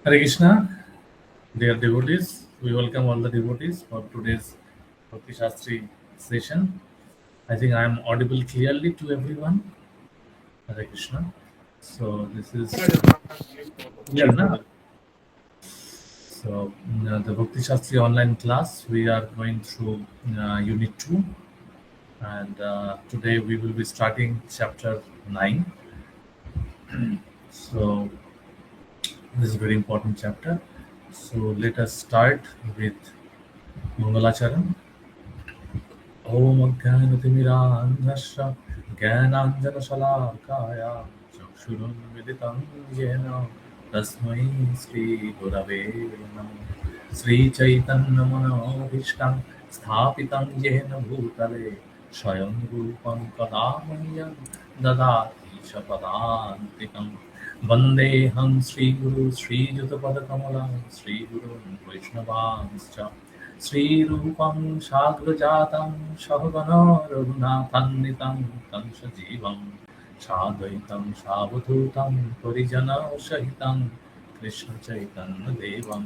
Hare Krishna, dear devotees. We welcome all the devotees for today's Bhakti Shastri session. I think I am audible clearly to everyone. Hare Krishna. So this is clear now. So the Bhakti Shastri online class, we are going through Unit 2, and today we will be starting Chapter 9. So this is a very important chapter. So let us start with Mangalacharan. ॐ अज्ञानतिमिरान्धस्य ज्ञानाञ्जनशलाकाय चक्षुरुन्मिलितं येन तस्मै श्रीगुरवे नमः श्रीचैतन्यमनोभीष्टं स्थापितं येन भूतले स्वयं रूपं कदा मह्यं ददाति च पदान्तिकं वन्देऽहं श्रीगुरु श्रीयुतपदकमलं श्रीगुरुन् वैष्णवांश्च श्रीरूपं साग्रजातं सहगणो रघुनाथान्वितं तं सजीवं साद्वैतं सावधूतं परिजनसहितं कृष्णचैतन्यदेवं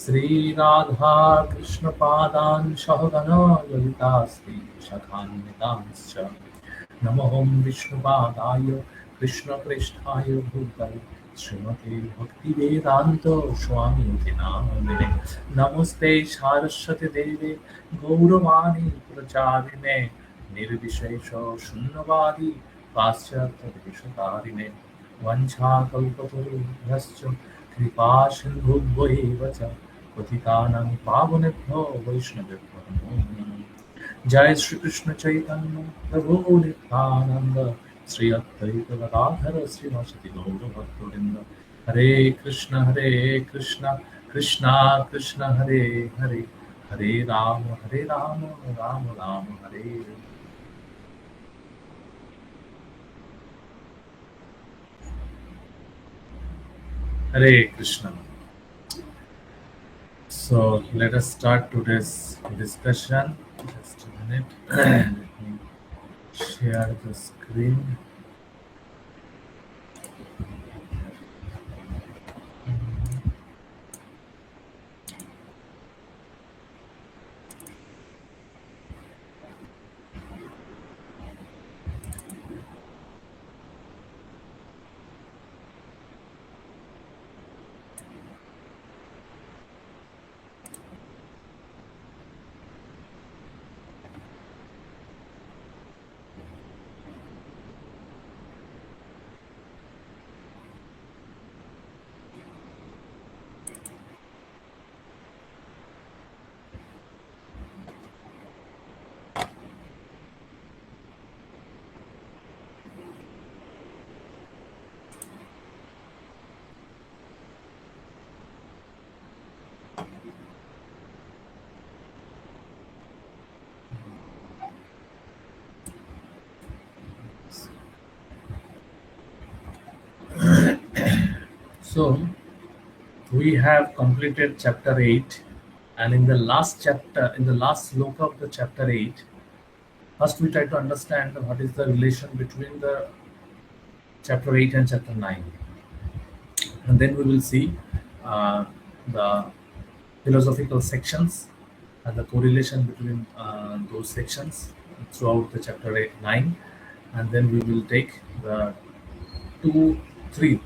श्रीराधा कृष्णपादान् सहगणो ललितास्ति सखान्वितांश्च नमो विष्णुपादाय कृष्णप्रेष्ठाय भूतले श्रीमते भक्तिवेदान्त स्वामी नामिने नमस्ते सारस्वती देवे गौरवाणी प्रचारिणे निर्विशेष शून्यवादी पाश्चात्यदेशतारिणे वञ्चाकल्पतरुभ्यश्च कृपा सिन्धुभ्यैव च पतितानां पावनेभ्यो वैष्णवेभ्यो नमो नमः। जय श्री कृष्ण चैतन्य प्रभु नित्यानंद श्री अद्वैत गदाधर श्रीवासति गौर भक्तवृंद हरे Krishna Krishna Krishna Hare Hare Hare Ram Ram Ram Hare Hare Krishna. So let us start today's discussion. Just a minute. Let me share the screen. So we have completed chapter 8, and in the last chapter, in the last sloka of the chapter 8, first we try to understand what is the relation between the chapter 8 and chapter 9, and then we will see the philosophical sections and the correlation between those sections throughout the chapter 8 9, and then we will take the two three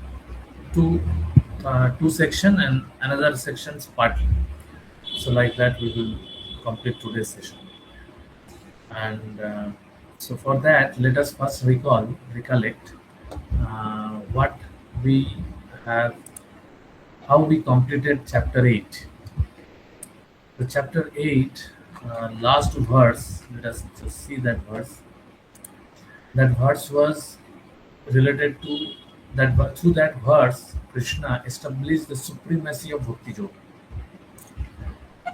two two section and another sections partly. So like that we will complete today's session. And so for that, let us first recollect what we have, how we completed chapter 8. The chapter 8, last verse, let us just see that verse. That verse was related to through that verse, Krishna established the supremacy of Bhakti Yoga.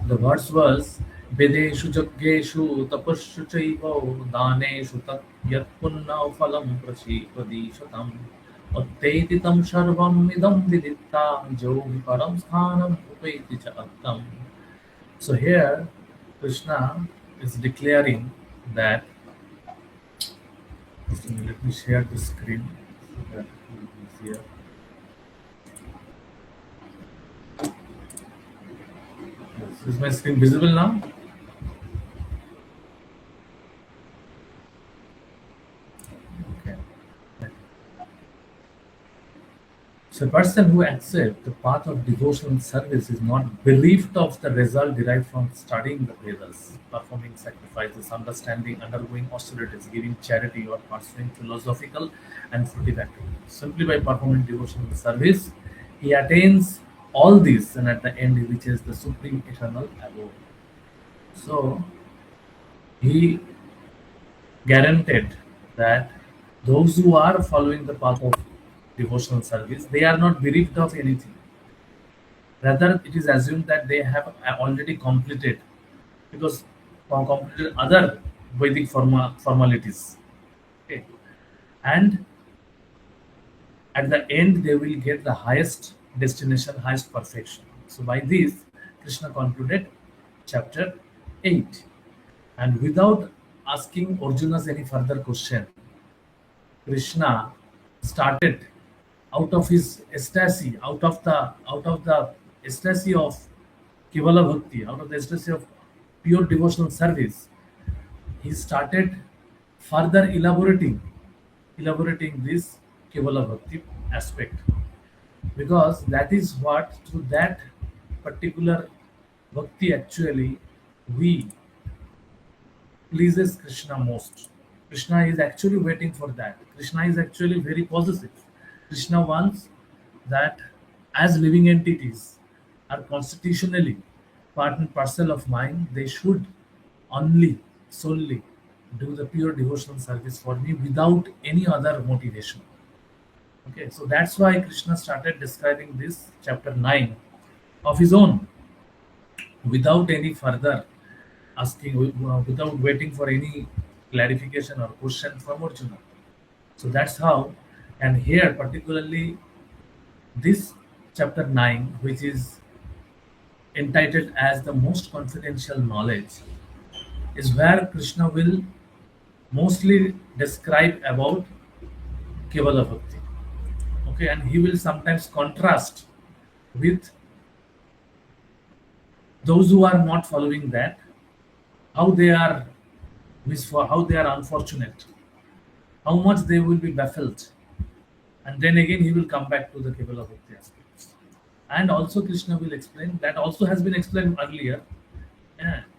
The verse was Vedeshu Jaggeshu Tapashu Chaivo Daneshu Tat Yat Punna Phalam Prachipadisatam Uttetitam Sarvam Idam Vidittam Jogi Param Sthanam Upeti Cha Attam. So here Krishna is declaring that, let me share the screen so that it will be easier. Is my screen visible now? Okay. So a person who accepts the path of devotional service is not bereaved of the result derived from studying the Vedas, performing sacrifices, understanding, undergoing austerities, giving charity, or pursuing philosophical and fruitive activities. Simply by performing devotional service, he attains all these, and at the end, he reaches the supreme eternal abode. So he guaranteed that those who are following the path of devotional service, they are not bereaved of anything. Rather, it is assumed that they have already completed, because completed other Vedic formalities. Okay. And at the end, they will get the highest destination, highest perfection. So, by this, Krishna concluded chapter 8. And without asking Arjuna's any further question, Krishna started out of his ecstasy, out of the ecstasy of Kevala Bhakti, out of the ecstasy of pure devotional service. He started further elaborating this Kevala Bhakti aspect, because that is what, through that particular bhakti, actually we pleases Krishna most. Krishna is actually waiting for that. Krishna is actually very possessive. Krishna wants that, as living entities are constitutionally part and parcel of mind, they should only, solely do the pure devotional service for me without any other motivation. Okay, so that's why Krishna started describing this chapter 9 of his own, without any further asking, without waiting for any clarification or question from Arjuna. So that's how, and here particularly this chapter 9, which is entitled as the most confidential knowledge, is where Krishna will mostly describe about Kevala Bhakti. Okay, and he will sometimes contrast with those who are not following that, how they are how they are unfortunate, how much they will be baffled, and then again he will come back to the Kevala Bhakti aspects. And also Krishna will explain that also has been explained earlier,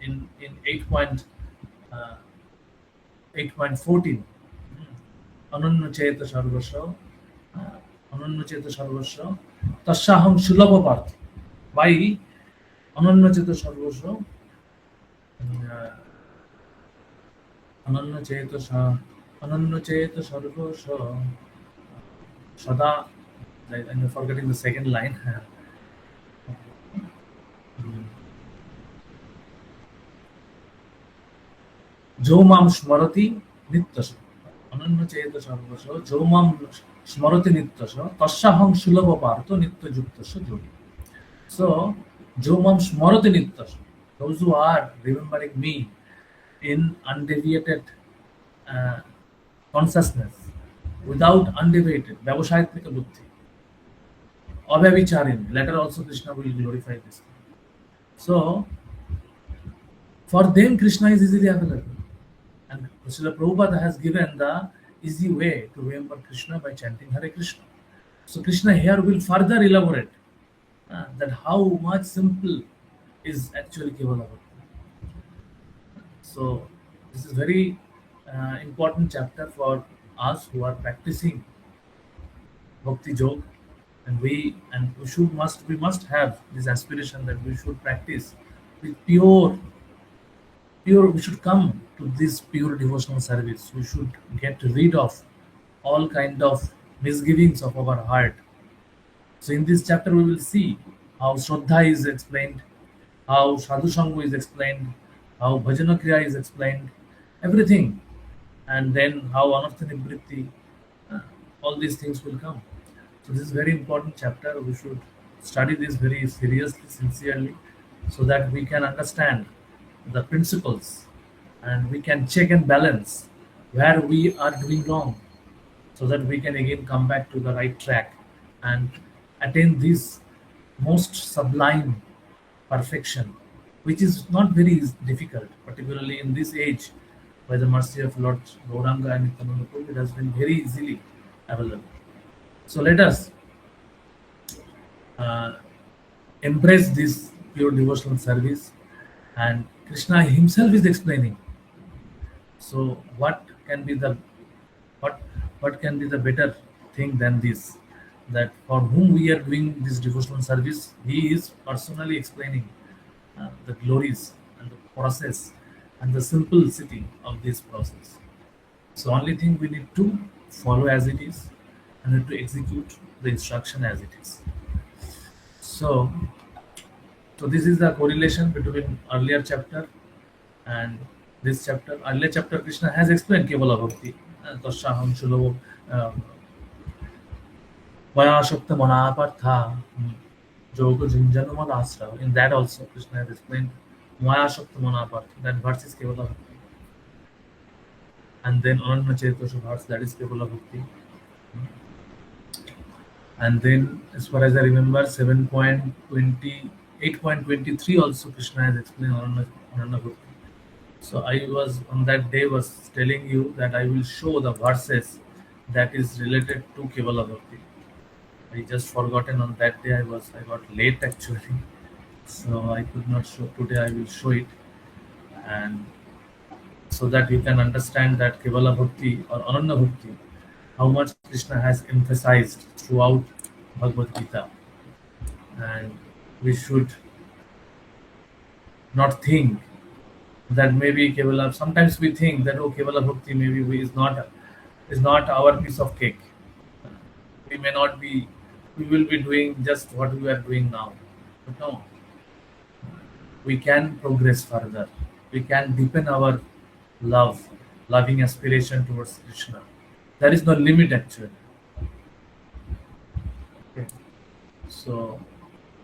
in 8.14. Ananya Cheta Sarvasya, Ananya Cheta Sarvasya, Tasyaham Sulabha Parth. Why Ananya Cheta Sarvasya? Ananya Cheta Ananya Cheta Sarvasya, Sada. I'm forgetting the second line. जो माम स्मरति नित्यश, अनन्य चेत सर्वश, जो माम स्मरति नित्यश, तस्याहं सुलभ पार्थो नित्य युक्तस्य योगी. So, जो माम स्मरति नित्यश, those who are remembering me in undeviated consciousness, without undeviated, vyavasayatmika buddhi, abhavicharin. Later also Krishna will glorify this. So, for them Krishna is easily available. And Srila Prabhupada has given the easy way to remember Krishna by chanting Hare Krishna. So Krishna here will further elaborate that how much simple is actually Kevala Bhakti. So this is very important chapter for us who are practicing Bhakti Jog, and we must have this aspiration that we should practice with pure, we should come to this pure devotional service. We should get rid of all kind of misgivings of our heart. So in this chapter we will see how Shraddha is explained, how Sadhu Sangha is explained, how Bhajana Kriya is explained, everything. And then how Anartha Nivritti, all these things will come. So this is very important chapter. We should study this very seriously, sincerely, so that we can understand the principles, and we can check and balance where we are doing wrong, so that we can again come back to the right track and attain this most sublime perfection which is not very difficult, particularly in this age. By the mercy of Lord Gauranga and Nityananda, it has been very easily available. So let us uh, embrace this pure devotional service, and Krishna himself is explaining. So what what can be the better thing than this? That for whom we are doing this devotional service, he is personally explaining the glories and the process and the simplicity of this process. So only thing we need to follow as it is and need to execute the instruction as it is. So so this is the correlation between earlier chapter and this chapter. Earlier chapter Krishna has explained Kevala Bhakti. Tasyaham Shulo Vayashakta Manapartha Yoga Jinjanumad Asra. In that also Krishna has explained Vayashakta Manapartha. That verse is Kevala Bhakti. And then Ananya Chaitosha verse, that is Kevala Bhakti. And then as far as I remember 7.20 8.23 also Krishna has explained Ananya Bhakti. So I was on that day was telling you that I will show the verses that is related to Kevala Bhakti. I just forgotten on that day. I got late actually, so I could not show. Today I will show it, and so that you can understand that Kevala Bhakti or Ananya Bhakti, how much Krishna has emphasized throughout Bhagavad Gita, and we should not think that maybe Kevala. Sometimes we think that Kevala Bhakti is not our piece of cake. We may not be. We will be doing just what we are doing now, but no, we can progress further. We can deepen our loving aspiration towards Krishna. There is no limit actually. Okay. So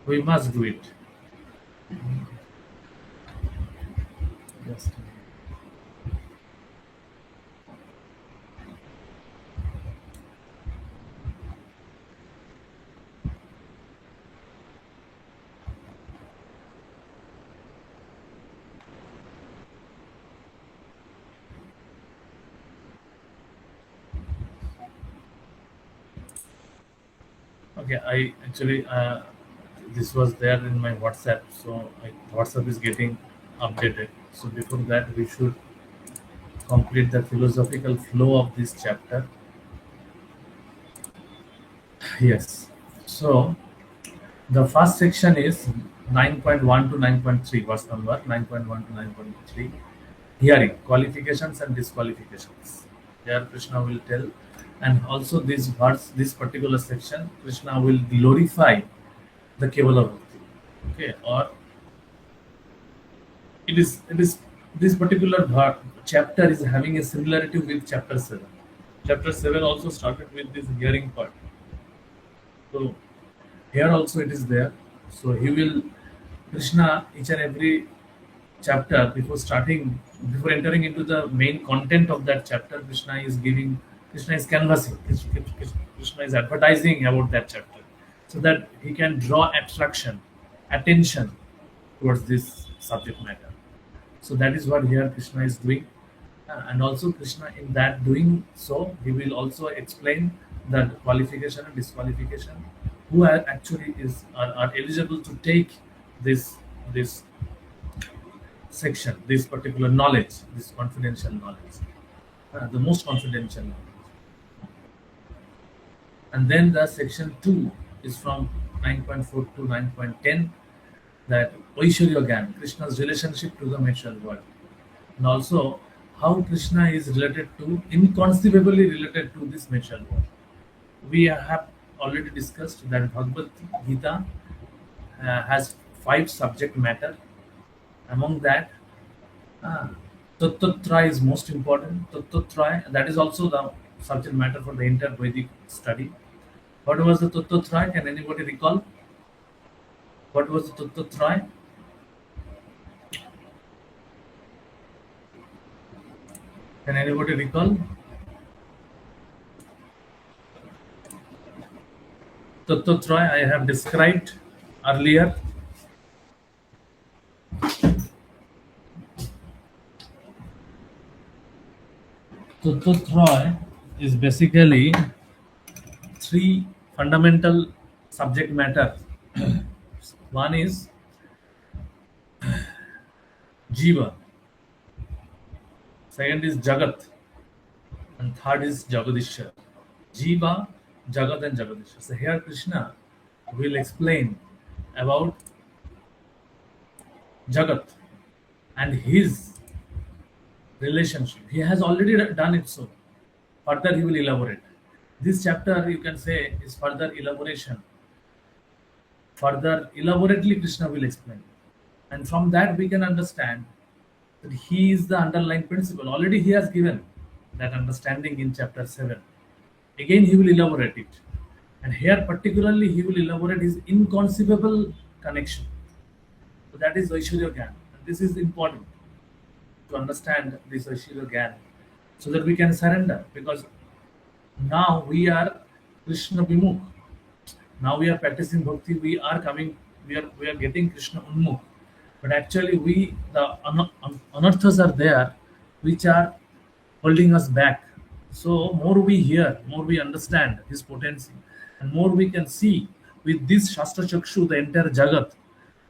we must do it. Just okay. I actually this was there in my WhatsApp, so WhatsApp is getting updated. So before that, we should complete the philosophical flow of this chapter. Yes. So the first section is 9.1 to 9.3, verse number 9.1 to 9.3. Hearing, qualifications and disqualifications. Here Krishna will tell, and also this verse, this particular section, Krishna will glorify the Kevala Bhakti. Okay, or it is this particular chapter is having a similarity with chapter 7. Chapter 7 also started with this hearing part. So here also it is there. So he will Krishna each and every chapter before entering into the main content of that chapter, Krishna is canvassing, Krishna is advertising about that chapter, so that he can draw attention towards this subject matter. So that is what here Krishna is doing. And also Krishna in that doing so, he will also explain the qualification and disqualification, who are actually are eligible to take this section, this particular knowledge, this confidential knowledge, the most confidential knowledge. And then the section 2 is from 9.4 to 9.10, that Vaishwarya Gyan, Krishna's relationship to the material world, and also how Krishna is inconceivably related to this material world. We have already discussed that Bhagavad Gita has 5 subject matter. Among that, Tattva is most important. Tattva, that is also the subject matter for the entire Vedic study. What was the Tattva? Can anybody recall? What was the Tattva? Can anybody recall? Tattva I have described earlier. Tattva is basically three fundamental subject matter. One is Jiva, second is Jagat, and third is Jagadishya. Jiva, Jagat, and Jagadishya. So here Krishna will explain about Jagat and his relationship. He has already done it so. Further, he will elaborate. This chapter, you can say, is further elaboration. Further, elaborately, Krishna will explain. And from that, we can understand that he is the underlying principle. Already, he has given that understanding in chapter 7. Again, he will elaborate it. And here, particularly, he will elaborate his inconceivable connection. So that is Vaishurya Gyan. And this is important to understand this Vaishurya Gyan so that we can surrender, because now we are Krishna Vimukh. Now we are practicing bhakti, we are getting Krishna Unmukh. But actually the anarthas are there which are holding us back. So more we hear, more we understand his potency, and more we can see with this Shastra Chakshu, the entire Jagat,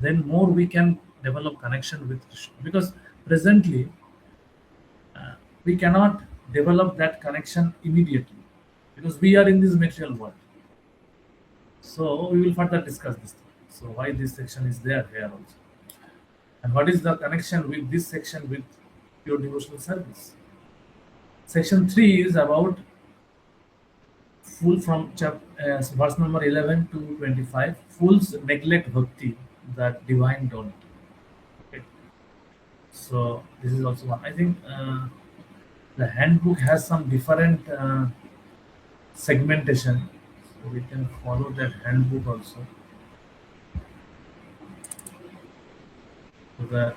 then more we can develop connection with Krishna. Because presently we cannot develop that connection immediately because we are in this material world. So we will further discuss this. So why this section is there here also, and what is the connection with this section with pure devotional service. Section 3 is about full from verse number 11 to 25. Fools neglect bhakti, the divine don't. Okay. So this is also one. I think the handbook has some different segmentation, so we can follow that handbook also. So that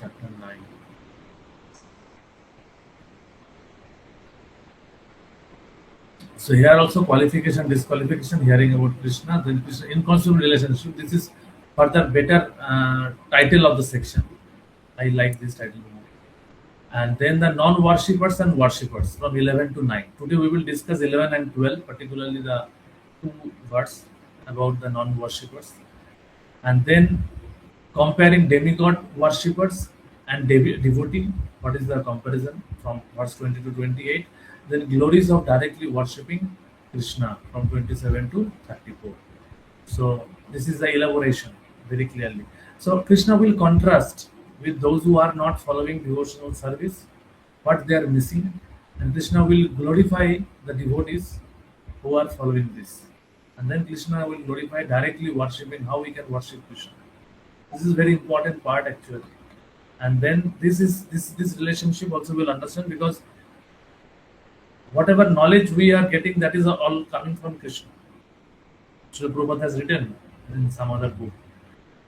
chapter 9. So here also qualification, disqualification, hearing about Krishna, then Krishna inconceivable relationship. This is further better title of the section. I like this title more. And then the non-worshippers and worshippers from 11 to 9. Today we will discuss 11 and 12, particularly the two verse about the non-worshippers. And then comparing demigod worshippers and devotee. What is the comparison from verse 20 to 28? Then glories of directly worshipping Krishna from 27 to 34. So this is the elaboration very clearly. So Krishna will contrast with those who are not following devotional service, what they are missing, and Krishna will glorify the devotees who are following this. And then Krishna will glorify directly worshipping, how we can worship Krishna. This is very important part actually. And then this relationship also will understand, because whatever knowledge we are getting, that is all coming from Krishna. Srila Prabhupada has written in some other book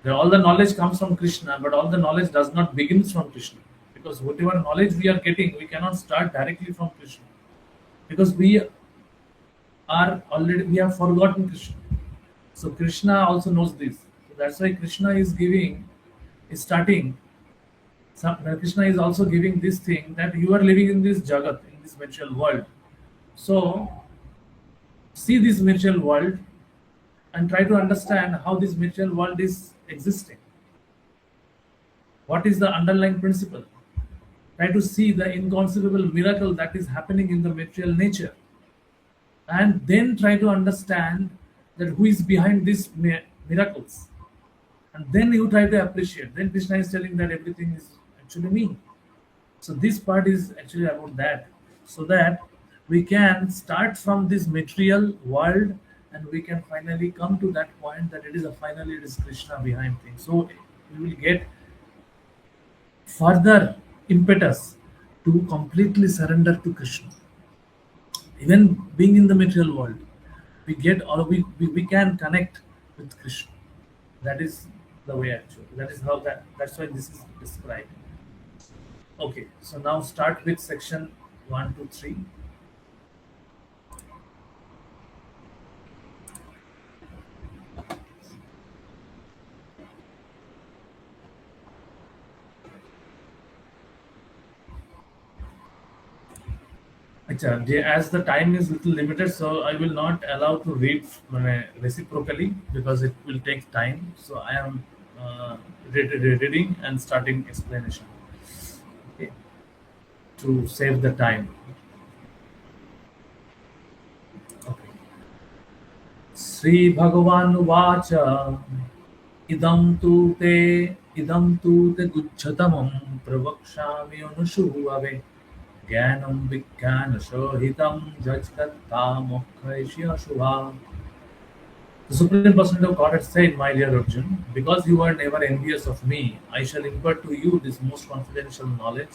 that all the knowledge comes from Krishna, but all the knowledge does not begin from Krishna. Because whatever knowledge we are getting, we cannot start directly from Krishna. Because we have forgotten Krishna. So Krishna also knows this. So that's why Krishna is starting. Krishna is also giving this thing that you are living in this Jagat, in this material world. So see this material world and try to understand how this material world is existing. What is the underlying principle? Try to see the inconceivable miracle that is happening in the material nature. And then try to understand that who is behind these miracles. And then you try to appreciate. Then Krishna is telling that everything is actually me. So this part is actually about that. So that we can start from this material world and we can finally come to that point that finally it is Krishna behind things. So we will get further impetus to completely surrender to Krishna. Even being in the material world, we can connect with Krishna. That is the way actually. That is how that's why this is described. Okay, so now start with section 1 to 3. As the time is little limited, so I will not allow to read reciprocally because it will take time. So I am reading and starting explanation, okay, to save the time. Okay. Sri Bhagavan Vacha idam tu te gucchatamam pravakshami anushuhave Jnanam Vijnana Shohitam Jajkatta Mokshaisya Shubha. The Supreme Personality of Godhead said, my dear Arjun, because you are never envious of me, I shall impart to you this most confidential knowledge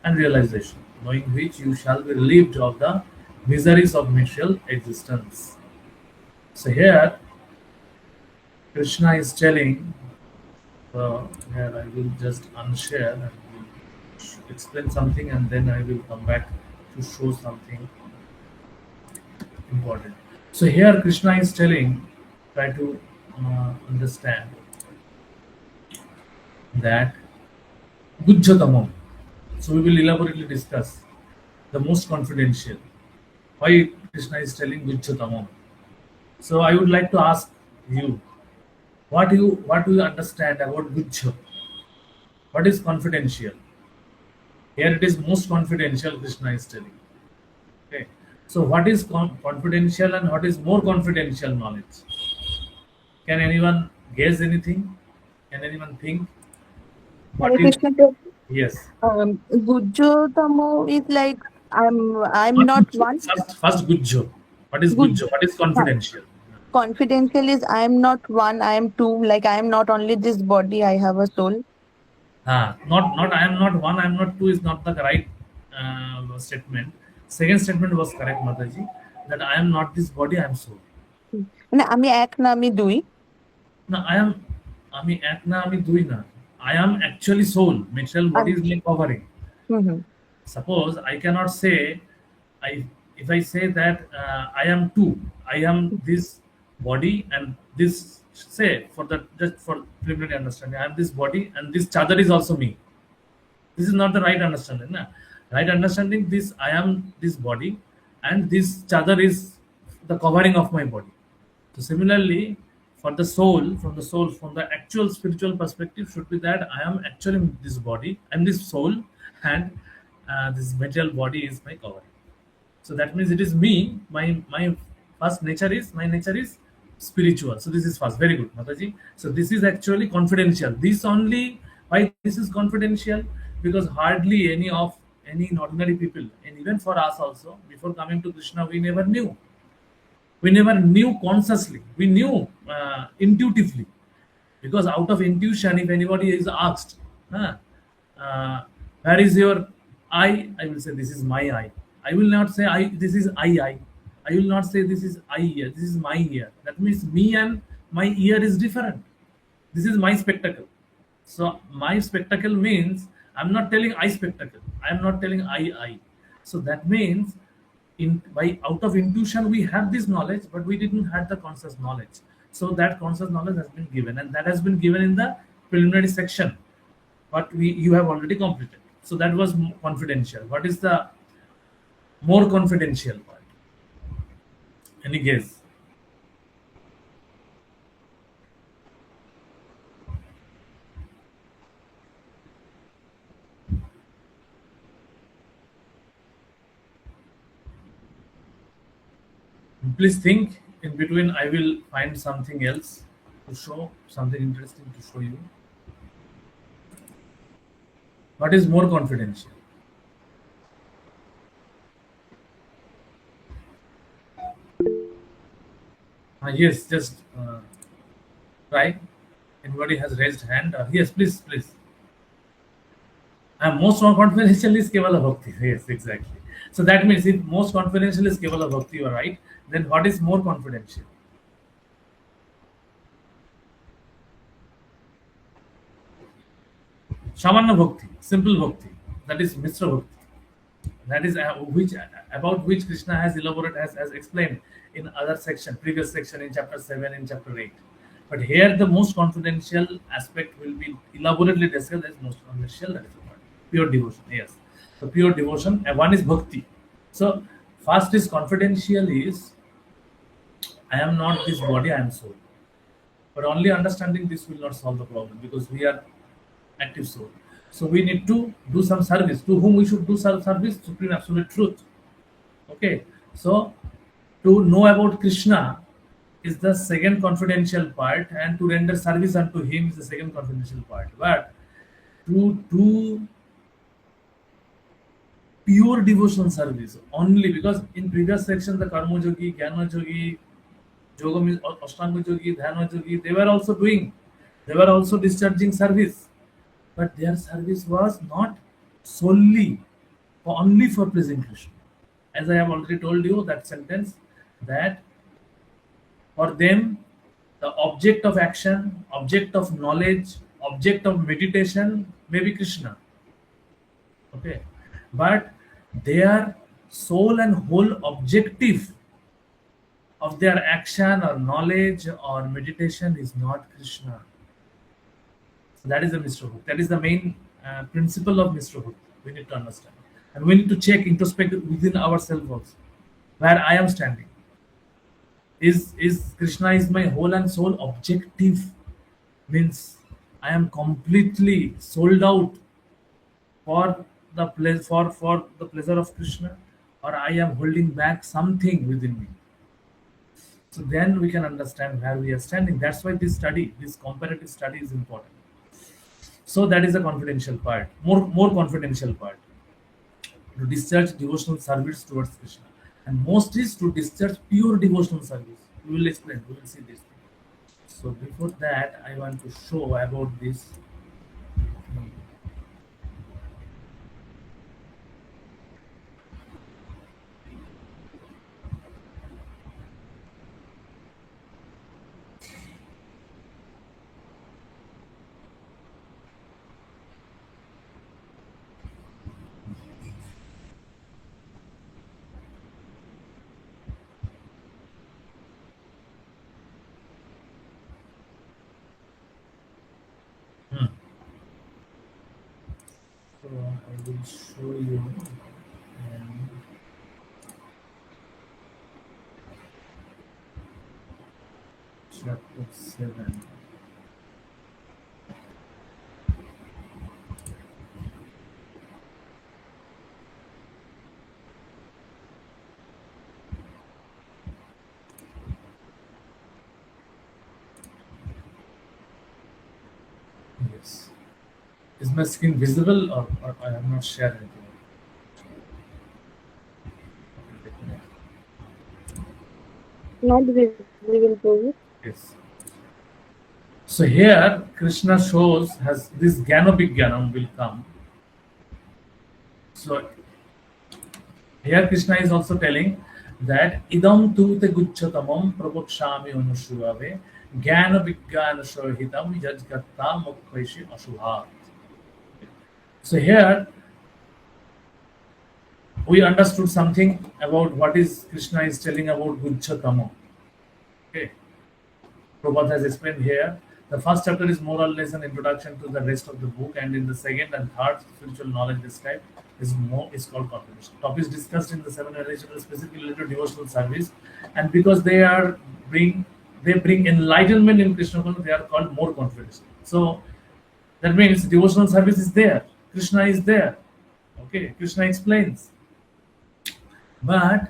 and realization, knowing which you shall be relieved of the miseries of material existence. So here, Krishna is telling, here I will just unshare and will explain something and then I will come back to show something important. So here Krishna is telling, try to understand that Gujjatamam. So we will elaborately discuss the most confidential. Why Krishna is telling Gujjatamam. So I would like to ask you, what do you understand about Gujja? What is confidential? Here it is most confidential, Krishna is telling. Okay. So what is confidential and what is more confidential knowledge? Can anyone guess anything? Can anyone think? What Hare is Krishna. Prabhu. yes? Gujjotamo is like I'm Not not good job. one. First good job. What is good Good. job? What is Huh. confidential? Confidential is I'm not one, I am two. Like I am not only this body, I have a soul. Not I am not one, I am not two is not the right statement. Second statement was correct, Mataji. That I am not this body, I am soul. মানে আমি এক না আমি দুই। Now I am আমি এক না আমি দুই না I am actually soul. Material body is আচ্ছা। my covering. Hmm hmm Suppose I cannot say, I if I say that I am two, I am this body and this, say for the just for preliminary understanding, I am this body and this chadar is also me. This is not the right understanding. Na? Right understanding, this I am this body and this chadar is the covering of my body. So similarly, for the soul, from the actual spiritual perspective, should be that I am actually this body, I am this soul, and this material body is my covering. So that means it is me. My first nature is spiritual. So this is first. Very good, Mataji. So this is actually confidential. This only why this is confidential because hardly any ordinary people and even for us also before coming to Krishna we never knew consciously. We knew intuitively because out of intuition, if anybody is asked, huh, uh, where is your eye? I will say this is my eye. I will not say I. This is I. I will not say this is I ear. This is my ear. That means me and my ear is different. This is my spectacle. So my spectacle means I'm not telling I spectacle. I'm not telling I. So that means in by out of intuition we have this knowledge, but we didn't have the conscious knowledge. So that conscious knowledge has been given, and that has been given in the preliminary section. What we you have already completed. So that was confidential. What is the more confidential part? Any guess? Please think in between. I will find something else to show, something interesting to show you. What is more confidential? Yes, just try. Anybody has raised hand? Yes, please, please. Most confidential is Kevala Bhakti. Yes, exactly. So that means if most confidential is Kevala Bhakti, you are right. Then what is more confidential? Shamana Bhakti, simple Bhakti, that is Mishra Bhakti. That is which about which Krishna has elaborated, has explained in other section, previous section in chapter 7, in chapter 8. But here the most confidential aspect will be elaborately discussed as most confidential, that is the point. Pure devotion, yes. So pure devotion, and one is bhakti. So first is confidential is I am not this body, I am soul. But only understanding this will not solve the problem because we are active soul. So we need to do some service. To whom we should do some service? Supreme Absolute Truth. Okay. So to know about Krishna is the second confidential part, and to render service unto him is the second confidential part. But to do pure devotional service only, because in previous section the Karma Yogi, Jnana Yogi, Yoga, Ashtanga Yogi, Dhyana Yogi, they were also doing, they were also discharging service, but their service was not solely only for pleasing Krishna. As I have already told you that sentence, that for them the object of action, object of knowledge, object of meditation may be Krishna. Okay, but their soul and whole objective of their action or knowledge or meditation is not Krishna. So that is the Mr. Hook. That is the main principle of Mr. Hook. We need to understand. And we need to check, introspect within ourselves also. Where I am standing. Is Krishna is my whole and soul objective? Means I am completely sold out for the for the pleasure of Krishna, or I am holding back something within me. So then we can understand where we are standing. That's why this study, this comparative study is important. So that is the confidential part, more confidential part. To discharge devotional service towards Krishna. And most is to discharge pure devotional service. We will explain, we will see this. So before that, I want to show about this. Hmm. So I will show you um, chapter 7. Yes. Is my screen visible, or I am not sharing anything? Not visible to you. Yes. So here Krishna shows has this Jnana Vijnanam will come. So here Krishna is also telling that idam tu te gucchatamam prabhakshami anushruvave jnana vijnana shohitam yajgatta mukvaishi ashubhat. So here we understood something about what is Krishna is telling about guchatama. Okay. Prabhupada has explained here. The first chapter is more or less an introduction to the rest of the book, and in the second and third, spiritual knowledge described is called confirmation. Topics discussed in the seven narrations are specifically related to devotional service, and because they bring enlightenment in Krishna consciousness, they are called more confidential. So that means devotional service is there, Krishna is there. Okay, Krishna explains, but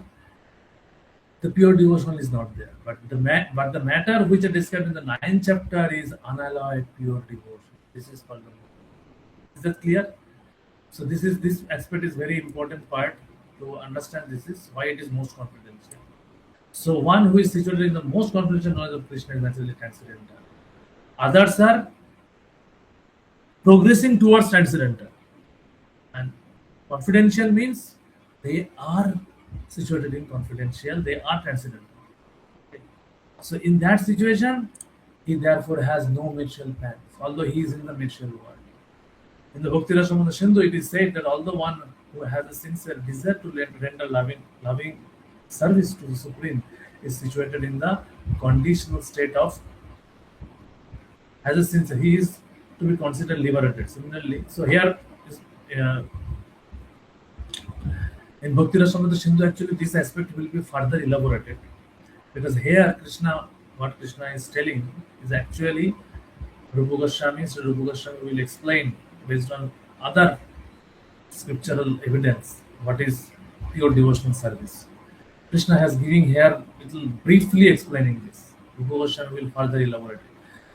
the pure devotional is not there. But the matter which is described in the ninth chapter is unalloyed pure devotion. This is called the. Is that clear? So this aspect is very important part to understand. This is why it is most confidential. So one who is situated in the most confidential knowledge of Krishna is naturally transcendental. Others are progressing towards transcendental. And confidential means they are situated in confidential, they are transcendental. Okay. So in that situation, he therefore has no material plans, although he is in the material world. In the Bhakti Rasamrita Sindhu, it is said that although one who has a sincere desire to render loving service to the Supreme is situated in the conditional state of has a sincere, he is to be considered liberated. Similarly, so here is, uh, in Bhakti Rasamrita Sindhu, actually this aspect will be further elaborated because here Krishna, what Krishna is telling is actually Rupa Goswami, Sri Rupa Goswami will explain based on other scriptural evidence what is pure devotional service. Krishna has giving here little briefly explaining this. Rupa Goswami will further elaborate.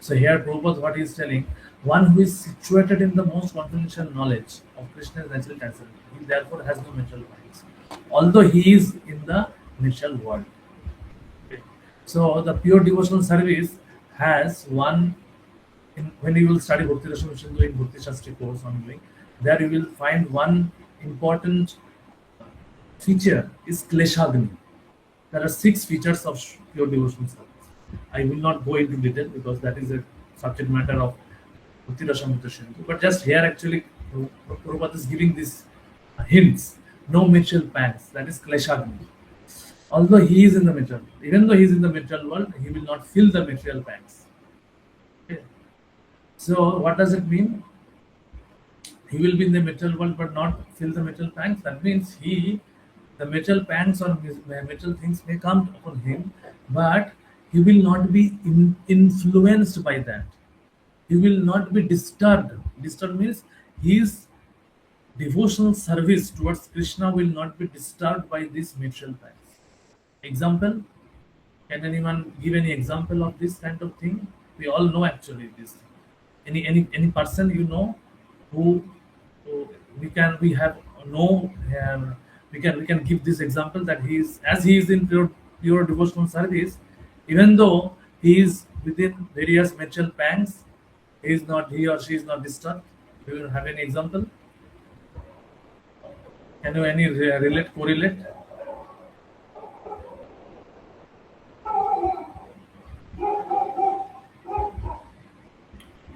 So here Prabhupada what he is telling, one who is situated in the most confidential knowledge of Krishna's natural transcendental, he therefore has no material bodies. Although he is in the material world. Okay. So the pure devotional service has one when you will study Bhakti Rasamrita Sindhu in Bhakti Shastri course ongoing, there you will find one important feature is Kleshagni. There are 6 features of pure devotional service. I will not go into detail because that is a subject matter of Bhakti Rasamrita Sindhu. But just here actually Prabhupada is giving these hints. No material pangs, that is Kleshagni. Although he is in the material, even though he is in the material world, he will not feel the material pangs. Okay. So what does it mean? He will be in the material world but not feel the material pangs. That means the material pangs or material things may come upon him, but he will not be influenced by that. He will not be disturbed. Disturbed means his devotional service towards Krishna will not be disturbed by these material pangs. Example? Can anyone give any example of this kind of thing? We all know actually this thing. Any person you know who we have no we can give this example that he is in pure devotional service, even though he is within various material pangs, he or she is not disturbed. Do you have any example? Can you any correlate?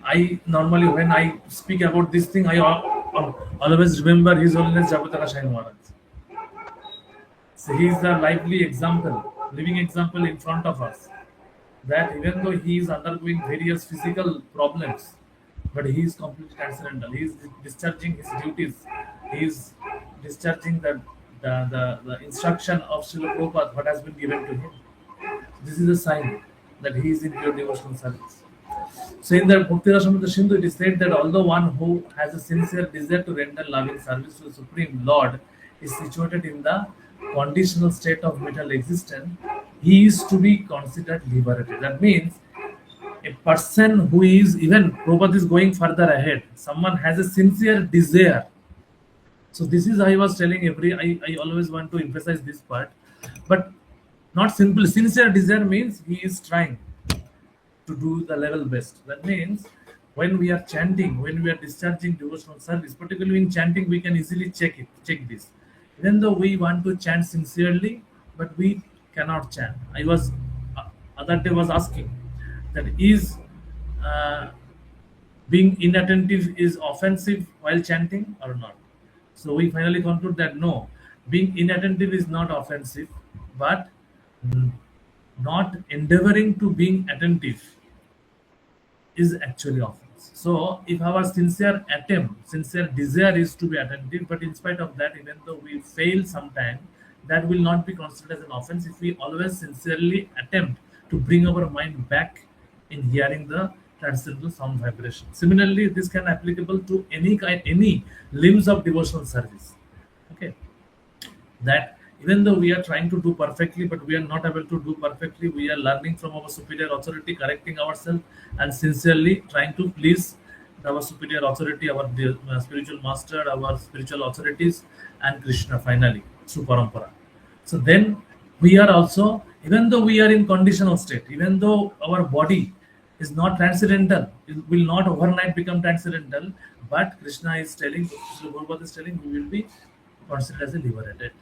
I normally, when I speak about this thing, I always remember His Holiness Jagataka Shai Maharaj. So he is the lively example, living example in front of us. That even though he is undergoing various physical problems, but he is completely transcendental. He is discharging his duties. He is discharging the instruction of Srila Prabhupada, what has been given to him. This is a sign that he is in pure devotional service. So in the Bhakti Rasamrita Sindhu, it is said that although one who has a sincere desire to render loving service to the Supreme Lord is situated in the conditional state of material existence, he is to be considered liberated. That means a person who is, even Prabhupada is going further ahead, someone has a sincere desire. So this is I was telling I always want to emphasize this part, but not simple. Sincere desire means he is trying to do the level best. That means when we are chanting, when we are discharging devotional service, particularly in chanting, we can easily check this. Even though we want to chant sincerely, but we cannot chant. I was other day was asking that is being inattentive is offensive while chanting or not. So we finally conclude that no, being inattentive is not offensive, but not endeavoring to being attentive is actually offense. So if our sincere attempt, sincere desire is to be attentive, but in spite of that, even though we fail sometime, that will not be considered as an offense if we always sincerely attempt to bring our mind back in hearing the transcendental sound vibration. Similarly, this can be applicable to any limbs of devotional service. Okay, that even though we are trying to do perfectly, but we are not able to do perfectly, we are learning from our superior authority, correcting ourselves, and sincerely trying to please our superior authority, our spiritual master, our spiritual authorities, and Krishna finally through parampara. So then we are also, even though we are in conditional state, even though our body is not transcendental, it will not overnight become transcendental, but Krishna is telling, Srila Prabhupada is telling, we will be considered as a liberated.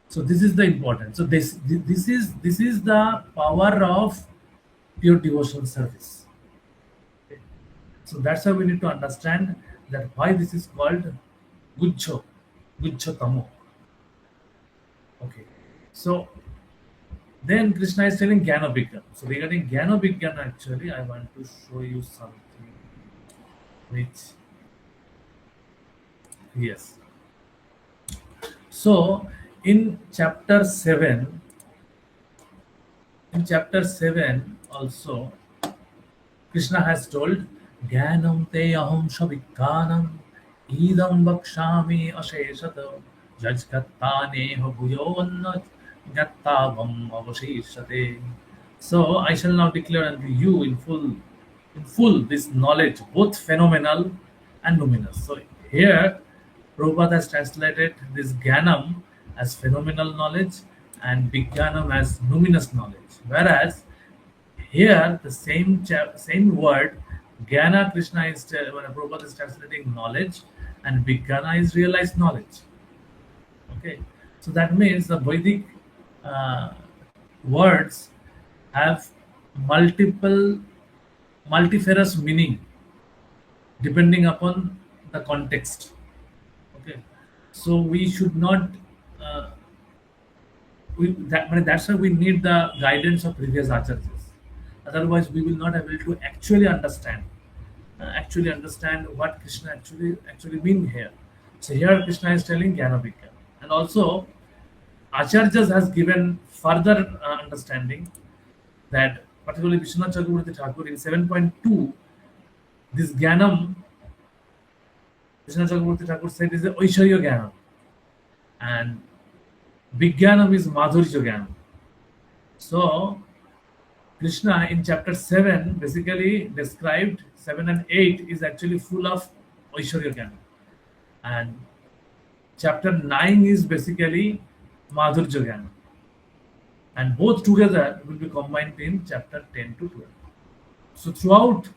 So this is the important. So this is the power of pure devotional service. Okay. So that's why we need to understand that why this is called Guccho, Guccho Tamo. Okay. So then Krishna is telling Jnana Vigyan. So regarding Jnana Vigyan, actually, I want to show you something which, yes. So in chapter 7, in chapter 7 also, Krishna has told, Jnanam te aham shavikkanam idam vakshami asheshata jajkattaneha bhuyovanna gattavam avasheshate. So I shall now declare unto you in full this knowledge, both phenomenal and luminous. So here, Prabhupada has translated this Jnanam as phenomenal knowledge and Vijnanam as luminous knowledge. Whereas here, the same word, Jnana Krishna is when Prabhupada is translating knowledge, and Vijnana is realized knowledge. Okay, so that means the Vedic uh, words have multiple, multifarious meaning depending upon the context. Okay, so we should not. Uh, that's why we need the guidance of previous acharyas. Otherwise, we will not able to actually understand what Krishna actually mean here. So here Krishna is telling Jnana Vigyan, and also Acharyas has given further understanding that particularly Vishwanath Chakravarti Thakur in 7.2, this Jnanam, Vishwanath Chakravarti Thakur said is a Oishwarya Jnanam, and Vijnanam is Madhurya Jnanam. So Krishna in chapter 7 basically described 7 and 8 is actually full of Aishwarya Jnana. And chapter 9 is basically Madhurya Jnana. And both together will be combined in chapter 10 to 12. So throughout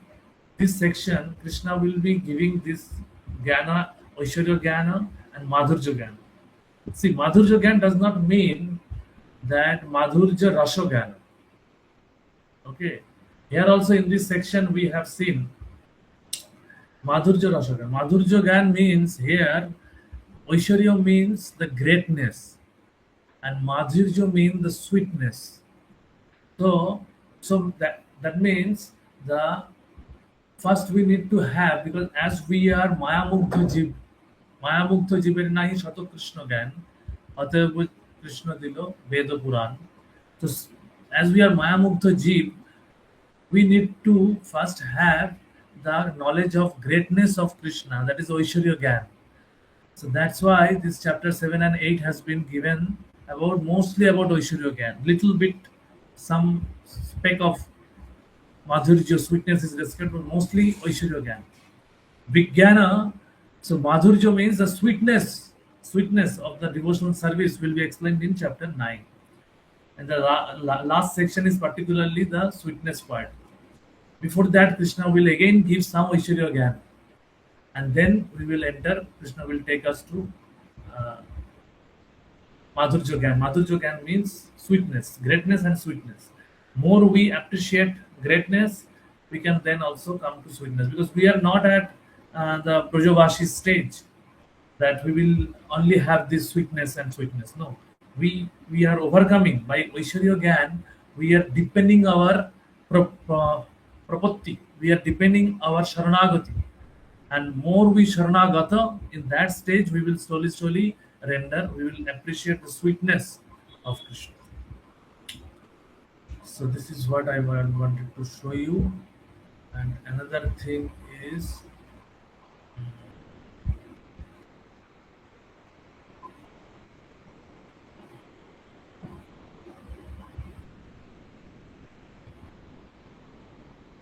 this section, Krishna will be giving this Jnana, Aishwarya Jnana and Madhurya Jnana. See, Madhurya Jnana does not mean that Madhurya Rasha Jnana. Okay. Here also in this section we have seen Madhurya Rasa Gyan. Madhurya Gyan means here Aishwarya means the greatness and Madhurya means the sweetness. So that means the first we need to have, because as we are Maya Mugdha Jiber nahi Shato Krishna Gyan, Atayab Krishna Dilo, Veda Puran. So as we are Maya Mugdha Jeev, we need to first have the knowledge of greatness of Krishna, that is Aishwarya Gyan. So that's why this chapter 7 and 8 has been given about mostly about Aishwarya Gyan. Little bit, some speck of Madhurya sweetness is described, but mostly Aishwarya Gyan. Vijnana, so Madhurya means the sweetness of the devotional service will be explained in chapter 9. And the last section is particularly the sweetness part. Before that, Krishna will again give some Aishwarya Gyan. And then we will enter, Krishna will take us to Madhurya Gyan. Madhurya Gyan means sweetness, greatness and sweetness. More we appreciate greatness, we can then also come to sweetness. Because we are not at the Brajavashi stage that we will only have this sweetness and sweetness. No. We are overcoming by Aishwarya Gyan. We are deepening our prapatti. We are deepening our Sharanagati. And more we Sharanagata, in that stage we will slowly render, we will appreciate the sweetness of Krishna. So this is what I wanted to show you. And another thing is,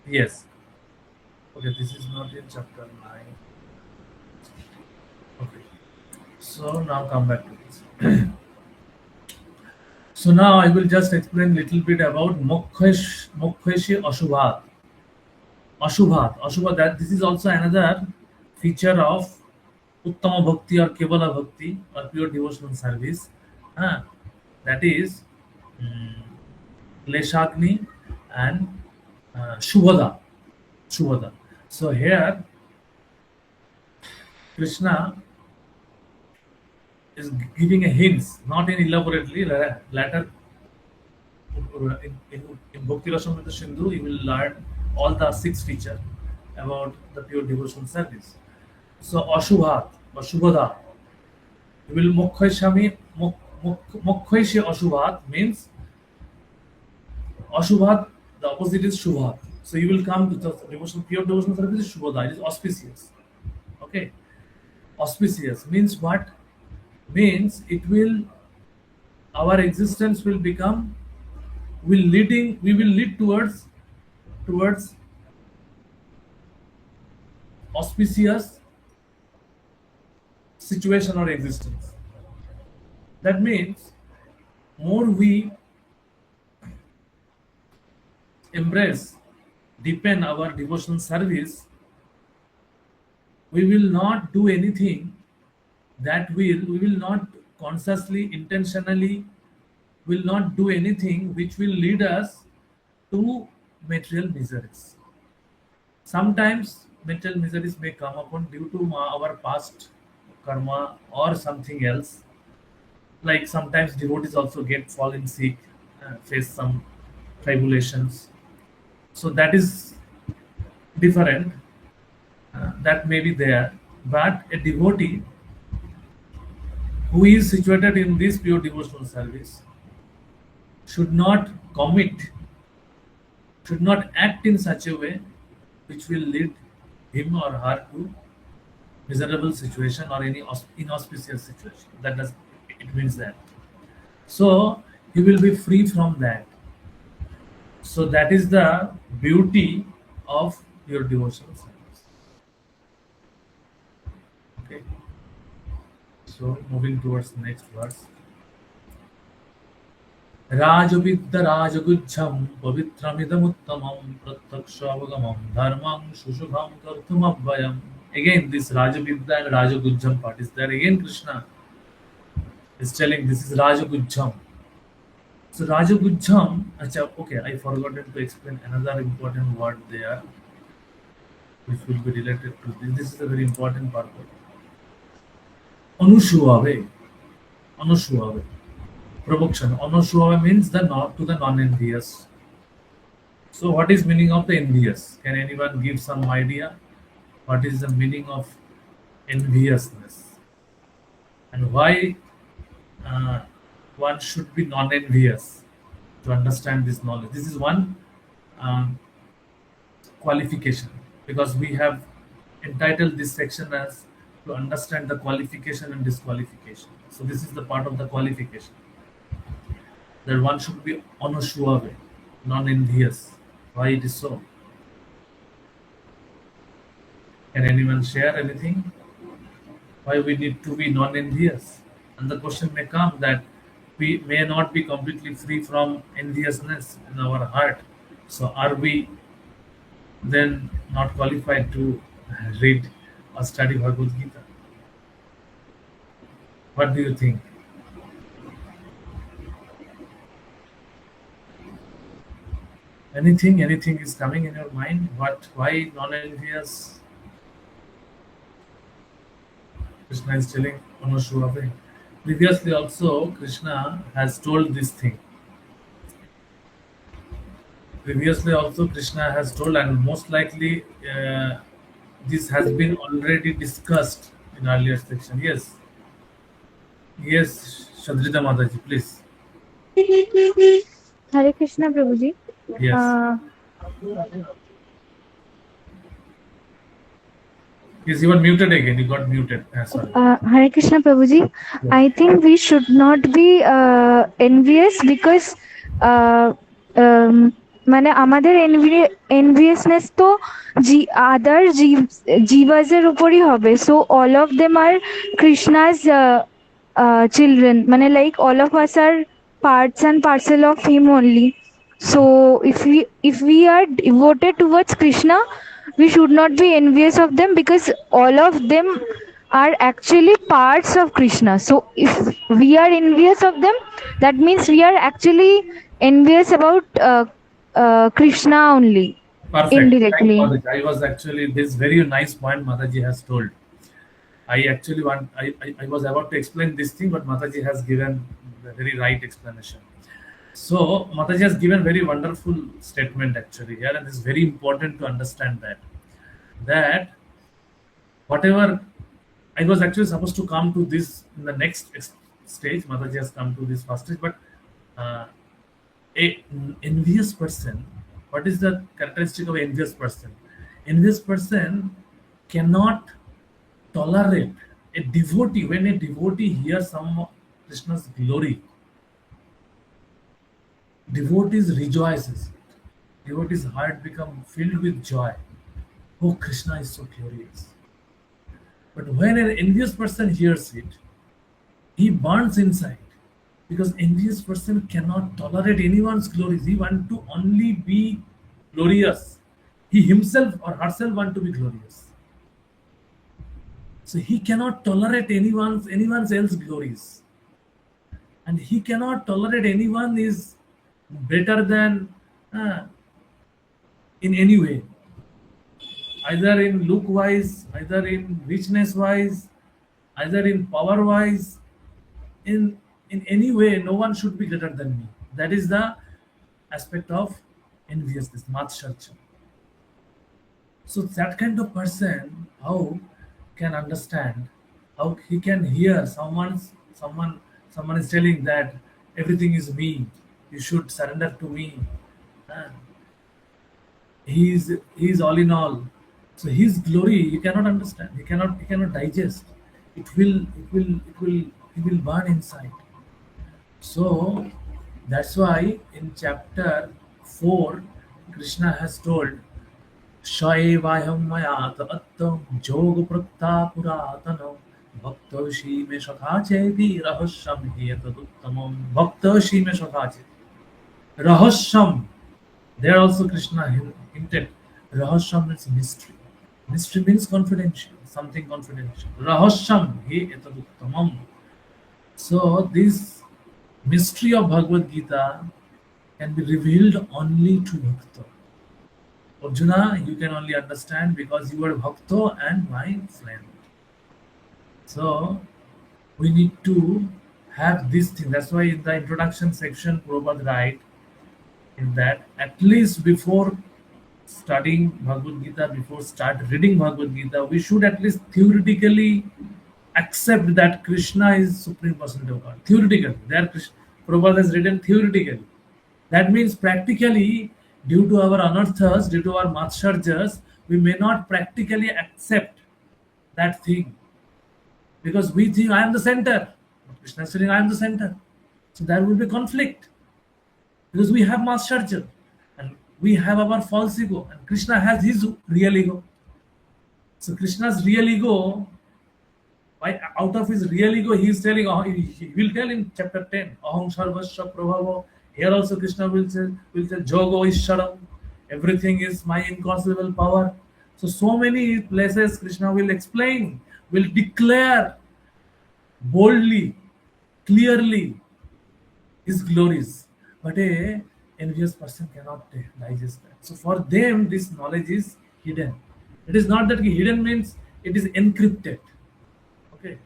yes. Okay, this is not in chapter 9. Okay. So now come back to this. So now I will just explain little bit about Mokkheshi Ashubhat. Ashubhat, that this is also another feature of Uttama Bhakti or Kevala Bhakti or pure devotional service. Huh? That is Kleshagni and Shubhada. So here Krishna is giving a hints, not in elaborately. Later, in Bhakti Rasamrita Sindhu, you will learn all the six features about the pure devotional service. So, Ashubhat, Ashubhada, you will Mokkhay Shami, Mokkhay She Ashubhat means Ashubhat, the opposite is Shubhat. So, you will come to the devotional, pure devotional service is Shubhada, it is auspicious. Okay, auspicious means what? Means it will, our existence will become, we will lead towards auspicious situation or existence. That means more we embrace, deepen our devotional service, we will not do anything that we will not consciously, intentionally, will not do anything which will lead us to material miseries. Sometimes material miseries may come upon due to our past karma or something else. Like sometimes devotees also get fallen sick, face some tribulations. So that is different. That may be there, but a devotee who is situated in this pure devotional service should not commit, should not act in such a way which will lead him or her to miserable situation or any inauspicious situation. That does, it means that. So he will be free from that. So that is the beauty of your devotional service. Okay. So moving towards the next verse. राजविद्य राजगुच्छं पवित्रमिदमुत्तमं प्रत्यक्षावगमं धर्मं शुशुभं कर्तुमव्ययम्. Again, this Rajavidya and Rajagujjam part is there. Again, Krishna is telling this is Rajagujjam. So Rajagujjam, okay, I forgot to explain another important word there, which will be related to this. This is a very important part. Anushuave. Anushuave. Provocation. Anushuave means the not to the non-envious. So what is meaning of the envious? Can anyone give some idea? What is the meaning of enviousness? And why one should be non-envious to understand this knowledge? This is one um, qualification, because we have entitled this section as to understand the qualification and disqualification. So this is the part of the qualification, that one should be anushuave, non-envious. Why it is so? Can anyone share anything? Why we need to be non-envious? And the question may come that we may not be completely free from enviousness in our heart. So are we then not qualified to read or study Bhagavad Gita? What do you think? Anything is coming in your mind? What? Why non-envious? Krishna is telling Anushuave. Previously also Krishna has told this thing. Previously also Krishna has told, and most likely this has been already discussed in earlier section. Yes. Yes, Shadrita Mataji, please. Hare Krishna, Prabhuji. Yes. Yes, you were muted again. You got muted. Sorry. Hare Krishna, Prabhuji. Yeah. I think we should not be envious because মানে আমাদের enviousness তো other জীবাজের উপরই হবে. So all of them are Krishna's children. মানে like all of us are parts and parcel of him only. So if we are devoted towards Krishna, we should not be envious of them because all of them are actually parts of Krishna. So if we are envious of them, that means we are actually envious about Krishna only. Perfect. Indirectly. I was actually, this very nice point Mataji has told. I actually I was about to explain this thing, but Mataji has given the very right explanation. So Mataji has given very wonderful statement actually here, and it's very important to understand that whatever I was actually supposed to come to this in the next stage. Mataji has come to this first stage, but uh, a envious person. What is the characteristic of envious person? Envious person cannot tolerate a devotee. When a devotee hears some of Krishna's glory, devotees rejoices. Devotee's heart become filled with joy. Oh, Krishna is so glorious. But when an envious person hears it, he burns inside because envious person cannot tolerate anyone's glories. He want to only be glorious. He himself or herself want to be glorious. So he cannot tolerate anyone's else glories, and he cannot tolerate anyone is better than uh, in any way, either in look wise, either in richness wise, either in power wise, in any way. No one should be greater than me. That is the aspect of enviousness, matsharcha. So that kind of person, how can understand, how he can hear someone is telling that everything is me, you should surrender to me. Uh, he is all in all. So his glory he cannot understand. He cannot digest. It will burn inside. So that's why in chapter 4, Krishna has told Shaevaham maya attam jog prakta puratana bhaktoshi me shakha vi rahasyam hetaduttamam bhaktoshi me shakha rahasyam. There also Krishna hinted rahasyam means mystery. Mystery means confidential, something confidential. Rahasyam he etaduttamam. So this mystery of Bhagavad Gita can be revealed only to Bhakta. Arjuna, you can only understand because you are Bhakta and my friend. So we need to have this thing. That's why in the introduction section, Prabhupada write in that at least before studying Bhagavad Gita, before start reading Bhagavad Gita, we should at least theoretically accept that Krishna is Supreme Personality of God. Theoretically. There Prabhupada has written theoretically. That means practically, due to our anarthas, due to our matsharjas, we may not practically accept that thing. Because we think I am the center. Krishna is saying I am the center. So there will be conflict. Because we have matsharja. And we have our false ego. And Krishna has his real ego. So Krishna's real ego, out of his real ego, he is telling, he will tell in chapter 10, Aham Sarvasya Prabhavo. Here also Krishna will say Jogo Ishwaram. Everything is my inconceivable power. So many places Krishna will explain, will declare boldly, clearly his glories. But a envious person cannot digest that. So for them, this knowledge is hidden. It is not that hidden means it is encrypted. Okay.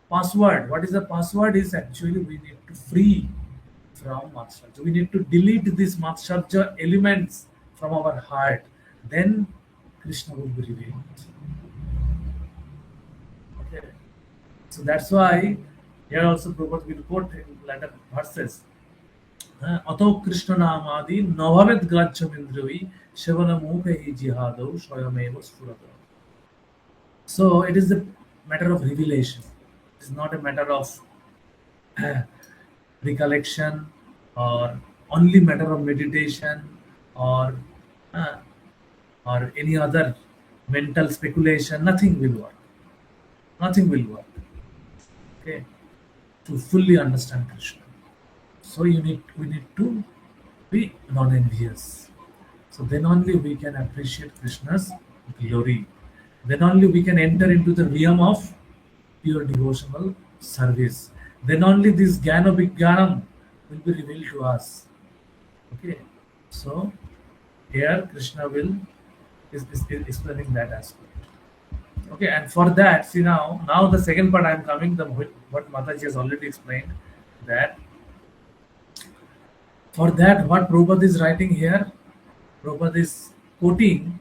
Password. What is the password? Is actually we need to free from matsharja. We need to delete these matsharja elements from our heart. Then Krishna will be revealed. Okay. So that's why here also Prabhupada will quote in later verses. Ato Krishna namadi navavet grajyam indrivi shavana mukhe jihado swayameva sfurata. So it is a matter of revelation. It is not a matter of recollection or only matter of meditation or any other mental speculation. Nothing will work. Nothing will work. Okay, to fully understand Krishna. So we need to be non-envious. So then only we can appreciate Krishna's glory. Then only we can enter into the realm of pure devotional service. Then only this Jnana Vijnanam will be revealed to us. Okay. So here Krishna is explaining that aspect. Okay, and for that, see now the second part I am coming, the what Mataji has already explained, that for that what Prabhupada is writing here, Prabhupada is quoting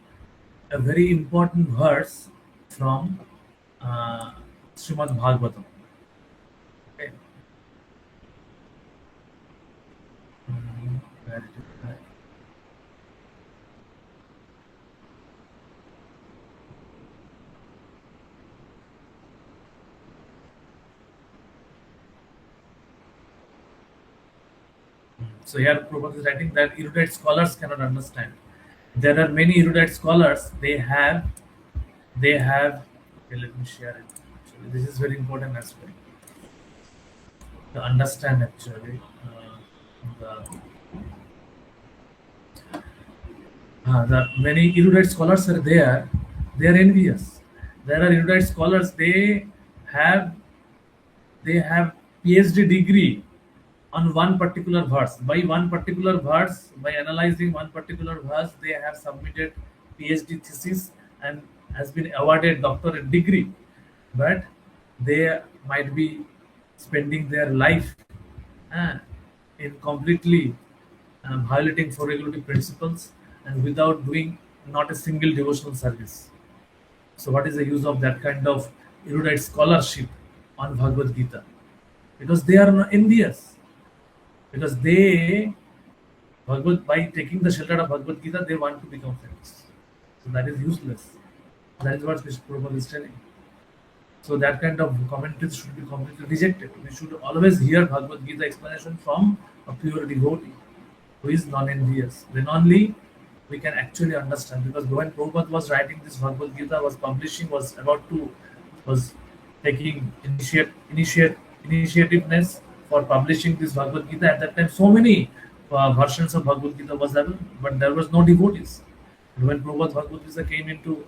a very important verse from uh, Srimad Bhagavatam. Okay. Where it is? So here Prabhupada is writing that erudite scholars cannot understand. There are many erudite scholars. They have. Okay, let me share it. Actually, this is very important as well to understand. Actually, the many erudite scholars are there. They are envious. There are erudite scholars. They have PhD degree on one particular verse. By one particular verse, by analyzing one particular verse, they have submitted PhD thesis and has been awarded doctorate degree. But they might be spending their life uh, in completely violating four regulative principles and without doing not a single devotional service. So, what is the use of that kind of erudite scholarship on Bhagavad Gita? Because they are not envious. Because by taking the shelter of Bhagavad Gita, they want to become famous. So that is useless. That is what Krishna Prabhupada is telling. So that kind of commentaries should be completely rejected. We should always hear Bhagavad Gita explanation from a pure devotee who is non-envious. Then only we can actually understand. Because when Prabhupada was writing this Bhagavad Gita, was taking initiativeness for publishing this Bhagavad Gita. At that time, so many versions of Bhagavad Gita was there, but there was no devotees. And when Prabhupada Bhagavad Gita came into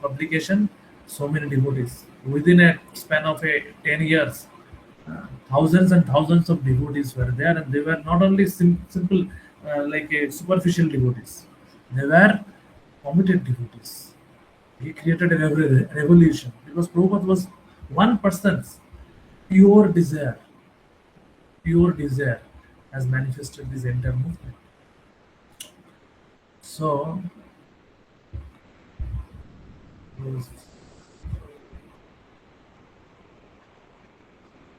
publication, so many devotees. Within a span of 10 years, thousands and thousands of devotees were there, and they were not only simple, like a superficial devotees. They were committed devotees. He created a revolution because Prabhupada was one person's pure desire, pure desire has manifested this entire movement. So,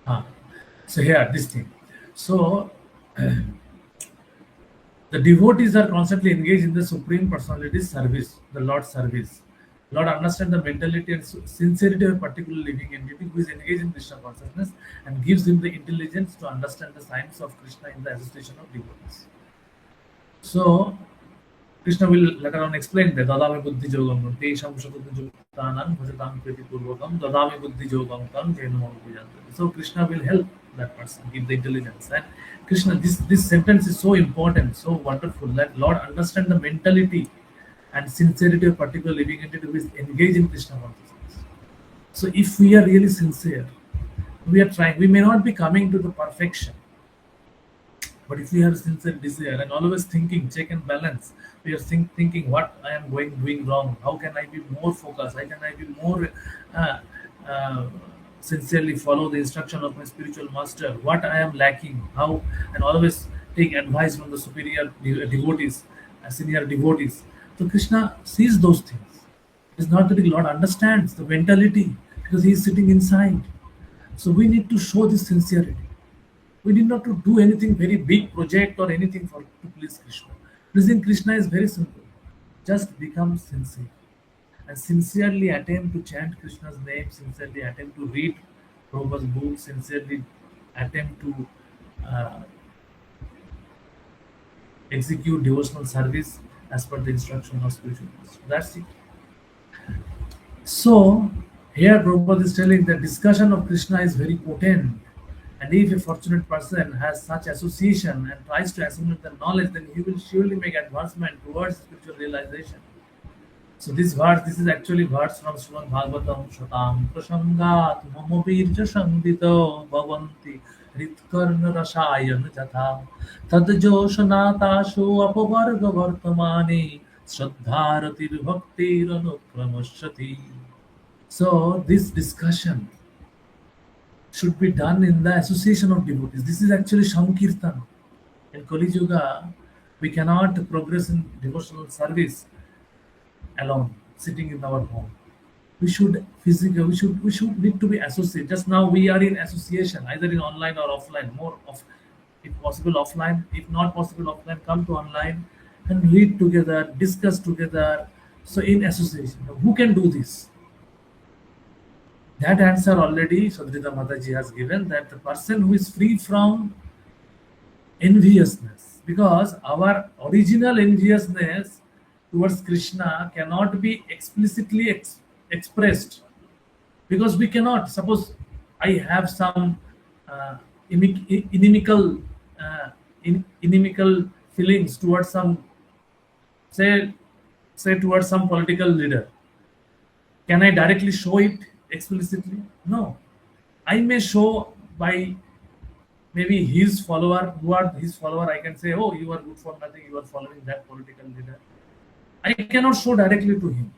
ah, so here this thing. So, the devotees are constantly engaged in the Supreme Personality's service, the Lord's service. Lord understands the mentality and sincerity of a particular living entity who is engaged in Krishna consciousness and gives him the intelligence to understand the science of Krishna in the association of devotees. So, Krishna will later on explain that Dadami Buddhi Jogam Tesham Shakutanan Bhajatam Priti Purvakam Dadami Buddhi Jogam Tam Jainam Pujantam. So Krishna will help that person, give the intelligence. And Krishna, this sentence is so important, so wonderful that Lord understand the mentality and sincerity of particular living entity who is engaged in Krishna consciousness. So if we are really sincere, we are trying, we may not be coming to the perfection. But if we have sincere desire and always thinking, check and balance, we are thinking what I am doing wrong, how can I be more focused, how can I be more uh, uh, sincerely follow the instruction of my spiritual master, what I am lacking, how, and always take advice from the superior devotees, senior devotees. So Krishna sees those things. It's not that the Lord understands the mentality because He is sitting inside. So we need to show this sincerity. We need not to do anything very big project or anything to please Krishna. Pleasing Krishna is very simple. Just become sincere and sincerely attempt to chant Krishna's name, sincerely attempt to read Prabhupada's book, sincerely attempt to uh, execute devotional service as per the instruction of spiritual master. That's it. So here Prabhupada is telling that discussion of Krishna is very potent. And if a fortunate person has such association and tries to assimilate the knowledge, then he will surely make advancement towards spiritual realization. So this is actually verse from Srimad Bhagavatam, Shatam Prasangat Mamabirja Sangvito Bhavanti Ritkarna Rasayan Jatha Tadjosanatashu Apavarga Vartamani Shraddharatir Bhaktir Anukramashrati. So this discussion should be done in the association of devotees. This is actually Sankirtan. In Kali Yuga, we cannot progress in devotional service alone, sitting in our home. We should physically, we should need to be associated. Just now we are in association, either in online or offline. More of, if possible, offline. If not possible, offline, come to online and read together, discuss together. So in association, who can do this? That answer already Sadrita Mataji has given, that the person who is free from enviousness, because our original enviousness towards Krishna cannot be explicitly expressed, because we cannot. Suppose I have some uh, inimical inimical feelings towards some, say towards some political leader. Can I directly show it explicitly? No. I may show by maybe his follower, who are his follower. I can say, oh, you are good for nothing, you are following that political leader. I cannot show directly to him,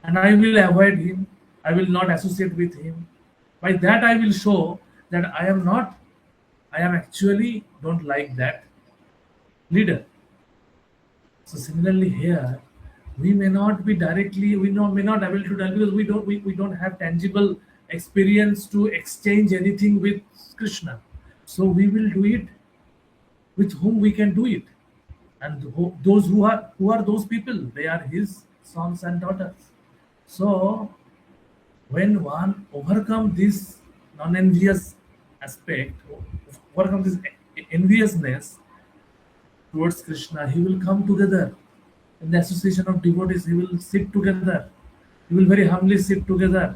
and I will avoid him. I will not associate with him. By that, I will show that I am not, I am actually don't like that leader. So similarly here, we may not be directly, may not able to tell, because we don't have tangible experience to exchange anything with Krishna. So we will do it with whom we can do it, and those who are those people, they are his sons and daughters. So when one overcome this non-envious aspect, overcome this enviousness towards Krishna, he will come together in the association of devotees. He will sit together. He will very humbly sit together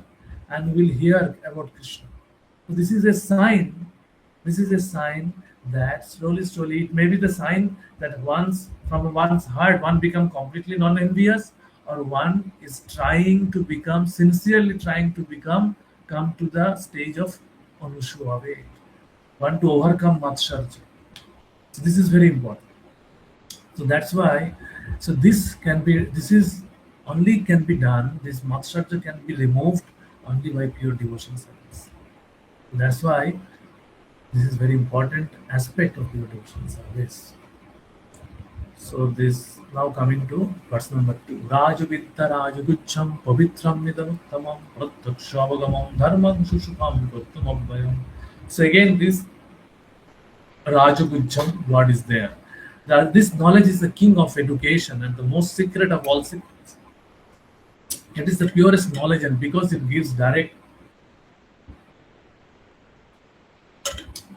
and will hear about Krishna. So this is a sign. This is a sign that slowly, it may be the sign that once from one's heart one become completely non-envious, or one is trying to become, sincerely trying to become, come to the stage of Anushuave, one to overcome Matsharja. So this is very important. So that's why, so this is only can be done, this Matsharja can be removed only by pure devotion service. So that's why this is very important aspect of pure devotion service. So this now coming to personal bhakti. Rajavitta Rajagucham Pavitram Nidamuttamam Pratyakshaavagamam Dharmam Shushupam Gottamabhayam. So again this Rajagucham word is there. That this knowledge is the king of education and the most secret of all secrets. It is the purest knowledge, and because it gives direct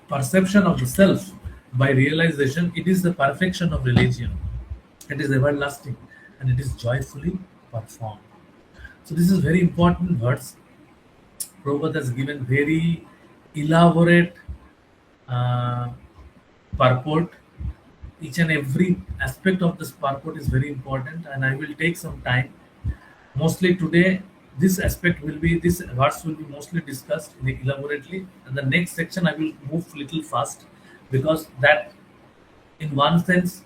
perception of the self by realization, it is the perfection of religion. It is everlasting and it is joyfully performed. So this is very important words. Prabhupada has given very elaborate purport. Each and every aspect of this purport is very important, and I will take some time. Mostly today, this aspect will be, this verse will be mostly discussed elaborately, and the next section I will move little fast, because that in one sense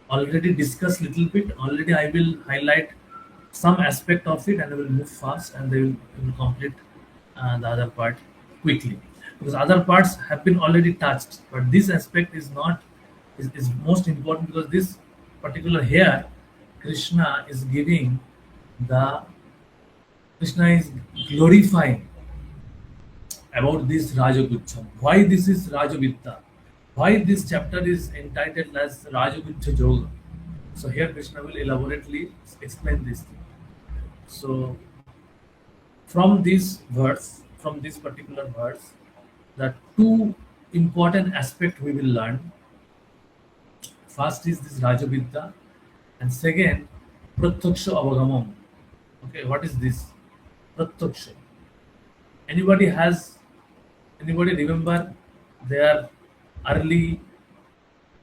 already discussed little bit. Already I will highlight some aspect of it and I will move fast, and they will complete the other part quickly, because other parts have been already touched, but this aspect is not, is most important, because this particular here Krishna is giving the, Krishna is glorifying about this Rajagucham. Why this is Rajavitta? Why this chapter is entitled as Rajagucha Yoga? So here Krishna will elaborately explain this thing. So from this verse, from this particular verse, the two important aspects we will learn. First is this Rajavidya, and second, Pratyaksha Avagamam. Okay, what is this? Pratyaksha. Anybody remember their early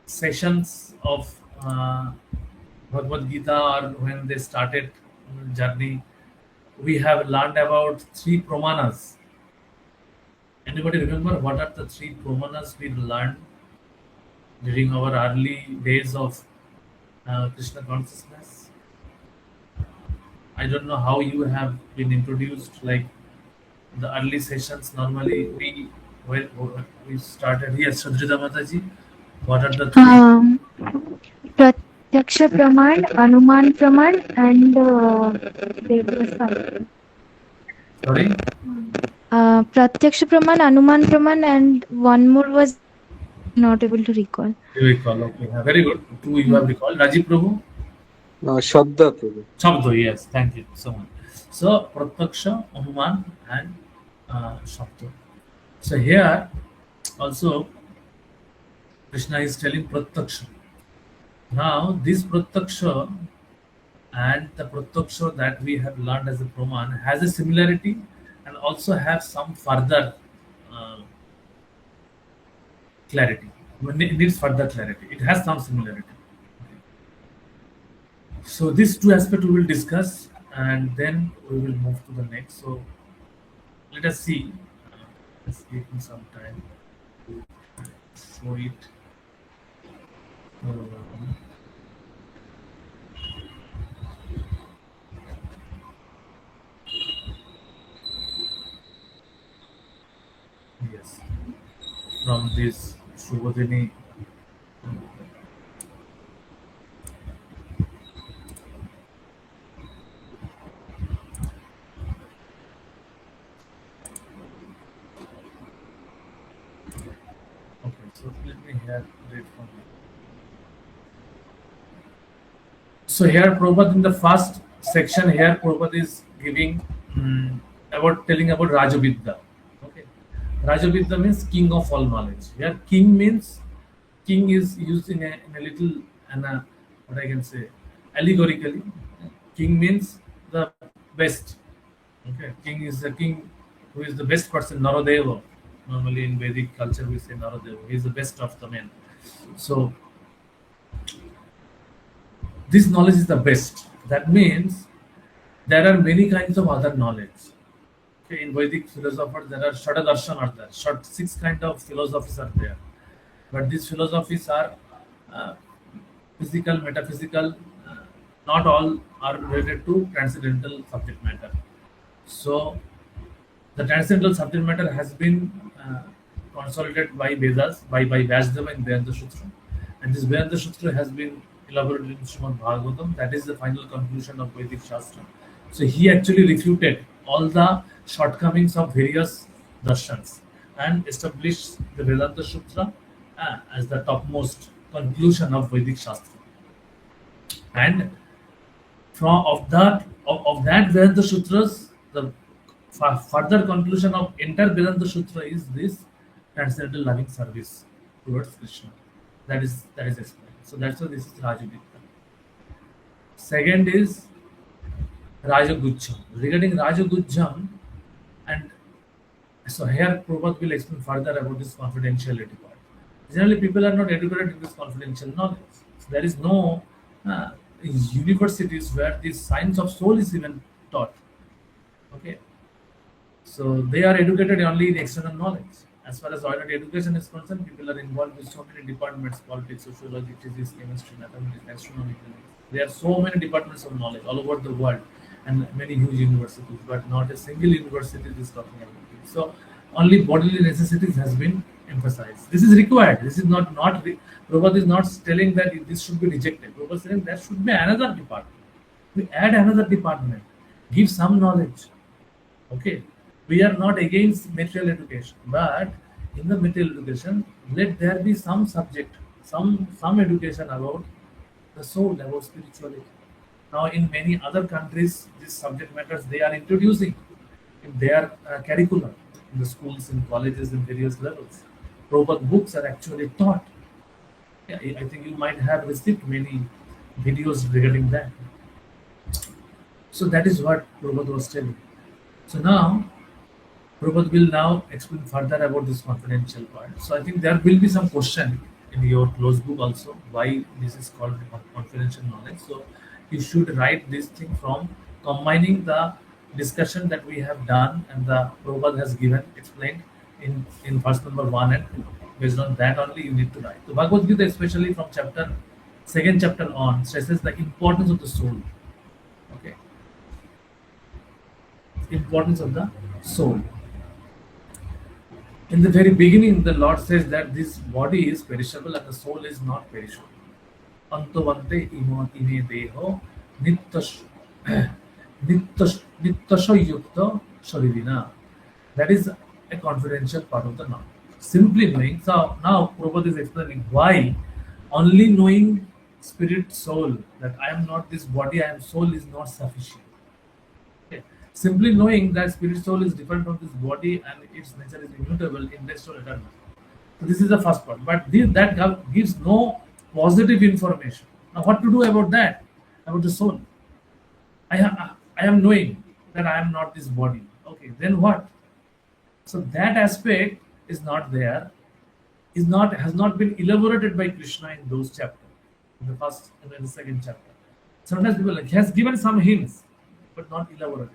sessions of Bhagavad Gita, or when they started journey? We have learned about three pramanas. Anybody remember what are the three pramanas we learned during our early days of Krishna consciousness? I don't know how you have been introduced. Like the early sessions, normally we started here. Sadrida Mataji, what are the three? Pratyaksha Praman, Anuman Praman, and there was something. Sorry, Pratyaksha Praman, Anuman Praman, and one more was there, but I'm not able to recall. you recall. Okay, very good. Two you have recalled. Rajiv Prabhu, Shabda Prabhu. Shabdo. Yes, thank you so much. So Pratyaksha, Anuman, and Shabdo. So here also Krishna is telling Pratyaksha. Now this Pratyaksha and the Pratyaksha that we have learned as a Praman has a similarity and also have some further uh, clarity. It needs further clarity. It has some similarity. So these two aspects we will discuss and then we will move to the next. So let us see. Let's give me some time to show it. Um, yes, from this Shubhodini. Okay, so let me here read from here. So here Prabhupada in the first section here Prabhupada is giving about telling about Rajavidya. Okay, Rajavidya means king of all knowledge. Here king means king is used in a little and what I can say allegorically. King means the best. Okay, king is the king who is the best person. Naradeva. Normally in Vedic culture we say Naradeva. He is the best of the men. So this knowledge is the best. That means there are many kinds of other knowledge. Okay, in Vedic philosophers, there are Shadadarshan are there. Six kind of philosophies are there. But these philosophies are uh, physical, metaphysical. Not all are related to transcendental subject matter. So the transcendental subject matter has been consolidated by Vedas, by Vyasdeva in Vedanta Sutra. And this Vedanta Sutra has been elaborated in Srimad Bhagavatam. That is the final conclusion of Vedic Shastra. So he actually refuted all the shortcomings of various darshans and established the Vedanta Sutra as the topmost conclusion of Vedic Shastra. And from of that Vedanta Sutras, the further conclusion of entire Vedanta Sutra is this transcendental loving service towards Krishna. That is explained. So that's why this is Rajavidya. Second is Rajagujjam. Regarding Rajagujjam, and so here Prabhupada will explain further about this confidentiality part. Generally, people are not educated in this confidential knowledge. So there is no universities where this science of soul is even taught. Okay, so they are educated only in external knowledge. As far as ordinary education is concerned, people are involved with so many departments: politics, sociology, physics, chemistry, mathematics, astronomy. There are so many departments of knowledge all over the world, and many huge universities, but not a single university is talking about it. So only bodily necessities has been emphasized. This is required. This is not Prabhupada is not telling that this should be rejected. Prabhupada is saying there should be another department. We add another department, give some knowledge. Okay, we are not against material education, but in the material education, let there be some subject, some education about the soul, about spirituality. Now, in many other countries, these subject matters they are introducing in their curriculum in the schools, in colleges, in various levels. Prabhupada books are actually taught. Yeah, I think you might have received many videos regarding that. So that is what Prabhupada was telling. So now, Prabhupada will now explain further about this confidential part. So I think there will be some question in your close book also why this is called confidential knowledge. So you should write this thing from combining the discussion that we have done and the Prabhupada has explained in verse number 1 and 2. Based on that only you need to write. So Bhagavad Gita, especially from second chapter on, stresses the importance of the soul. Okay. importance of the soul. In the very beginning, the Lord says that this body is perishable and the soul is not perishable. Antavante ime deho nittasha yukta sharirina. That is a confidential part of the knowledge. Simply knowing. So now Prabhupada is explaining why only knowing spirit soul that I am not this body, I am soul is not sufficient. Okay. Simply knowing that spirit soul is different from this body and its nature is immutable, indexed or eternal. So this is the first part. But that gives no positive information. Now what to do about that? About the soul? I am knowing that I am not this body. Okay, then what? So that aspect is not there, has not been elaborated by Krishna in those chapters, in the first and in the second chapter. Sometimes people he has given some hints, but not elaborated.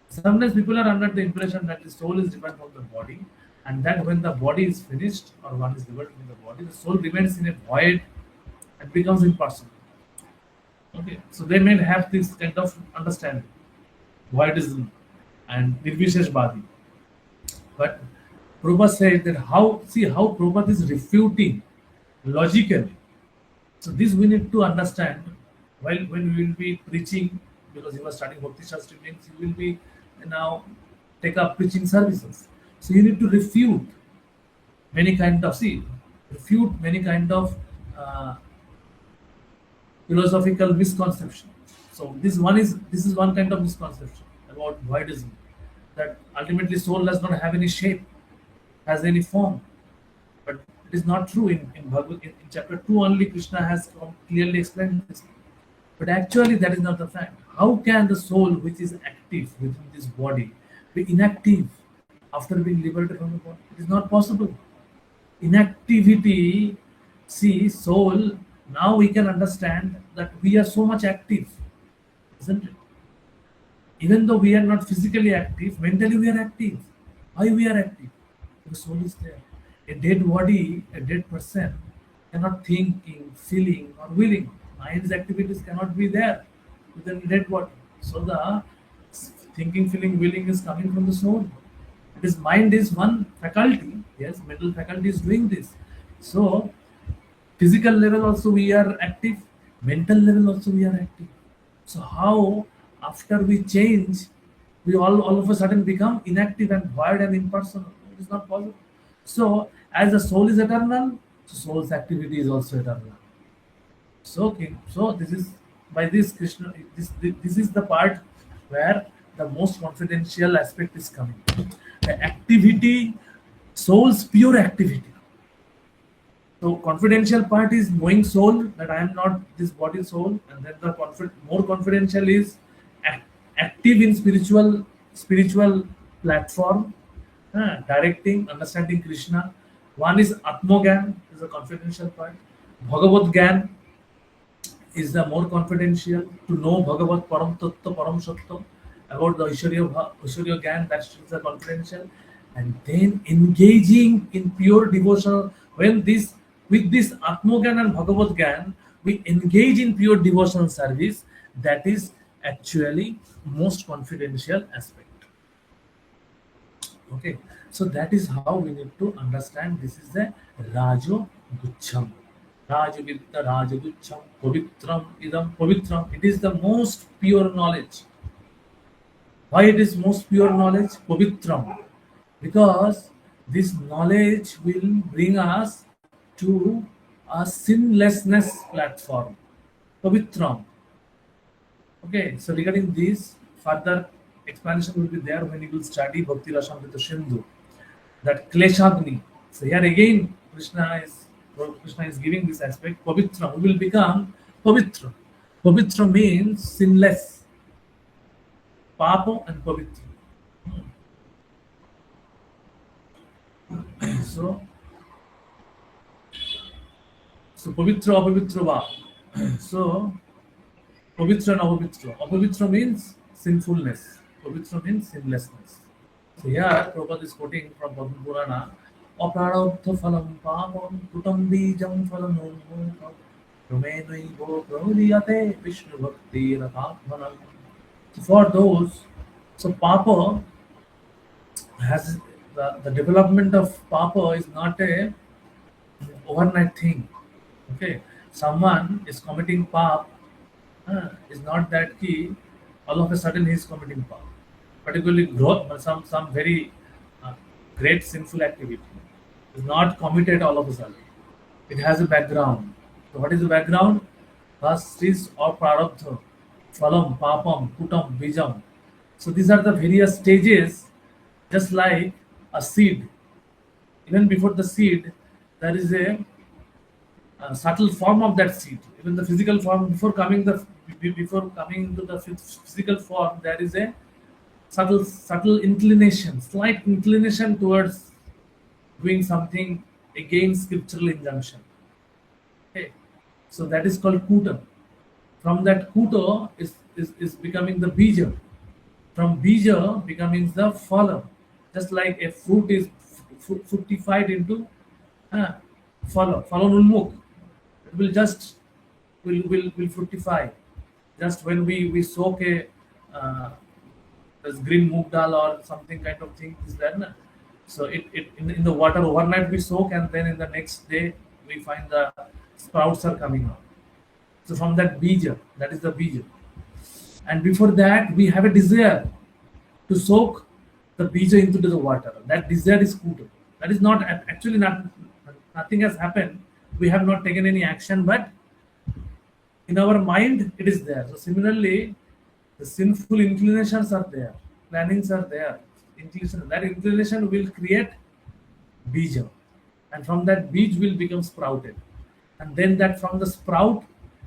Sometimes people are under the impression that the soul is different from the body, and that when the body is finished or one is liberated from the body, the soul remains in a void and becomes impersonal. Okay, so they may have this kind of understanding, voidism and Nirvishesh Badi. But Prabhupada said that how Prabhupada is refuting logically. So this we need to understand while when we will be preaching, because you are studying Bhakti Shastri means you will be now take up preaching services. So you need to refute many kind of uh, philosophical misconception. So this is one kind of misconception about voidism, that ultimately soul does not have any shape, has any form. But it is not true. In Bhagavad in chapter 2 only Krishna has clearly explained this. But actually that is not the fact. How can the soul which is active within this body be inactive after being liberated from the body? It is not possible. Inactivity, see, soul, now we can understand that we are so much active, isn't it? Even though we are not physically active, mentally we are active. Why we are active? The soul is there. A dead body, a dead person cannot thinking, feeling, or willing. Mind's activities cannot be there within a dead body. So the thinking, feeling, willing is coming from the soul. It is mind is one faculty. Yes, mental faculty is doing this. So physical level also we are active, mental level also we are active. So how after we change, we all of a sudden become inactive and void and impersonal? It is not possible. So as the soul is eternal, so soul's activity is also eternal. So okay, so this is by this Krishna. This is the part where the most confidential aspect is coming. The activity, soul's pure activity. So confidential part is knowing soul that I am not this body soul, and then the more confidential is active in spiritual platform, directing, understanding Krishna. One is Atmogan, is the confidential part. Bhagavad Gyan is the more confidential, to know Bhagavad Param Tattva Param Sattva, about the Aishwarya Gyan, that's the confidential. And then engaging in pure devotion, when this with this Atmogyan and Bhagavad Gyan, we engage in pure devotional service, that is actually most confidential aspect. Okay, so that is how we need to understand. This is the Rajo Gucham. Rajavitta Rajagucham Pavitram Idam Pavitram. It is the most pure knowledge. Why it is most pure knowledge? Pavitram. Because this knowledge will bring us to a sinlessness platform. Pavitram. Okay, so regarding this, further explanation will be there when you will study Bhakti Rasamrita Sindhu. That Kleshagni. So here again, Krishna is giving this aspect. Pavitra. We will become Pavitra. Pavitra means sinless. Papa and Pavitra. So Pavitra, Apavitra va. So Pavitra and Apavitra. Apavitra means sinfulness. Pavitra means sinlessness. So here Prabhupada is quoting from Padma Purana. Aparadha phalam papam tutam bijam phalam mukha rumenaivo prauriyate Vishnu bhakti rathatmanam. So for those So Papa has the development of Papa is not a overnight thing. Okay, someone is committing pap, is not that key. All of a sudden he is committing pap. Particularly growth, but some very uh, great sinful activity is not committed all of a sudden. It has a background. So what is the background? First is or prarabdha, phalam, papam, putam, bijam. So these are the various stages, just like a seed. Even before the seed, there is a subtle form of that seed. Even the physical form before coming into the physical form, there is a subtle inclination, slight inclination towards doing something against scriptural injunction. Okay, so that is called kuta. From that kuta is becoming the bija. From bija becoming the phala. Just like a fruit is fructified into uh, phala unmuk. It will just will fructify. Just when we soak a this green moong dal or something kind of thing is there. Na? So in the water overnight we soak, and then in the next day we find the sprouts are coming out. So from that bija, that is the bija. And before that we have a desire to soak the bija into the water. That desire is kuta. That is not actually not nothing has happened. We have not taken any action, but in our mind it is there. So similarly, the sinful inclinations are there, plannings are there. That inclination will create bija, and from that beej will become sprouted, and then that from the sprout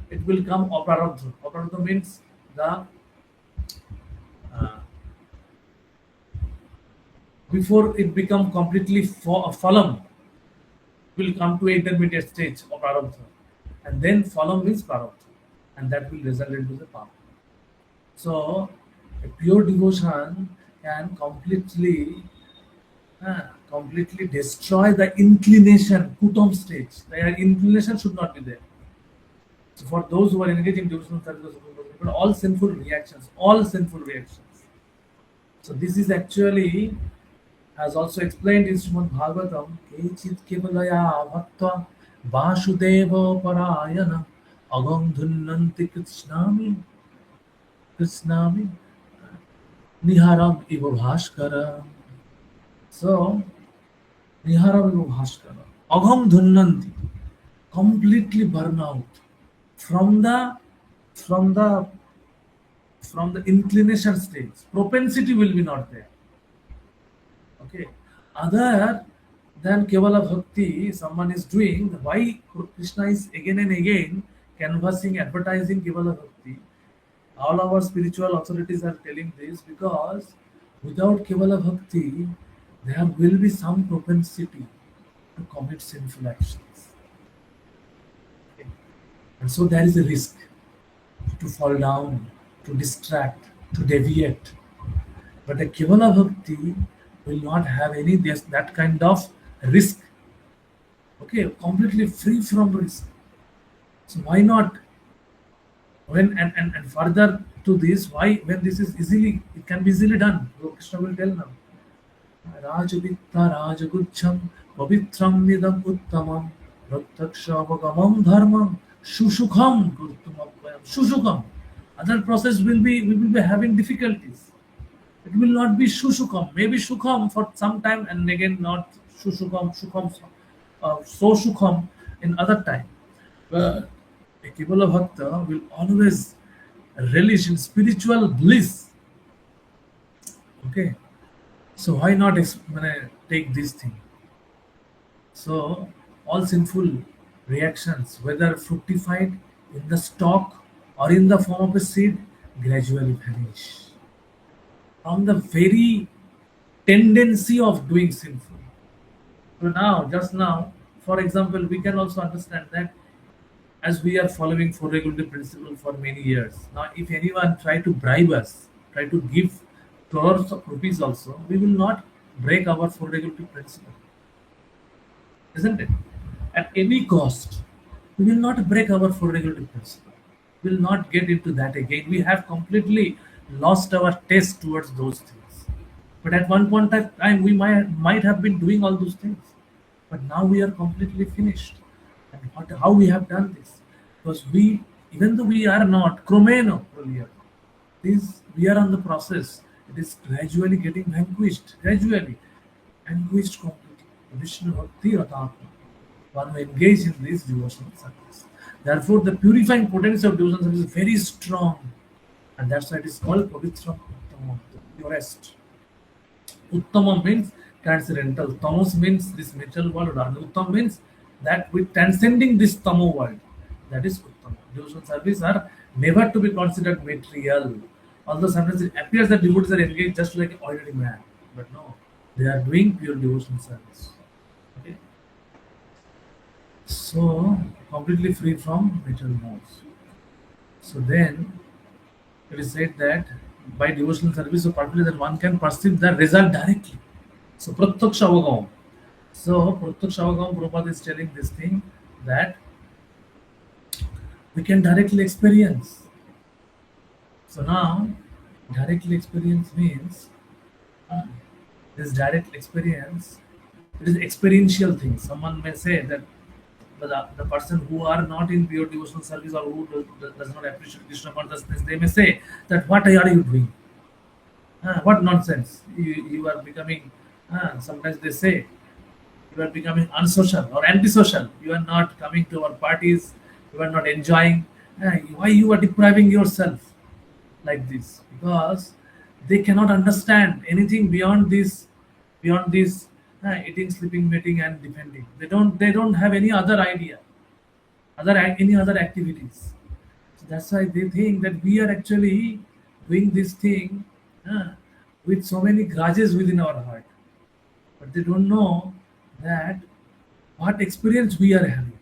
it will come aparadha. Aparadha means the uh, before it become completely phalam will come to an intermediate stage of prarabdha, and then phalam means prarabdha, and that will result into the path. So a pure devotion can completely destroy the inclination, kutam stage. The inclination should not be there. So for those who are engaged in devotional service, all sinful reactions. So this is actually, as also explained in Srimad Bhagavatam, Kechit Kevalaya Bhaktva Vasudeva Parayana Agam Dhunnanti Krishnami Niharam Iva Bhaskara. So Niharam Iva Bhaskara. Agam Dhunnanti, completely burn out from the inclination stage. Propensity will be not there. Okay. Other than Kevala Bhakti, someone is doing, why Krishna is again and again canvassing, advertising Kevala Bhakti. All our spiritual authorities are telling this because without Kevala Bhakti, there will be some propensity to commit sinful actions. Okay. And so there is a risk to fall down, to distract, to deviate. But a Kevala Bhakti will not have any that kind of risk. Okay, completely free from risk. So why not? When and further to this, why when this is easily, it can be easily done. Lord Krishna will tell now. Rajavitta Rajagucham Pavitram Nidam Uttamam Praktakshapagamam Dharmam Shushukam Kurtumapayam Shushukam. Other process we will be having difficulties. It will not be Shushukam, maybe Shukam for some time, and again not Shushukam, so Shukam in other time. But a Kevala Bhakta will always relish in spiritual bliss. Okay, so why not take this thing? So all sinful reactions, whether fructified in the stalk or in the form of a seed, gradually vanish from the very tendency of doing sinful. So now, just now, for example, we can also understand that as we are following four regulatory principle for many years. Now, if anyone try to bribe us, try to give crores of rupees also, we will not break our four regulatory principle. Isn't it? At any cost, we will not break our four regulatory principle. We will not get into that again. We have completely lost our taste towards those things. But at one point of time, we might have been doing all those things. But now we are completely finished. And how we have done this? Because even though we are not kromeno earlier, we are on the process. It is gradually getting vanquished, vanquished completely. Vishnu Bhakti Ratatma. One who engage in this devotional service. Therefore, the purifying potency of devotional service is very strong. And that's why it is called Pavitra Uttama, the purest. Uttama means transcendental. Tamas means this material world. And Uttama means that with transcending this Tamo world. That is Uttama. Devotional service are never to be considered material. Although sometimes it appears that devotees are engaged just like an ordinary man. But no, they are doing pure devotional service. Okay? So, completely free from material modes. So then, it is said that by devotional service, so particularly that one can perceive the result directly. So Pratyaksha Avagam. So Pratyaksha Avagam, Prabhupada is telling this thing that we can directly experience. So now, directly experience means this direct experience. It is experiential thing. Someone may say that the person who are not in pure devotional service or who does not appreciate Krishna consciousness, they may say that what are you doing? What nonsense! You are becoming. Sometimes they say you are becoming unsocial or antisocial. You are not coming to our parties. You are not enjoying. Why you are depriving yourself like this? Because they cannot understand anything beyond this eating, sleeping, mating, and defending. They don't have any other idea, any other activities. So that's why they think that we are actually doing this thing uh, with so many grudges within our heart. But they don't know that what experience we are having.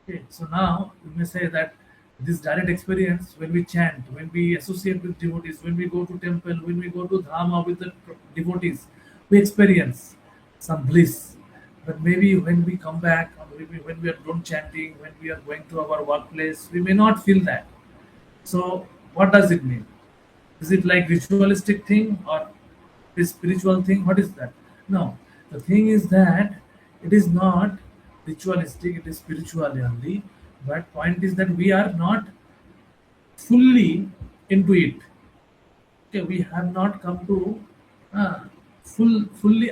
Okay, so now you may say that this direct experience when we chant, when we associate with devotees, when we go to temple, when we go to dhama with the devotees, we experience some bliss. But maybe when we come back, or maybe when we are done chanting, when we are going to our workplace, we may not feel that. So what does it mean? Is it like ritualistic thing or is spiritual thing? What is that? No. The thing is that it is not ritualistic, it is spiritual only. But point is that we are not fully into it. Okay, we have not come to uh, fully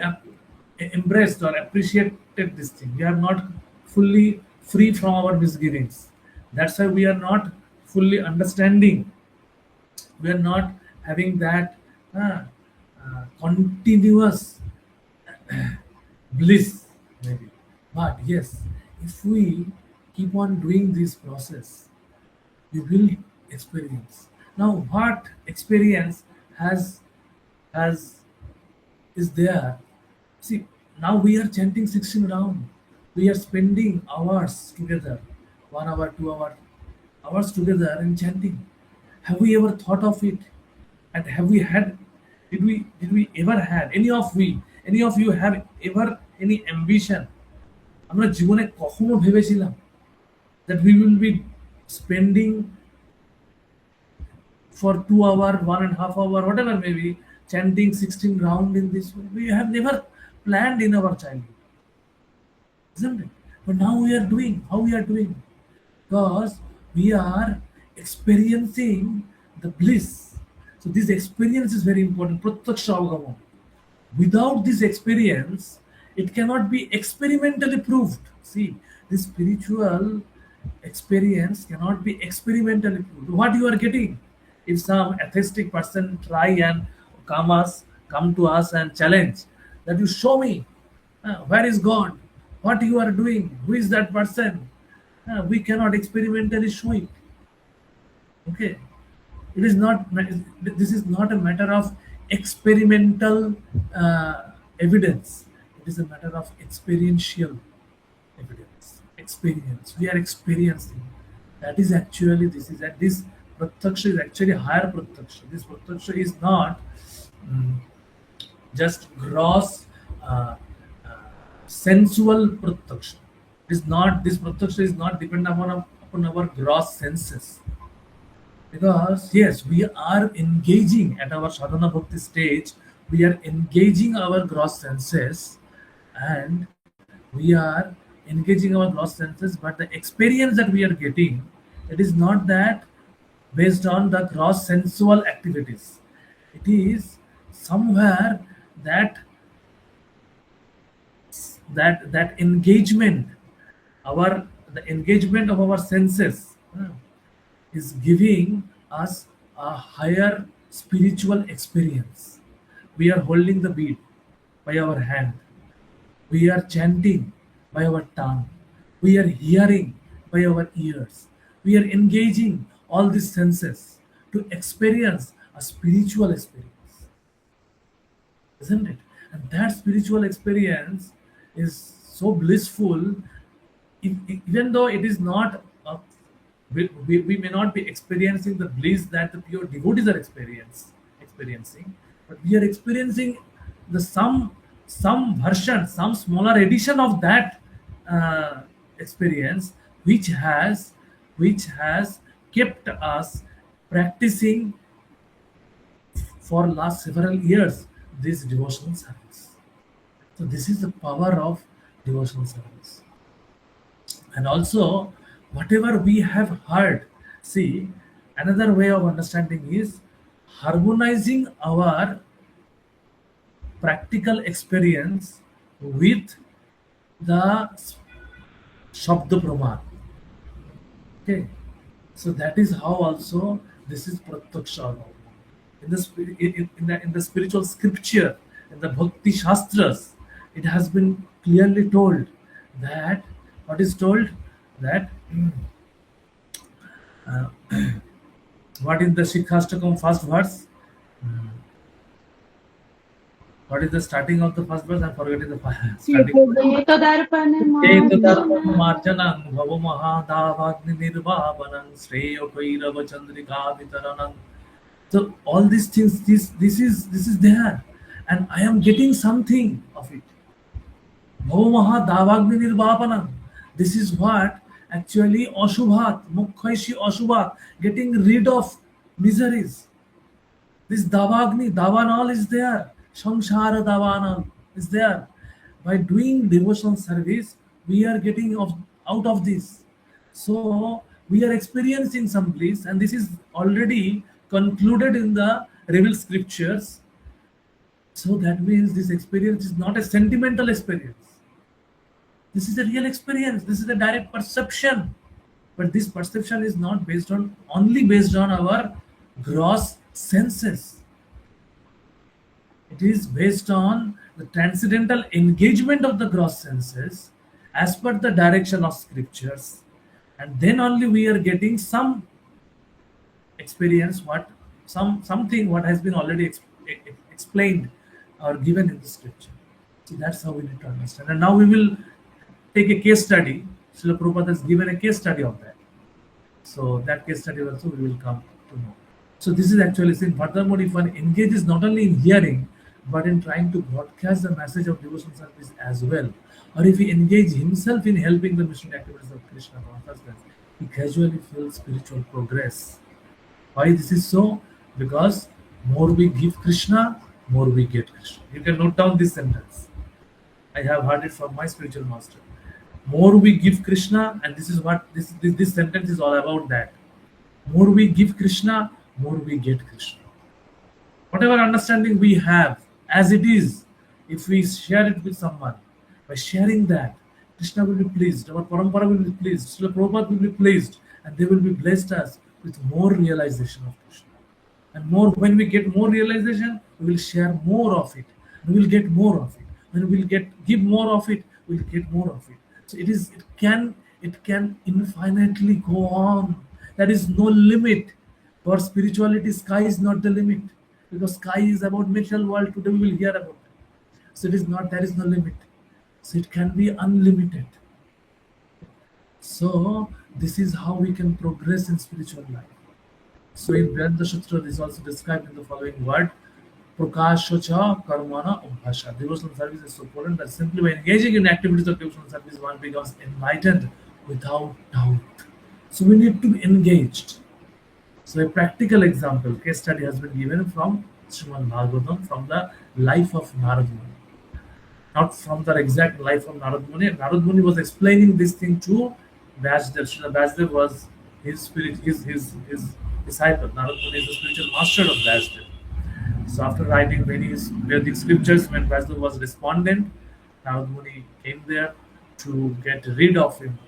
embraced or appreciated this thing. We are not fully free from our misgivings. That's why we are not fully understanding. We are not having that continuous bliss, maybe. But yes, if we keep on doing this process, we will experience. Now, what experience has is there? See, now we are chanting 16 round. We are spending hours together, 1 hour, 2 hours together in chanting. Have we ever thought of it? And have we had? Did we ever had any of you have ever any ambition? আমরা জীবনে কখনো ভেবেছিলাম that we will be spending for 2 hour, 1.5 hour, whatever maybe, chanting 16 round in this way? We have never planned in our childhood, isn't it? But now we are doing. How we are doing? Because we are experiencing the bliss. So this experience is very important. Pratyaksha avagama. Without this experience, it cannot be experimentally proved. See, this spiritual experience cannot be experimentally proved. What you are getting? If some atheistic person try and come to us and challenge that you show me where is God, what you are doing, who is that person, we cannot experimentally show it. Okay, it is not. This is not a matter of experimental evidence. It is a matter of experiential evidence. Experience. We are experiencing. That is actually this pratyaksha is actually higher pratyaksha. This pratyaksha is not just gross sensual pratyaksha. This pratyaksha is not dependent upon our gross senses. Because yes, we are engaging at our sadhana bhakti stage, we are engaging our gross senses, and we are engaging our gross senses, but the experience that we are getting, it is not that based on the gross sensual activities. It is somewhere that that engagement, our the engagement of our senses, is giving us a higher spiritual experience. We are holding the bead by our hand. We are chanting by our tongue. We are hearing by our ears. We are engaging all these senses to experience a spiritual experience, isn't it? And that spiritual experience is so blissful, even though it is not we may not be experiencing the bliss that the pure devotees are experiencing, but we are experiencing the some version, some smaller edition of that experience, which has kept us practicing for last several years this devotional service. So this is the power of devotional service. And also, whatever we have heard, see, another way of understanding is harmonizing our practical experience with the Shabda Praman. Okay, so that is how also this is Pratyaksha Anubhav. In the in the spiritual scripture, in the Bhakti Shastras, it has been clearly told that what is told that uh, what is the ISKCON first verse? What is the starting of the first verse? I'm forgetting the starting. Marjanam bhavamahadavagni nirvapanam shreyo kairava chandrika vitaranam. So all these things, this is there, and I am getting something of it. Bhavamaha davagni nirvapanam. This is what actually ashubhat, mukkhaishi ashubhat, getting rid of miseries. This davagni, davanal is there. Samsara davanal is there. By doing devotional service, we are getting out of this. So we are experiencing some bliss, and this is already concluded in the revealed scriptures. So that means this experience is not a sentimental experience. This is a real experience. This is a direct perception. But this perception is not only based on our gross senses. It is based on the transcendental engagement of the gross senses as per the direction of scriptures. And then only we are getting some experience, something what has been already explained or given in the scripture. So that's how we need to understand. And now we will take a case study. Srila Prabhupada has given a case study of that. So that case study also we will come to know. So this is actually saying, furthermore, if one engages not only in hearing, but in trying to broadcast the message of devotional service as well, or if he engage himself in helping the missionary activities of Krishna consciousness, he gradually feels spiritual progress. Why this is so? Because more we give Krishna, more we get Krishna. You can note down this sentence. I have heard it from my spiritual master. More we give Krishna, and this is what this sentence is all about, that more we give Krishna, more we get Krishna. Whatever understanding we have as it is, if we share it with someone, by sharing that, Krishna will be pleased, our Parampara will be pleased, Srila Prabhupada will be pleased, and they will be blessed us with more realization of Krishna. And more, when we get more realization, we will share more of it. We will get more of it. When we will give more of it, we will get more of it. So it can infinitely go on. There is no limit. For spirituality, sky is not the limit. Because sky is about material world. Today we will hear about it. So it is not, there is no limit. So it can be unlimited. So this is how we can progress in spiritual life. So in Vedanta Sutra, this is also described in the following word: Prakashacha karmana ubhasha. Devotional service is so important that simply by engaging in activities of devotional service, one becomes enlightened without doubt. So we need to be engaged. So a practical example, case study has been given from Srimad Bhagavatam, from the life of Narad Muni, not from the exact life of Narad Muni. Narad Muni was explaining this thing to Vyasdev. Srila Vyasdev was his spirit, his disciple. Narad Muni is the spiritual master of Vyasdev. So after writing many Vedic scriptures, when Vyasdev was despondent, Narad Muni came there to get rid of him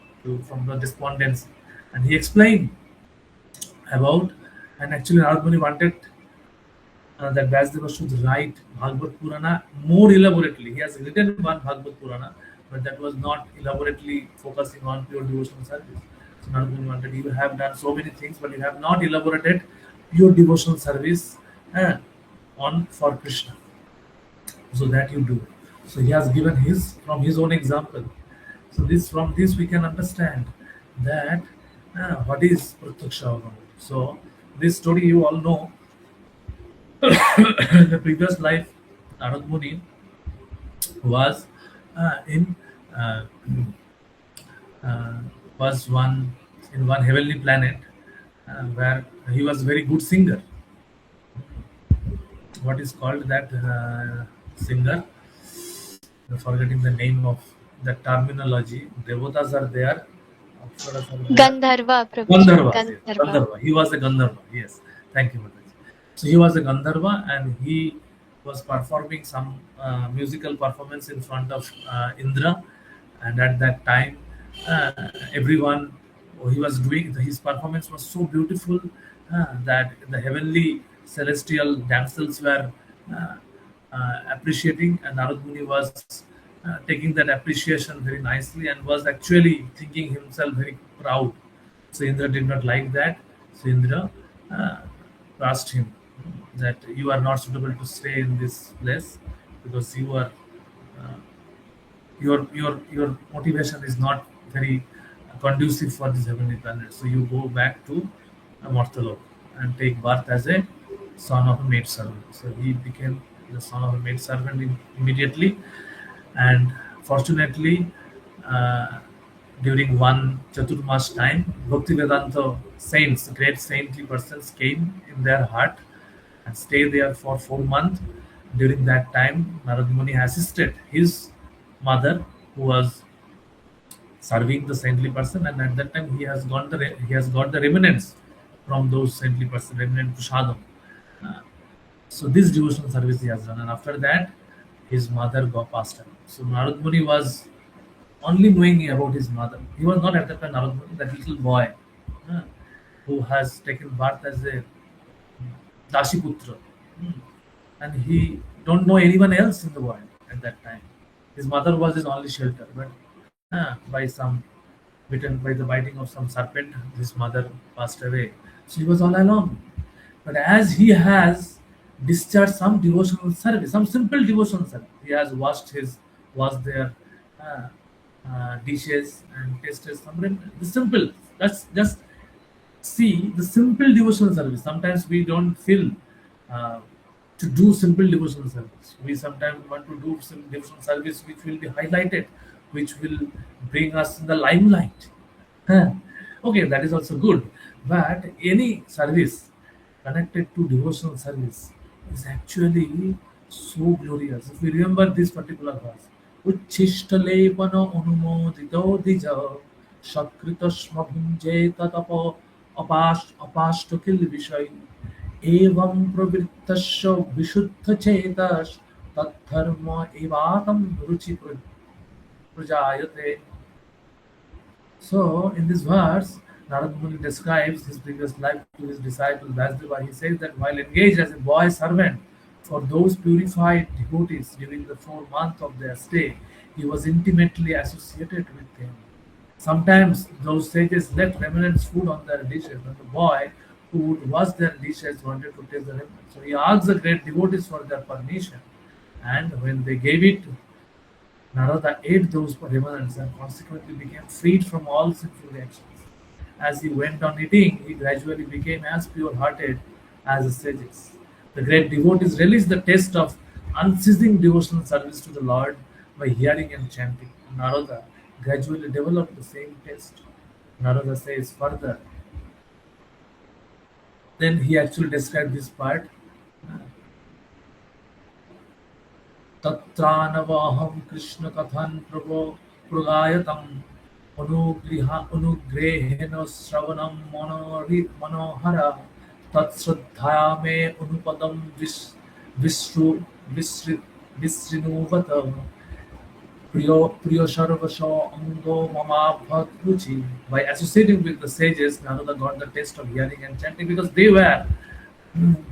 from the despondency, and he explained about, and actually Narad Muni wanted that Vyasdeva should write Bhagavad Purana more elaborately. He has written one Bhagavad Purana, but that was not elaborately focusing on pure devotional service. So Narad Muni wanted, you have done so many things, but you have not elaborated pure devotional service on for Krishna. So that you do. So he has given from his own example. So from this we can understand that what is Pratyaksha Avagama. So this story you all know. The previous life, Narad Muni was in uh, uh, was one in one heavenly planet where he was very good singer. What is called that singer? I'm forgetting the name of the terminology. Devatas are there. Apsaras are there. Gandharva, Prabhuji. Gandharva, yes. Gandharva. Gandharva. He was a Gandharva. Yes. Thank you, Mataji. So he was a Gandharva, and he was performing some musical performance in front of Indra. And at that time, everyone he was doing his performance was so beautiful that the heavenly celestial damsels were appreciating, and Narad Muni was taking that appreciation very nicely and was actually thinking himself very proud. So Indra did not like that. So Indra asked him that you are not suitable to stay in this place because you are your motivation is not very conducive for this heavenly planet. So you go back to Mortalo and take birth as a son of a maid servant. So he became the son of a maid servant immediately, and fortunately, during one Chaturmas time, Bhakti Vedanta saints, great saintly persons, came in their heart and stayed there for 4 months. During that time, Narad Muni assisted his mother, who was serving the saintly person, and at that time he has got the remnants from those saintly person, remnant prasadam. Uh, so this devotional service he has done, and after that, his mother got passed away. So Narad Muni was only knowing about his mother. He was not at that time Narad Muni, that little boy uh, who has taken birth as a Dashiputra. And he don't know anyone else in the world at that time. His mother was his only shelter, but by the biting of some serpent, his mother passed away. So he was all alone. But as he has discharged some devotional service, some simple devotional service, he has washed their dishes and tasted some the simple. That's just see the simple devotional service. Sometimes we don't feel uh, to do simple devotional service. We sometimes want to do some devotional service which will be highlighted, which will bring us in the limelight. Huh. Okay, that is also good. But any service connected to devotional service is actually so glorious. If we remember this particular verse, Uchishtalepana Anumodito Dija Shakrita Smabhunje Tatapo Apashtakil Vishay Evam Pravrittasya Vishuddha Chetas Tadharma Evatam Ruchi Prajayate. So, in this verse, Narad Muni describes his previous life to his disciple Vasudeva. He says that while engaged as a boy servant for those purified devotees during the 4 months of their stay, he was intimately associated with them. Sometimes those sages left remnants food on their dishes, and the boy who would wash their dishes wanted to taste the remnants. So he asked the great devotees for their permission, and when they gave it, Narada ate those remnants and consequently became freed from all sinful reactions. As he went on eating, he gradually became as pure-hearted as the sages. The great devotees relished the taste of unceasing devotional service to the Lord by hearing and chanting. Narada gradually developed the same taste. Narada says further Then he actually described this part. तत्रानवाहं कृष्णकथं प्रभो प्रगायतम् अनुग्रहेण श्रवणं मनोहर तत्श्रद्धया मे अनुपदं विश्रु विसृ विशृणुवत प्रियो सर्वशो अंगो ममाभद्रुचि. By associating with the sages, Narada got the taste of hearing and chanting because they were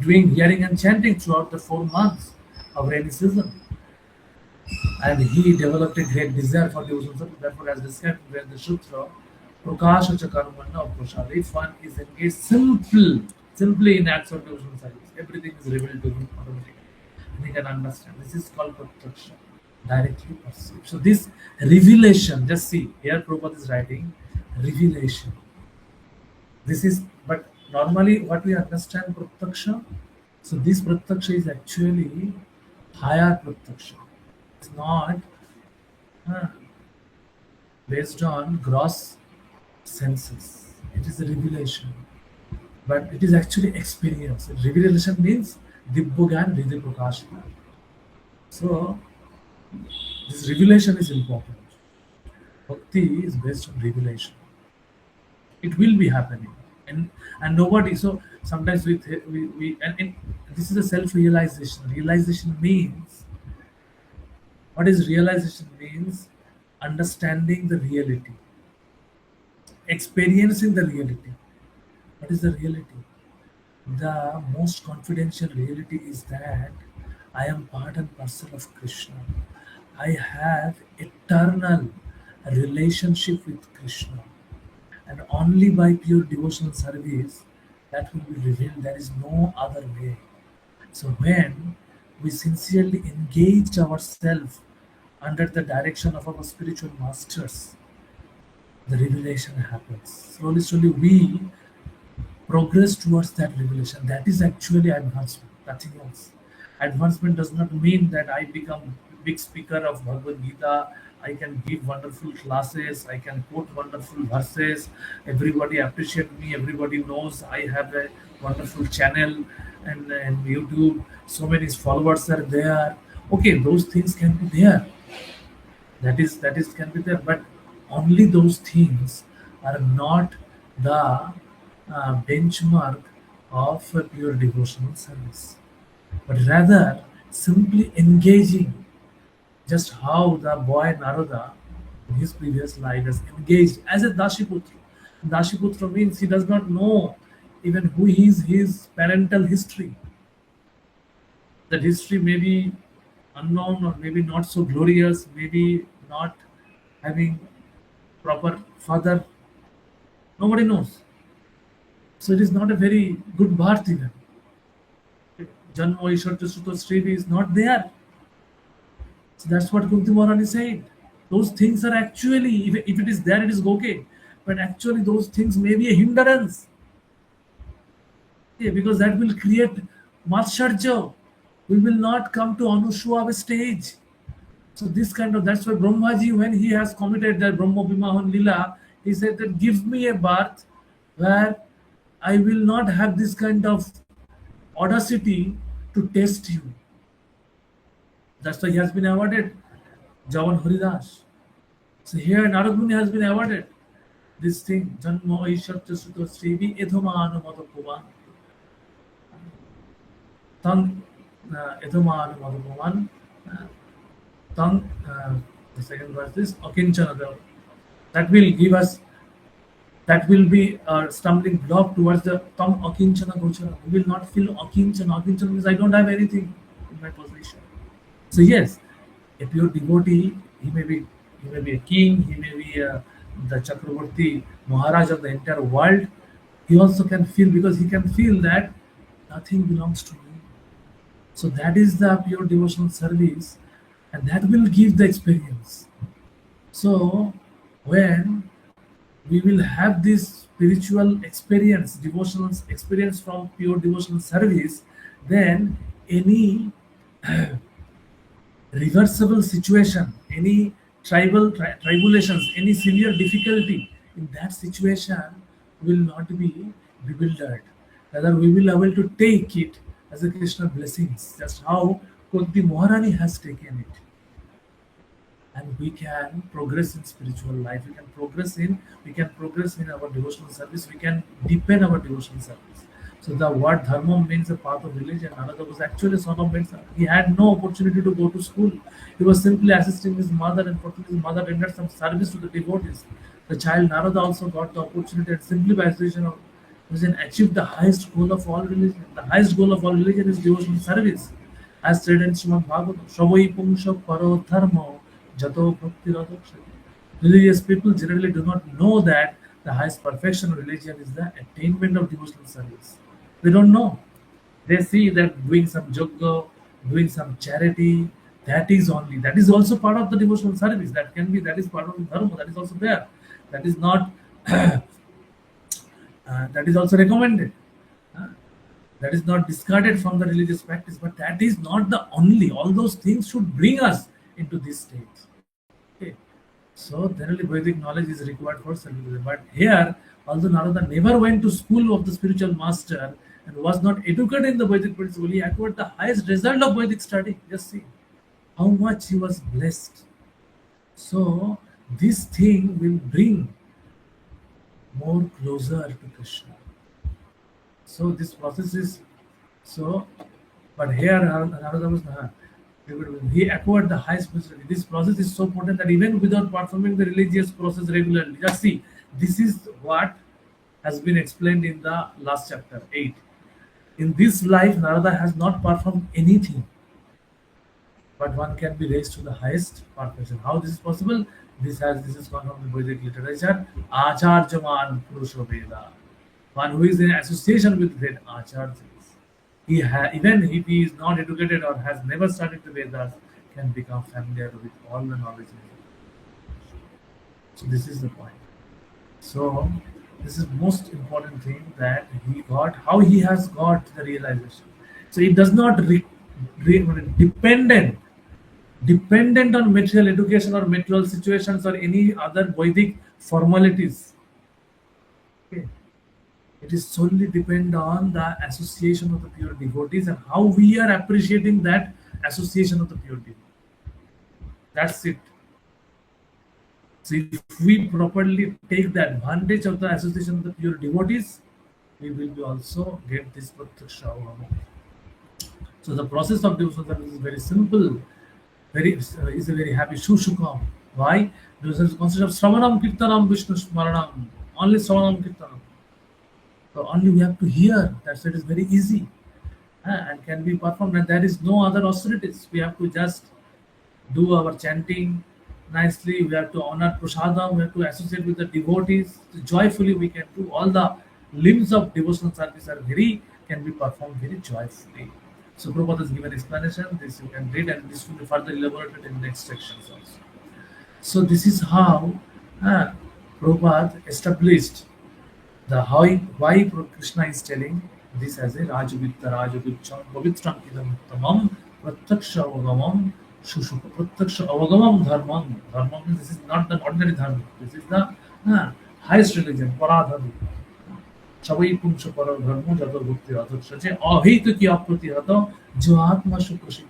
doing hearing and chanting throughout the 4 months of rainy season. And he developed a great desire for devotional service. Therefore, as described in the Sutra, Prakasha Chakarmanna of Prasad. If one is engaged simply in acts of devotional service, everything is revealed to him automatically. And he can understand. This is called Prataksha, directly perceived. So this revelation, just see, here Prabhupada is writing revelation. This is, but normally what we understand Prataksha, so this Prataksha is actually higher Prataksha. It's not based on gross senses. It is a revelation, but it is actually experience. Revelation means Dibbogyan Vidhi Prakashana. So this revelation is important. Bhakti is based on revelation. It will be happening, and nobody. So sometimes we and this is a self-realization. Realization means, what is realization means? Understanding the reality, experiencing the reality. What is the reality? The most confidential reality is that I am part and parcel of Krishna. I have eternal relationship with Krishna. And only by pure devotional service that will be revealed. There is no other way. So when we sincerely engage ourselves under the direction of our spiritual masters, the revelation happens. Slowly, we progress towards that revelation. That is actually advancement, nothing else. Advancement does not mean that I become big speaker of Bhagavad Gita. I can give wonderful classes. I can quote wonderful verses. Everybody appreciate me. Everybody knows I have a wonderful channel and YouTube. So many followers are there. Okay, those things can be there. That is can be there, but only those things are not the benchmark of a pure devotional service, but rather simply engaging, just how the boy Narada in his previous life has engaged as a Dashiputra. Dashiputra means he does not know even who is his parental history. That history may be unknown or maybe not so glorious, maybe not having proper father. Nobody knows. So it is not a very good birth even. Janma Ishwarya Sutta Srivi is not there. So that's what Kunti Maharani said. Those things are actually, if it is there, it is okay. But actually those things may be a hindrance. Yeah, because that will create Matsharja. We will not come to Anushwava stage. So this kind of, that's why Brahmaji, when he has committed that Brahma Bimahan Lila, he said that give me a birth where I will not have this kind of audacity to test you. That's why he has been awarded Javan Haridas. So here Narad Muni has been awarded this thing, Janma Aishwarya Sutta Srivi Edhomanu Matapuvan. Tang Edhomanu Matapuvan. Tang, the second verse is Akinchana. That will give us, that will be a stumbling block towards the Tam Akinchana Gochara. We will not feel Akinchana. Akinchana means I don't have anything in my possession. So yes, a pure devotee, he may be a king, he may be the Chakravarti Maharaj of the entire world. He also can feel, because he can feel that nothing belongs to me. So that is the pure devotional service, and that will give the experience. So when we will have this spiritual experience, devotional experience from pure devotional service, then any reversible situation, any tribulations, any severe difficulty in that situation will not be bewildered. whether we will able to take it as a Krishna blessings, just how Kunti Maharani has taken it. And we can progress in spiritual life, we can progress in our devotional service, we can deepen our devotional service. So the word dharma means a path of religion. Another was actually son of means he had no opportunity to go to school. He was simply assisting his mother, and fortunately his mother rendered some service to the devotees. The child Narada also got the opportunity, and simply by association of religion achieved the highest goal of all religion. The highest goal of all religion is devotional service. As stated in Srimad Bhagavatam, Shavai Pungsha Paro Dharma Jato Bhakti Radhaksha. Religious people generally do not know that the highest perfection of religion is the attainment of devotional service. They don't know. They see that doing some yoga, doing some charity, that is also part of the devotional service. That is part of the dharma, that is also there. That is not, that is also recommended. Uh, that is not discarded from the religious practice, but that is not the only. All those things should bring us into this state. Okay. So generally Vedic knowledge is required for self-reliance. But here, although Narada never went to school of the spiritual master and was not educated in the Vedic principle, he acquired the highest result of Vedic study. Just see how much he was blessed. So this thing will bring more closer to Krishna. So this process is so, but here Narada was he acquired the highest spirituality. This process is so potent that even without performing the religious process regularly, just see, this is what has been explained in the last chapter 8. In this life, Narada has not performed anything, but one can be raised to the highest perfection. How this is possible? This is gone from the Vedic literature. Acharjaman Purusha Veda. One who is in association with great acharyas. Even if he is not educated or has never studied the Vedas, can become familiar with all the knowledge. So this is the point. So this is most important thing that he got, how he has got the realization. So it does not dependent on material education or material situations or any other Vedic formalities. Okay. It is solely depend on the association of the pure devotees and how we are appreciating that association of the pure devotee. That's it. So if we properly take the advantage of the association of the pure devotees, we will be also get this pratyaksha avagama. So the process of devotional service is very simple. Is a very happy shushukam. Why? Devotional service consists of Sravanam Kirtanam Vishnu Smaranam. Only Sravanam Kirtanam. So only we have to hear. That's it is very easy and can be performed. And there is no other austerities. We have to just do our chanting nicely. We have to honor prasadam. We have to associate with the devotees. So joyfully we can do all the limbs of devotional service can be performed very joyfully. So Prabhupada has given explanation. This you can read, and this will be further elaborated in next sections also. So this is how Prabhupada established the why Krishna is telling this as a Rajavitta Pavitram Idam Tamam Pratyaksha Avagamam Shushuka Pratyaksha Avagamam Dharmam. Dharmam means this is not the ordinary dharma. This is the highest religion, Paradharma. Shavai Pungsha Paro Dharma Jato Bhakti Radhaksha Je Ahituki Apratihata Jo Atma Shukrashikti.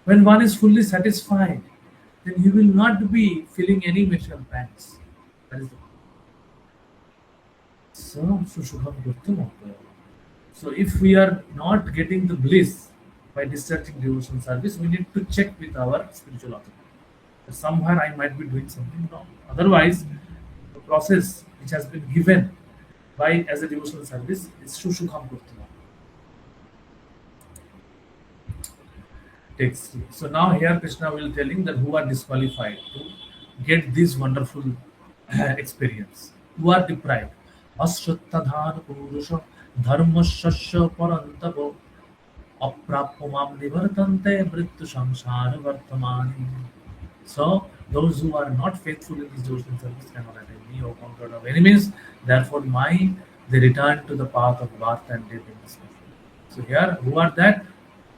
When one is fully satisfied, then he will not be feeling any material pangs. That is the So if we are not getting the bliss by discharging devotional service, we need to check with our spiritual authority. Somewhere I might be doing something wrong. Otherwise, the process which has been given by as a devotional service is Shushukham Kurtima. Text 3. So now here Krishna will telling that who are disqualified to get this wonderful experience, who are deprived. Ashrattadhan Purusha Dharma Shasya Parantavo Aprapumam Nivartante Brittu Samsara Vartamani. So those who are not faithful in this devotional service cannot attain me or conquered of enemies. Therefore, they return to the path of birth and death in this life. So here, who are that?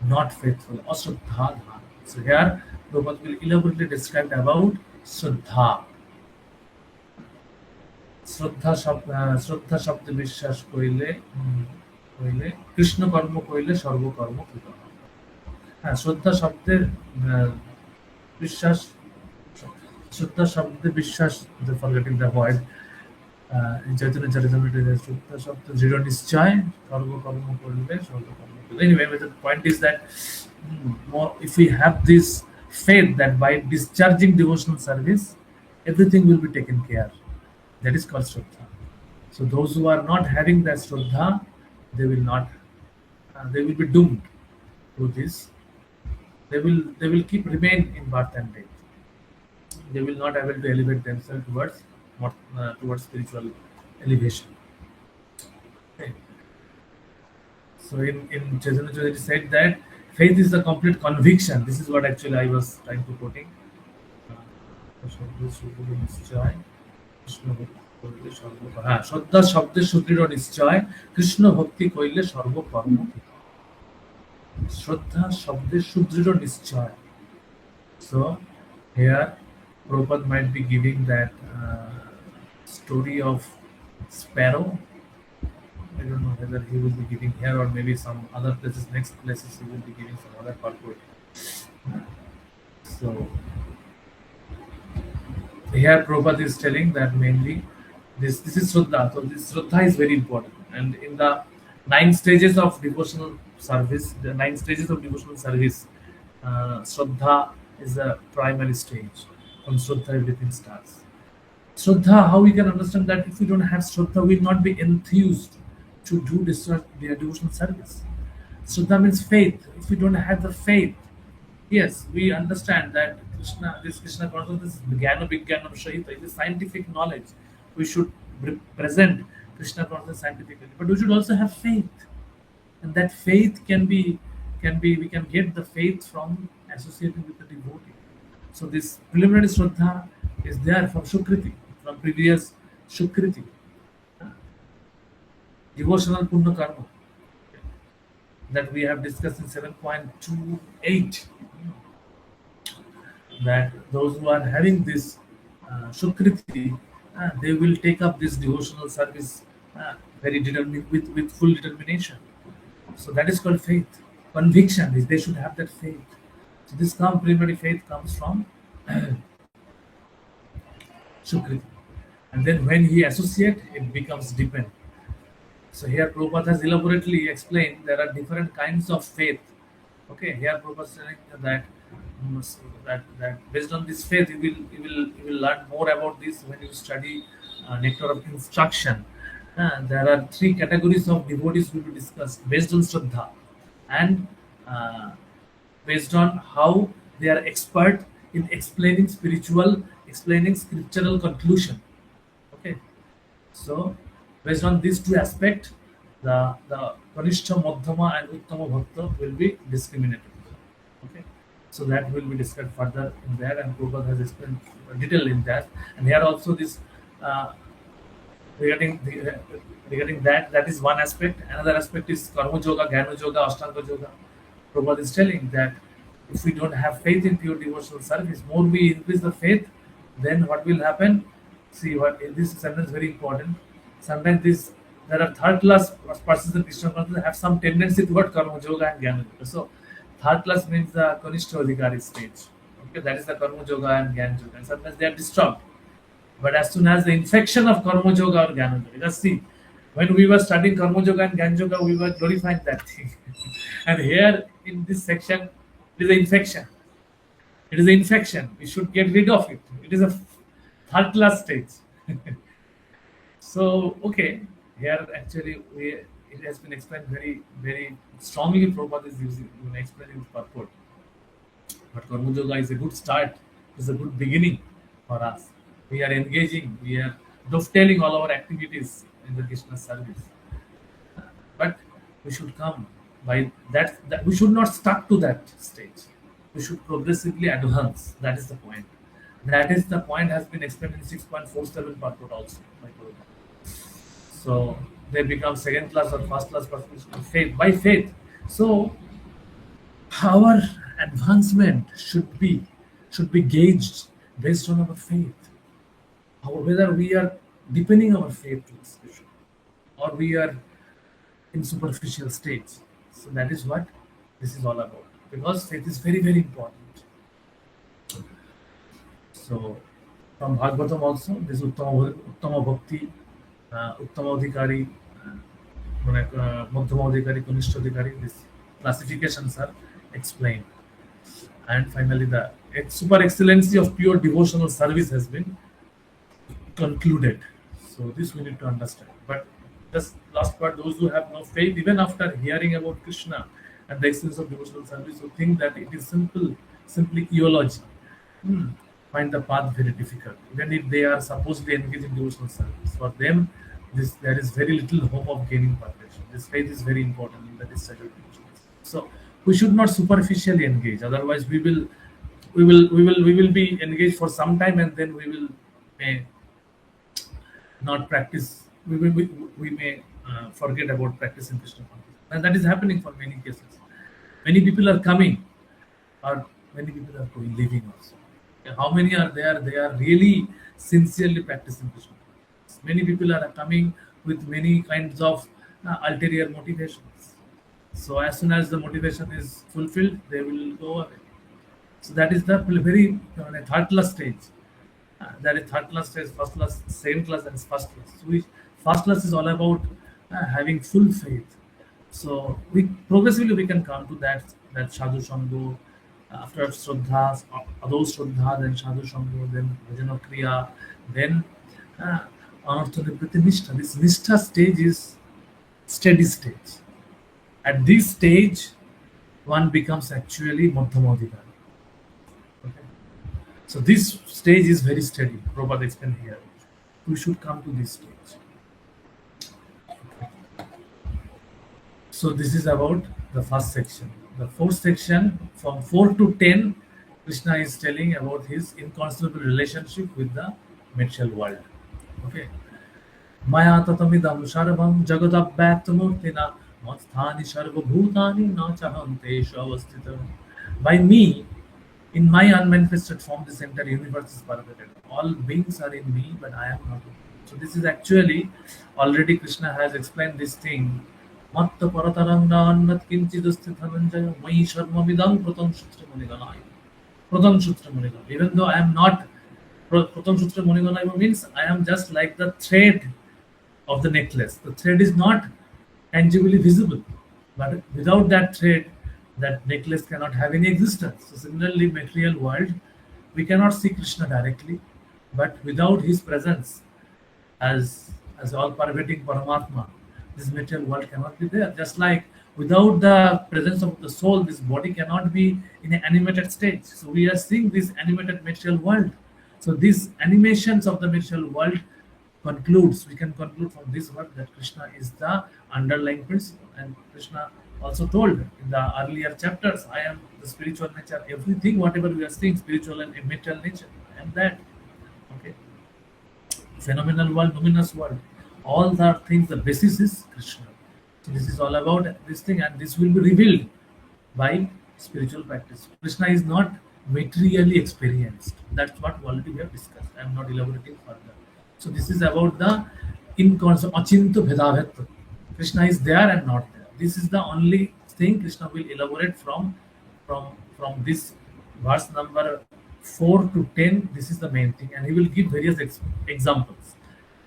Not faithful. Ashrattadhan. So here, Prabhupada will elaborately describe about Shraddha. শ্রদ্ধা শব্দ বিশ্বাস করিলে কইলে কৃষ্ণ কর্ম কইলে সর্বকর্ম কৃত। হ্যাঁ, শ্রদ্ধা শব্দের বিশ্বাস, শ্রদ্ধা শব্দের বিশ্বাস, ফরগেটিং দ্য ওয়ার্ড, চৈতন্য চরিতামৃতে শ্রদ্ধা শব্দ দৃঢ় নিশ্চয়, সর্বকর্ম করলে সর্বকর্ম কৃত। Anyway, but the point is that more, if we have this faith that by discharging devotional service, everything will be taken care. That is called Shraddha. So those who are not having that Shraddha, they will not, they will be doomed to this. They will keep remain in birth and death. They will not able to elevate themselves towards spiritual elevation. Okay. So in Chaitanya Chaudhary said that faith is the complete conviction. This is what actually I was trying to quoting. হ্যাঁ, শ্রদ্ধা শব্দের সুদৃঢ় নিশ্চয়, কৃষ্ণ ভক্তি কইলে সর্বকর্ম কৃত। শ্রদ্ধা শব্দের সুদৃঢ় নিশ্চয়. So here Prabhupada might be giving that story of sparrow. I don't know whether he will be giving here or maybe some other places, next places he will be giving some other purport. So here Prabhupada is telling that mainly this is Shraddha. So this Shraddha is very important. And in the 9 stages of devotional service, Shraddha is the primary stage. From Shraddha everything starts. Shraddha, how we can understand that if we don't have Shraddha, we will not be enthused to do this devotional service. Shraddha means faith. If we don't have the faith, yes, we understand that this Krishna consciousness is Jnana Vijnanam Shahita, it is scientific knowledge. We should present Krishna consciousness scientifically, but we should also have faith, and that faith can be we can get the faith from associating with the devotee. So this preliminary Shraddha is there from Sukriti, from previous Sukriti, devotional Punya Karma that we have discussed in 7.28. That those who are having this Sukriti, they will take up this devotional service very with full determination. So that is called faith. Conviction is they should have that faith. So this primary faith comes from Sukriti. And then when he associate, it becomes depend. So here Prabhupada has elaborately explained there are different kinds of faith. Okay, here Prabhupada is saying that based on this faith, you will learn more about this when you study Nectar of Instruction. There are 3 categories of devotees will be discussed based on Shraddha and based on how they are expert in explaining scriptural conclusion. Okay, so based on these 2 aspects, the Kanishta, Madhyama and Uttama Bhakta will be discriminated. Okay, so that will be discussed further in there, and Prabhupada has explained detail in that. And here also this regarding that is one aspect. Another aspect is Karma Yoga, Jnana Yoga, Ashtanga Yoga. Prabhupada is telling that if we don't have faith in pure devotional service, more we increase the faith, then what will happen? See, what this sentence is very important. Sometimes there are third class persons in Krishna consciousness have some tendency toward Karma Yoga and Jnana Yoga. So third class means the Kanishta Adhikari stage. Okay, that is the Karma Yoga and Jnana Yoga. And sometimes they are disturbed. But as soon as the infection of Karma Yoga or Jnana Yoga, just see, when we were studying Karma Yoga and Jnana Yoga, we were glorifying that thing. And here in this section, it is an infection. It is an infection. We should get rid of it. It is a third class stage. So, okay, here actually it has been explained very, very strongly. Prabhupada is explaining the purport. But Karma Yoga is a good start. It's a good beginning for us. We are engaging, we are dovetailing all our activities in the Krishna service. But we should come by that we should not stuck to that stage. We should progressively advance. That is the point. That is the point has been explained in 6.47 purport also by Prabhupada. So they become second class or first class faith by faith. So our advancement should be gauged based on our faith. Whether we are deepening our faith or we are in superficial states. So that is what this is all about. Because faith is very, very important. So from Bhagavatam also, this Uttama Bhakti, Uttama Adhikari, Madhyama Adhikari, Kanishta Adhikari, these classifications are explained. And finally, the super excellency of pure devotional service has been concluded. So this we need to understand. But this last part, those who have no faith, even after hearing about Krishna and the essence of devotional service, who think that it is simply theology, find the path very difficult. Even if they are supposedly engaged in devotional service, for them, there is very little hope of gaining perfection. This faith is very important in the discharge of devotional service. So we should not superficially engage. Otherwise, we will be engaged for some time, and then may not practice. We may forget about practicing Krishna consciousness, and that is happening for many cases. Many people are coming, or many people are going, leaving also. How many are there? They are really sincerely practicing Krishna consciousness. Many people are coming with many kinds of ulterior motivations. So as soon as the motivation is fulfilled, they will go away. So that is the very third class stage. That is third class stage, first class, second class, and first class. So first class is all about having full faith. So we progressively we can come to that sadhu sangho, after Shraddha, those Shraddha, then sadhu sangho, then bhajana kriya, then anartha nivriti nishtha. This nishtha stage is steady stage. At this stage, one becomes actually madhyamadhikari. Okay. So this stage is very steady. Prabhupada explained here. We should come to this stage. So this is about the first section. The fourth section, from 4 to 10, Krishna is telling about his inconceivable relationship with the material world. Okay. Maya tatamidam sarvam jagadabhyaktamurtina masthani sarvabhutani na chahante avastita. By me, in my unmanifested form, this entire universe is pervaded. All beings are in me, but I am not in me. So this is actually, already Krishna has explained this thing. Matta paratarangannat kinchidasti dhananjaya mai sharmamidam pratam sutra muniganai. Pratam sutra muniganai. Even though I am not, pratam sutra muniganai means I am just like the thread of the necklace. The thread is not tangibly visible, but without that thread, that necklace cannot have any existence. So similarly, material world, we cannot see Krishna directly, but without his presence as all-pervading Paramatma, this material world cannot be there. Just like without the presence of the soul, this body cannot be in an animated state. So we are seeing this animated material world. So these animations of the material world we can conclude from this word that Krishna is the underlying principle. And Krishna also told in the earlier chapters, I am the spiritual nature. Everything, whatever we are seeing, spiritual and immaterial nature, I am that. Okay. Phenomenal world, luminous world. All the things, the basis is Krishna. So this is all about this thing, and this will be revealed by spiritual practice. Krishna is not materially experienced. That's what already we have discussed. I am not elaborating further. So this is about the achinto bhedavetva. Krishna is there and not there. This is the only thing Krishna will elaborate from this verse number 4 to 10. This is the main thing, and he will give various examples.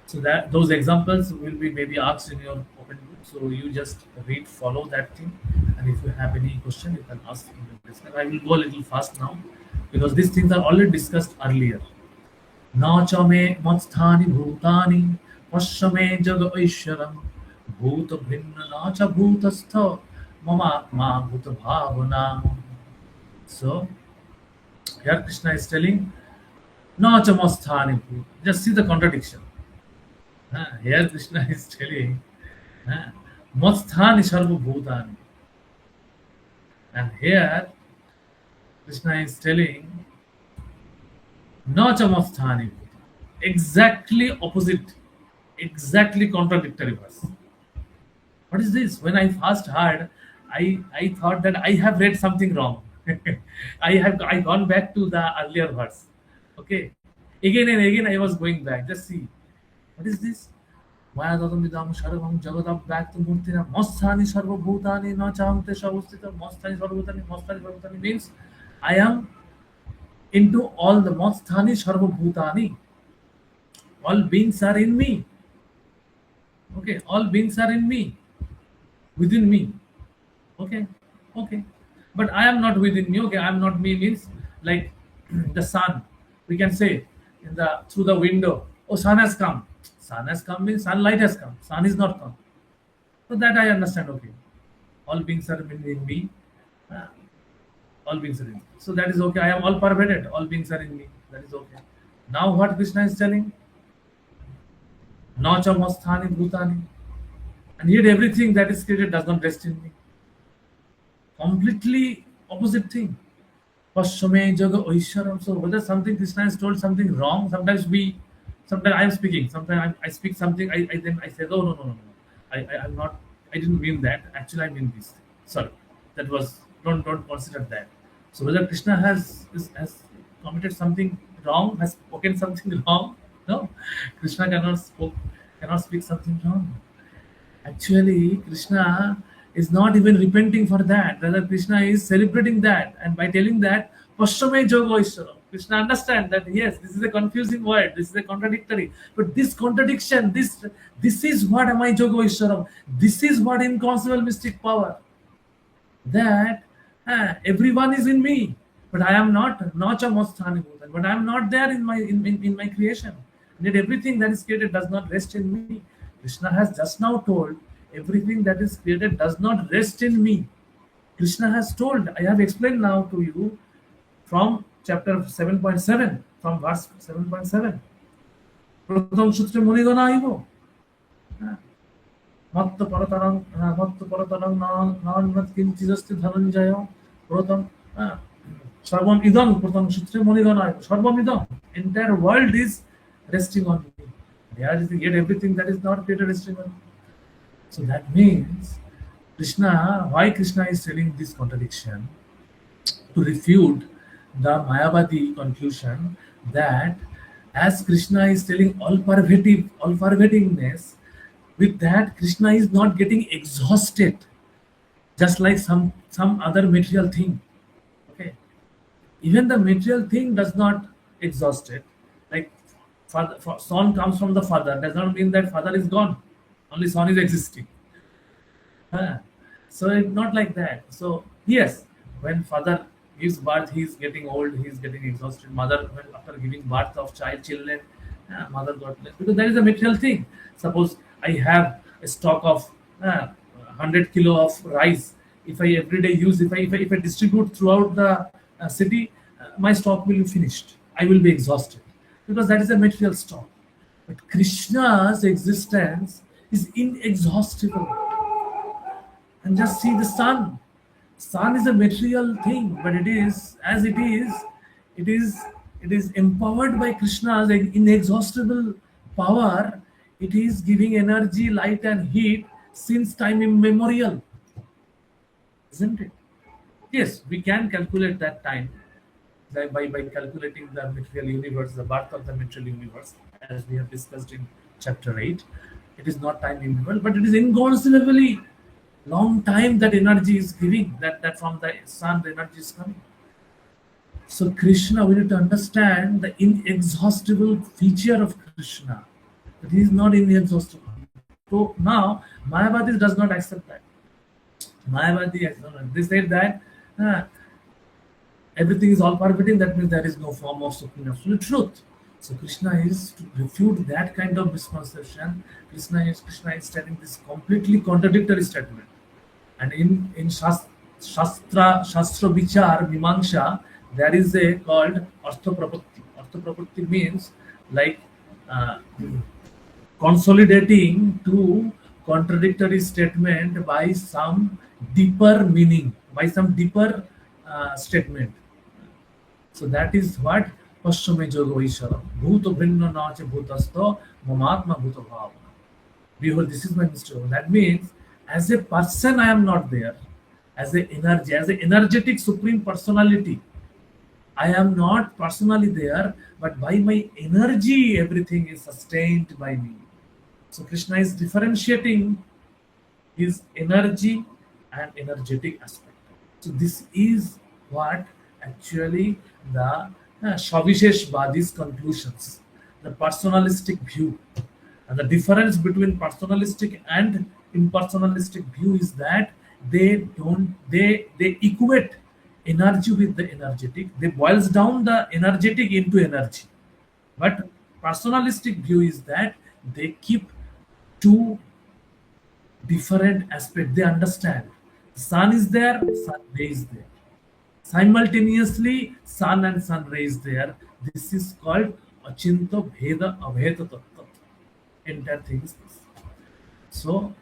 So that those examples will be maybe asked in your open book. So you just read, follow that thing, and if you have any question, you can ask in the discussion. I will go a little fast now because these things are already discussed earlier. Na cha me matsthani bhutani pasya jag aishwaram bhuta bhinna na cha bhutastha mama atma bhuta bhavana. So here Krishna is telling na cha matsthani bhutani. Just see the contradiction. Here Krishna is telling matsthani sarva bhutani, and here Krishna is telling na cha matsthani. Exactly opposite, exactly contradictory verse. What is this? When I first heard, I thought that I have read something wrong. I gone back to the earlier verse. Okay. Again and again I was going back. Just see. What is this? Maya Dadamidam Sarvam Jagadab Bhakti Murtina Mosthani Sarvabhutani Na Chamte Savustita Mosthani Sarvabhutani Mosthani Sarvabhutani means I am into all the Mosthani Sarvabhutani. All beings are in me. Okay, all beings are in me, within me. Okay, okay. But I am not within me. Okay, I am not me means like the sun. We can say in the through the window, oh, sun has come. Sun has come means sunlight has come. Sun is not come. So that I understand. Okay, all beings are in me. Uh, all beings are in me. So that is okay. I am all pervaded. All beings are in me. That is okay. Now what Krishna is telling? Nacha masthani bhutani. And yet everything that is created does not rest in me. Completely opposite thing. Pashame Jaga Oisharam. So whether something Krishna has told something wrong, sometimes I am speaking, sometimes I speak something, then I say, oh no. I'm not, I didn't mean that. Actually I mean this. Sorry. That was don't consider that. So whether Krishna has committed something wrong, has spoken something wrong, no. Krishna cannot speak something wrong. Actually, Krishna is not even repenting for that. Rather, Krishna is celebrating that. And by telling that, Pashame Jogo Ishwaram. Krishna understands that yes, this is a confusing word, this is a contradictory. But this contradiction, this is what Amai Jogo Ishwaram. This is what inconceivable mystic power. That everyone is in me. But I am not Nacha Mosthani Bhutan. But I am not there in my creation. And yet everything that is created does not rest in me. Krishna has just now told everything that is created does not rest in me. Krishna has told, I have explained now to you from chapter 7.7, from verse 7.7. Pratham Sutre Munigana Ivo. Matta Paratarang Nanat Kinchijasti Dhananjaya. Pratham Sarvam Idam Pratham Sutre Munigana Ivo. Sarvam Idam. Entire world is resting on me. Yet everything that is not created resting on me. So that means why Krishna is telling this contradiction? To refute the Mayavadi conclusion that as Krishna is telling all pervadingness, with that Krishna is not getting exhausted, just like some other material thing. Okay, even the material thing does not exhaust it. Like son comes from the father, does not mean that father is gone. Only son is existing. So it's not like that. So yes, when father gives birth, he is getting old, he is getting exhausted. Mother, after giving birth of children, mother got less because that is a material thing. Suppose I have a stock of 100 kilo of rice. If I every day use, if I distribute throughout the city, my stock will be finished. I will be exhausted because that is a material stock. But Krishna's existence is inexhaustible. And just see the sun. Sun is a material thing, but it is empowered by Krishna's inexhaustible power. It is giving energy, light, and heat since time immemorial, isn't it? Yes, we can calculate that time by calculating the material universe, the birth of the material universe, as we have discussed in chapter 8. It is not time immemorial, but it is inconceivably long time that energy is giving, that from the sun the energy is coming. So Krishna, we need to understand the inexhaustible feature of Krishna, that he is not inexhaustible. So now Mayavadis does not accept that. They said that everything is all pervading, that means there is no form of supreme absolute truth. So Krishna is to refute that kind of misconception. Krishna is telling this completely contradictory statement. And in Shastra Vichar Mimamsa, there is a called Artha-Prapatti. Artha-Prapatti means like consolidating two contradictory statement by some deeper meaning, by some deeper statement. So that is what Paschame Jogo Ishara. Bhuto Brinna Nache Bhutasto Mamatma Bhuta Bhava. Behold, this is my mystery. That means as a person I am not there. As an energetic supreme personality, I am not personally there, but by my energy everything is sustained by me. So Krishna is differentiating his energy and energetic aspect. So this is what actually the Shavishesh Vadi's conclusions, the personalistic view. And the difference between personalistic and impersonalistic view is that they equate energy with the energetic. They boils down the energetic into energy. But personalistic view is that they keep two different aspects. They understand. The sun is there, sun ray is there. Simultaneously, sun and sun ray is there. This is called Achinta Bheda Abheda Tattva. Entire thing is this. So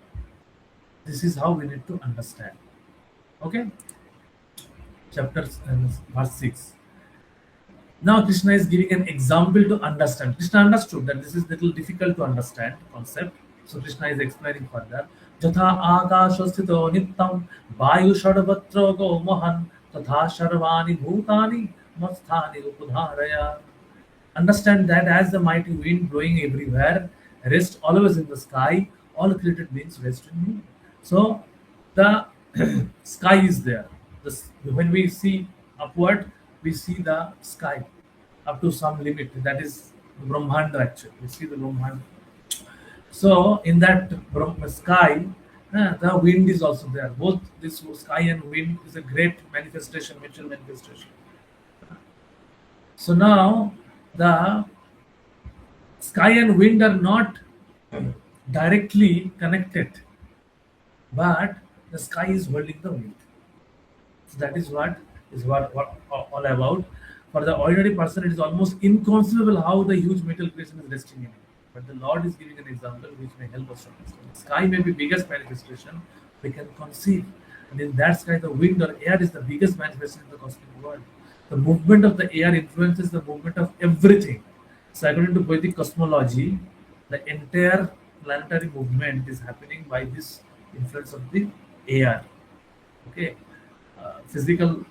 this is how we need to understand. Okay? Chapter verse 6. Now Krishna is giving an example to understand. Krishna understood that this is little difficult to understand concept. So Krishna is explaining further. Jatha akashasthito nittam vayu shadvatra go mohan tatha sharvani bhutani masthani upudharaya. Understand that as the mighty wind blowing everywhere, rest always in the sky, all created beings rest in him. So the sky is there. When we see upward, we see the sky up to some limit. That is Brahmanda actually. We see the Brahmanda. So in that sky, the wind is also there. Both this sky and wind is a great manifestation, mutual manifestation. So now the sky and wind are not directly connected, but the sky is holding the wind. So that is what all about. For the ordinary person, it is almost inconceivable how the huge metal creation is resting in it. But the Lord is giving an example which may help us to understand. The sky may be biggest manifestation we can conceive, and in that sky, the wind or air is the biggest manifestation in the cosmic world. The movement of the air influences the movement of everything. So according to Vedic cosmology, the entire planetary movement is happening by this influence of the air. Okay, physical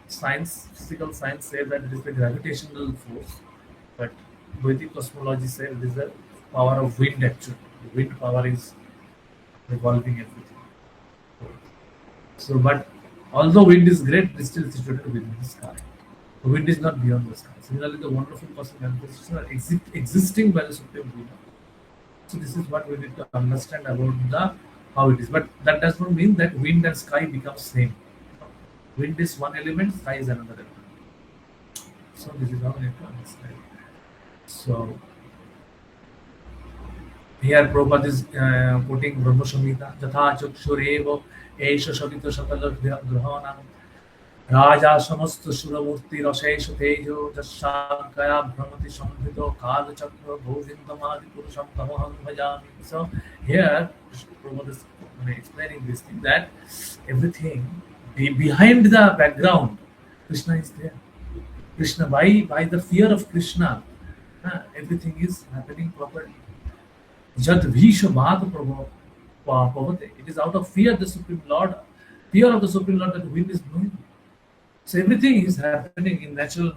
science say that it is the gravitational force, but Vedic cosmology says it is the power of wind actually. The wind power is revolving everything. So, but although wind is great, it is still situated within the sky. The wind is not beyond the sky. Similarly, the wonderful cosmic manifestations are existing by the Supreme Being. So this is what we need to understand about the how it is. But that does not mean that wind and sky become same. Wind is one element, sky is another element. So this is how we need to understand. So here Prabhupada is quoting Brahma Samhita, Jatha Chakshurevo Esha Shavita Shakala Grahana Raja Samast Suramurti Rasesha Tejo Jashankaya Brahmati Samhito Kala Chakra Bhojindamadi Purusham Tamaham Bhajami. So here Prabhupada is explaining this thing that everything behind the background, Krishna is there. Krishna, by the fear of Krishna, everything is happening properly. Jad Bhisha Bhad Pavate. It is out of fear of the Supreme Lord that the wind is blowing. So everything is happening in natural,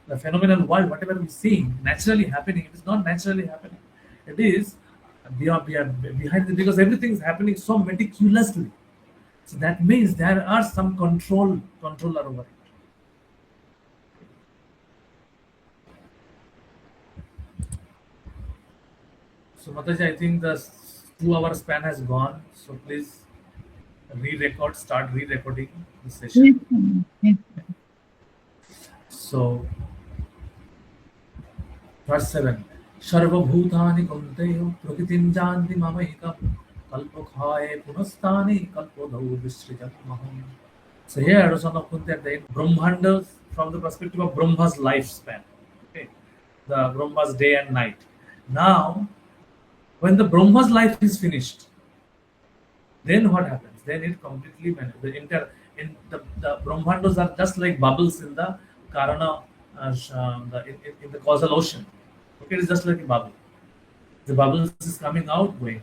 the phenomenal world, whatever we see, naturally happening. It is not naturally happening. It is behind it, because everything is happening so meticulously. So that means there are some controller over it. So Mataji, I think the 2-hour span has gone. So please start re-recording the session. Yes. So verse 7. Sharva bhutani kunteyo prakritim janti mamaikam kalpokhaye punastani kalpodau visrijam maham. So here Rasana Kunti at the end, Brahmandas from the perspective of Brahma's lifespan. Okay. The Brahma's day and night. Now, when the Brahma's life is finished, then what happens? Then it completely the Brahmandas are just like bubbles in the Karana, in the causal ocean. Okay, it's just like a bubble. The bubbles is coming out, going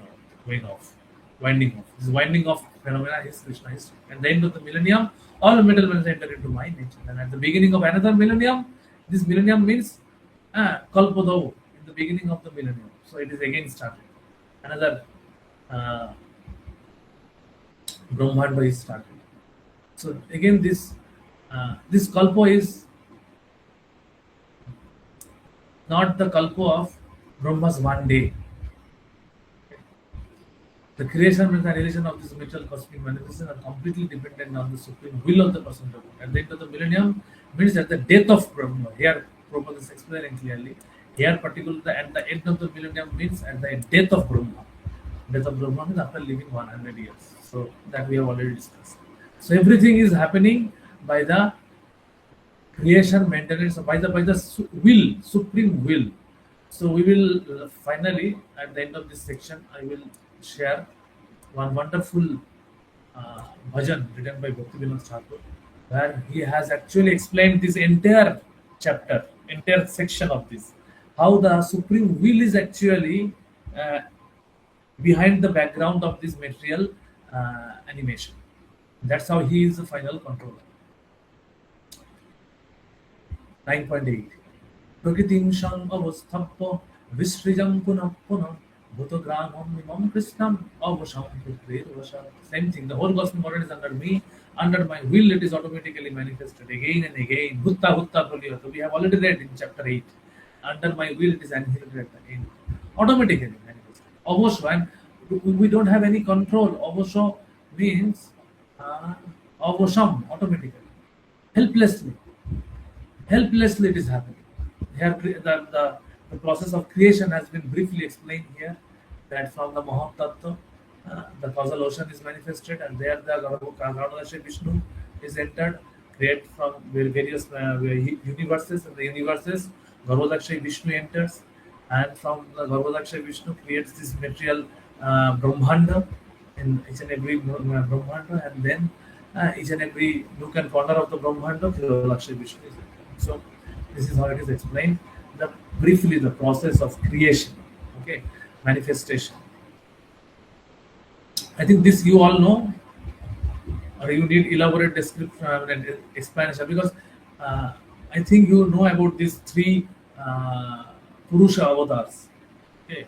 off, winding off. This winding off phenomena is Krishna history. At the end of the millennium, all middlemen enter into my nature. And at the beginning of another millennium, this millennium means Kalpodau, in the beginning of the millennium. So it is again started. another uh, Brahmanda is started. So again, this kalpa is not the kalpa of Brahma's one day. The creation and the relation of this material cosmic manifestation are completely dependent on the supreme will of the person. At the end of the millennium means at the death of Brahma. Here, Prabhupada is explaining clearly. Here, particularly at the end of the millennium means at the death of Brahma. Death of Brahma means after living 100 years. So that we have already discussed. So everything is happening by the creation, maintenance, by the will, supreme will. So we will finally at the end of this section, I will share one wonderful bhajan written by Bhakti Thakur, where he has actually explained this entire chapter, entire section of this, how the supreme will is actually uh, behind the background of this material animation. That's how he is the final controller. 9.8 प्रकृतिं सं अवस्थाप्य विसृजं पुनः पुनः भूतग्रामं इमं कृष्णं अवशं पुत्रेर्वशः. Same thing. The whole cosmic order is under me. Under my will, it is automatically manifested again and again. Bhutta Bhutta Praliyata. We have already read in chapter 8. Under my will, it is annihilated again. Automatically manifested. Avosha, and we don't have any control. Avosha means avasham, automatically. Helplessly. Helplessly it is happening. Here, the process of creation has been briefly explained here. That from the Maham Tattva, the causal ocean is manifested, and there the Garuda Vishnu is entered, create from various universes, and the universes Garuda Vishnu enters, and from the Garuda Vishnu creates this material Brahmanda in each and every Brahmanda, and then each and every nook and corner of the Brahmanda, Garuda Vishnu is entered. So this is how it is explained. Briefly, the process of creation, okay, manifestation. I think this you all know, or you need elaborate description and explanation, because I think you know about these three Purusha avatars. Okay.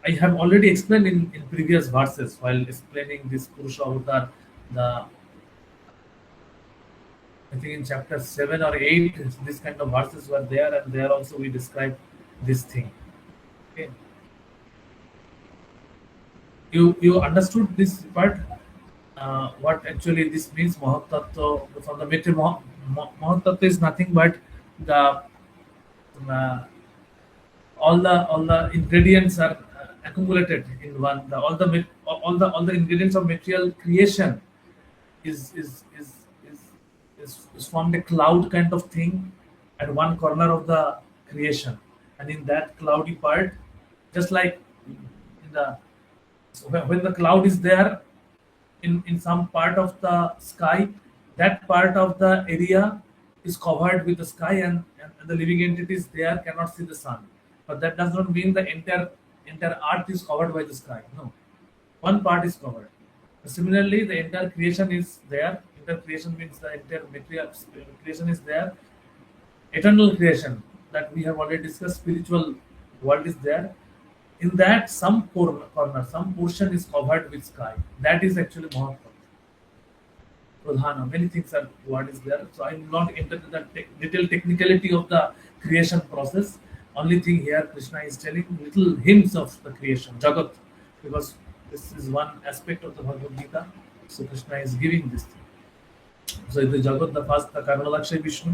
I have already explained in previous verses while explaining this Purusha avatar. I think in chapter 7 or 8, this kind of verses were there, and there also we describe this thing. Okay. You understood this part? What actually this means? Mahatattva, from the material, Mahatattva is nothing but the all the ingredients are accumulated in one. All the ingredients of material creation is formed a cloud kind of thing at one corner of the creation, and in that cloudy part, just like when the cloud is there in some part of the sky, that part of the area is covered with the sky, and the living entities there cannot see the sun. But that does not mean the entire earth is covered by the sky. No, one part is covered. Similarly, the entire creation is there. Entire creation means the entire material creation is there. Eternal creation that we have already discussed, spiritual world is there. In that, some corner, some portion is covered with sky. That is actually Mahatma. Pradhana. Many things are what is there. So I will not enter the detailed technicality of the creation process. Only thing here Krishna is telling little hints of the creation, Jagat, because this is one aspect of the Bhagavad Gita. So Krishna is giving this thing. So in the Jagat, the first, the Karnalakshay Vishnu,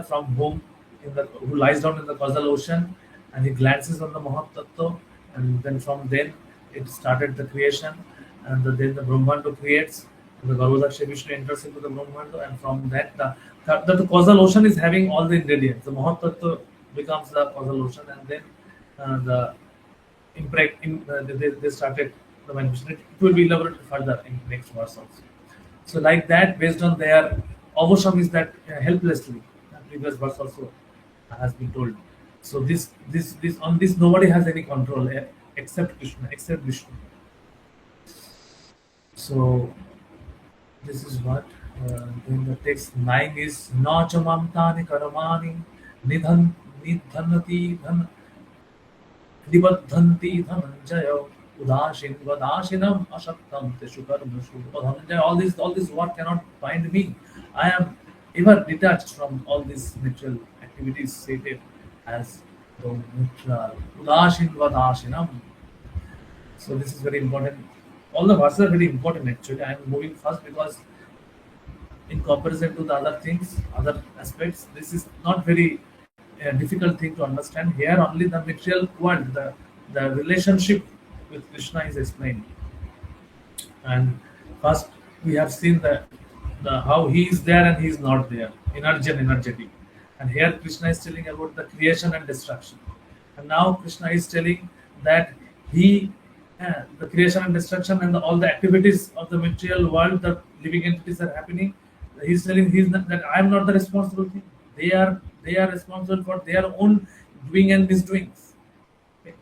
from whom who lies down in the causal ocean, and he glances on the Mahatattva, and then from then it started the creation, and then the Brahmanda creates, and the Garudakshay Vishnu enters into the Brahmanda, and from that the causal ocean is having all the ingredients. The Mahatattva becomes the causal ocean, and then they started the manifestation. It will be elaborated further in next verse also. So like that, based on their avasham is that helplessly. The previous verse also has been told. So this on this nobody has any control except Krishna, except Vishnu. So this is what in the text 9 is na chamamtani karamani nidhanati dhan Nibadhanti dhananjaya udasin vadasinam asaktam teshu karmashu. Dhananjaya, all this work cannot bind me. I am ever detached from all these material activities stated as the neutral. Udasin vadasinam. So this is very important. All the verses are very important actually. I am moving fast because in comparison to the other things, other aspects, this is not very difficult thing to understand. Here only the material world, the relationship with Krishna is explained. And first we have seen the how he is there and he is not there, energy and energetic. And here Krishna is telling about the creation and destruction. And now Krishna is telling that he the creation and destruction and all the activities of the material world, the living entities are happening. He's telling that I am not the responsible thing. They are responsible for their own doing and misdoings. Okay.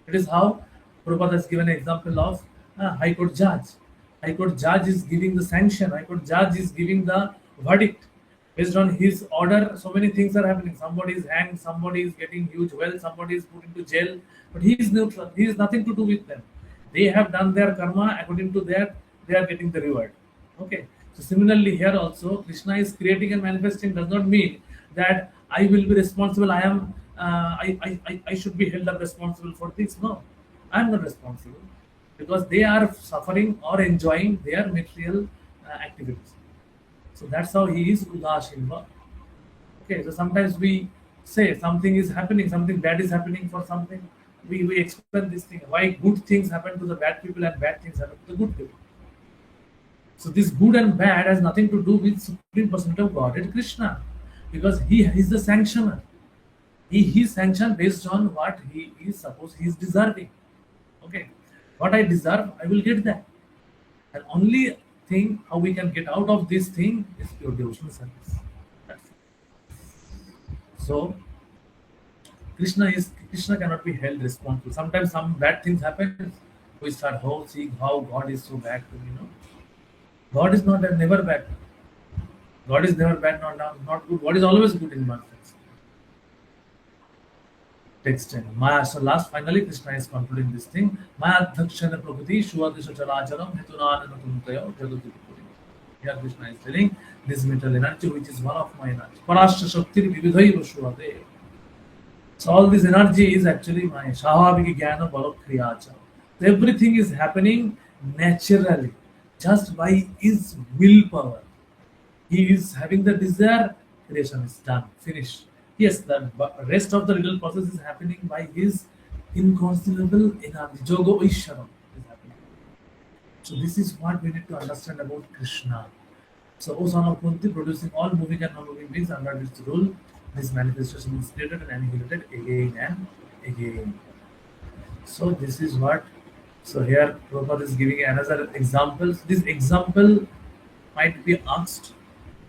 It is how Prabhupada has given an example of High Court judge. High Court judge is giving the sanction. High Court judge is giving the verdict. Based on his order, so many things are happening. Somebody is hanged, somebody is getting huge wealth, somebody is put into jail, but he is neutral. He has nothing to do with them. They have done their karma according to their, they are getting the reward. Okay. So similarly here also, Krishna is creating and manifesting does not mean that I will be responsible. I should be held up responsible for this. No, I am not responsible because they are suffering or enjoying their material activities. So that's how he is Udashinva. Okay, so sometimes we say something is happening, something bad is happening for something. We explain this thing. Why good things happen to the bad people and bad things happen to the good people. So this good and bad has nothing to do with Supreme Personality of Godhead Krishna. Because he is the sanctioner. He is sanctioned based on what he is supposed he is deserving. Okay. What I deserve, I will get that. And only thing how we can get out of this thing is pure devotional service. That's it. So Krishna cannot be held responsible. Sometimes some bad things happen. We start seeing how God is so bad to me. God is not never bad. God is never bad, not good. God is always good in one sense. Text 10. Maya. So finally Krishna is concluding this thing. Maya dhakshana prakriti shuvadisha chalacharam hetunana natuntayo jagati. Here Krishna is telling this mental energy which is one of my energy. Parashtra shakti vividhaiva shuvade. So all this energy is actually my shahaviki jnana bala kriyacha. So everything is happening naturally, just by his willpower. He is having the desire, creation is done, finished. Yes, the rest of the little process is happening by his inconceivable energy. Jogo Ishwaram is happening. So this is what we need to understand about Krishna. So O son of Kunti, producing all moving and non-moving beings under this rule, this manifestation is created and annihilated again and again. So this is what. So here Prabhupada is giving another example. This example might be asked.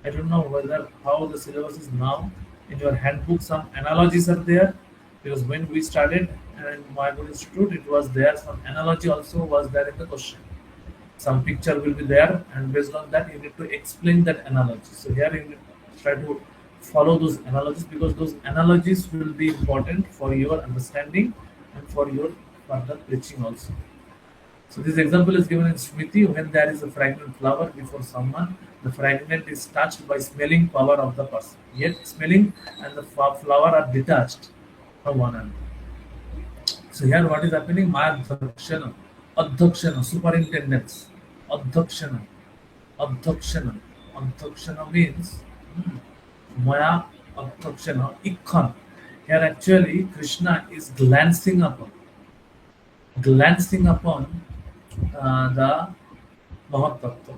I don't know whether how the syllabus is now. In your handbook, some analogies are there because when we started in my good institute, it was there. Some analogy also was there in the question. Some picture will be there, and based on that, you need to explain that analogy. So here you need to try to follow those analogies because those analogies will be important for your understanding and for your further preaching also. So this example is given in Smriti. When there is a fragrant flower before someone, the fragment is touched by smelling power of the person. Yet smelling and the flower are detached from one another. So here what is happening? Maya Dhakshana, Adhakshana, superintendence. Adhakshana, Adhakshana. Adhakshana means Maya Adhakshana, Ikkhan. Here actually Krishna is glancing upon the Mahatattva.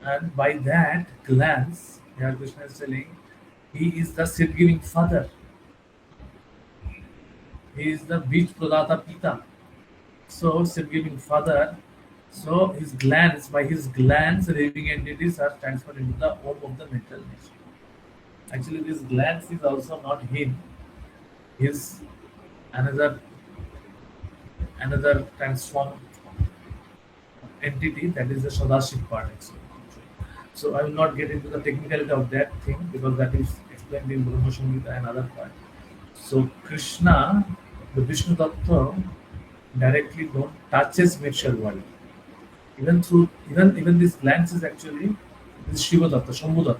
And by that glance, here Krishna is telling, he is the seed-giving father. He is the Bij Pradata Pita. So, seed-giving father. So, by his glance, living entities are transferred into the womb of the mental nature. Actually, this glance is also not him. He is another transformed entity, that is the Sadashiv part actually. So I will not get into the technicality of that thing because that is explained in Brahma Samhita and other part. So Krishna, the Vishnu Tattva, directly don't touches material world. Even this glance is actually this is Shiva Tattva, Shambhu Tattva.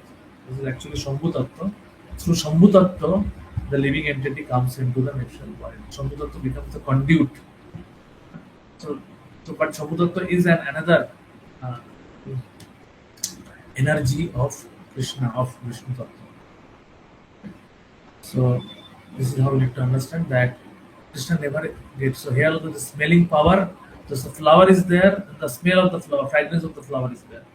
This is actually Shambhu Tattva. Through Shambhu Tattva, the living entity comes into the material world. Shambhu Tattva becomes the conduit. So, but Shambhu Tattva is another uh, energy of Krishna, of Vishnu Tattva. So, this is how we need to understand that Krishna never gets. So, here also the smelling power, just the flower is there, the smell of the flower, fragrance of the flower is there.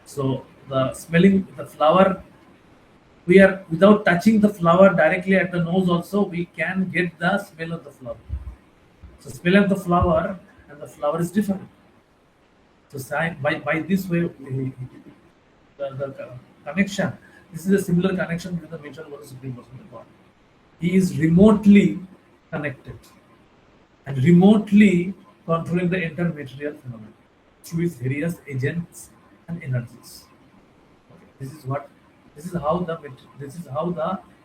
So, the smelling the flower, we are without touching the flower directly at the nose, also we can get the smell of the flower. So, smell of the flower and the flower is different. So, by this way, the connection. This is a similar connection between the material world and Supreme Personality of God. He is remotely connected and remotely controlling the entire material phenomenon through his various agents and energies. Okay. This is how the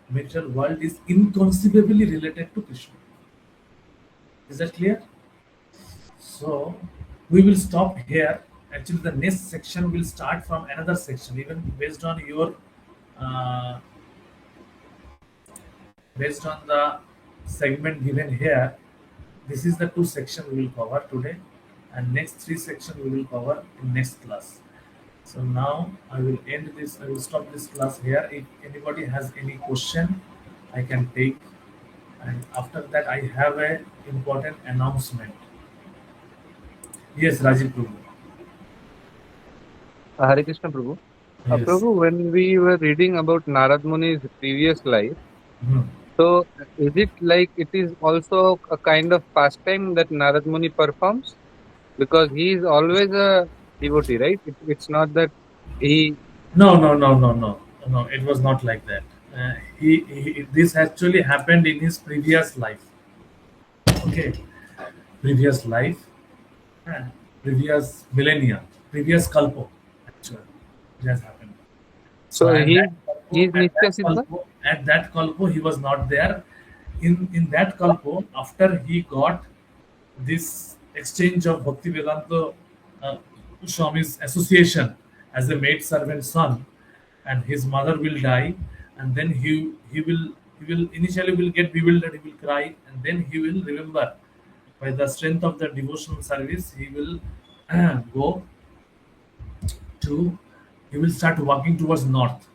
material world is inconceivably related to Krishna. Is that clear? So we will stop here. Actually, the next section will start from another section, even uh, based on the segment given here. This is the two sections we will cover today, and next three sections we will cover in next class. So now I will end this. I will stop this class here. If anybody has any question, I can take. And after that, I have a important announcement. Yes, Rajiv Prabhu. Hare Krishna Prabhu. Yes. Prabhu, when we were reading about Narad Muni's previous life, Hmm. so is it like it is also a kind of pastime that Narad Muni performs? Because he is always a devotee, right? It's not that he. No, no, no, no, no, no. It was not like that. This actually happened in his previous life. Okay, previous life, uh, previous millennia, previous kalpo. Actually, it has happened. So So he is Nitya Siddha? at that kalpo, he was not there. In that kalpo, after he got this exchange of Bhakti Vedanta Swami's association as a maid servant son, and his mother will die, and then he will initially will get bewildered, he will cry, and then he will remember by the strength of the devotional service, he will go to he will start walking towards north,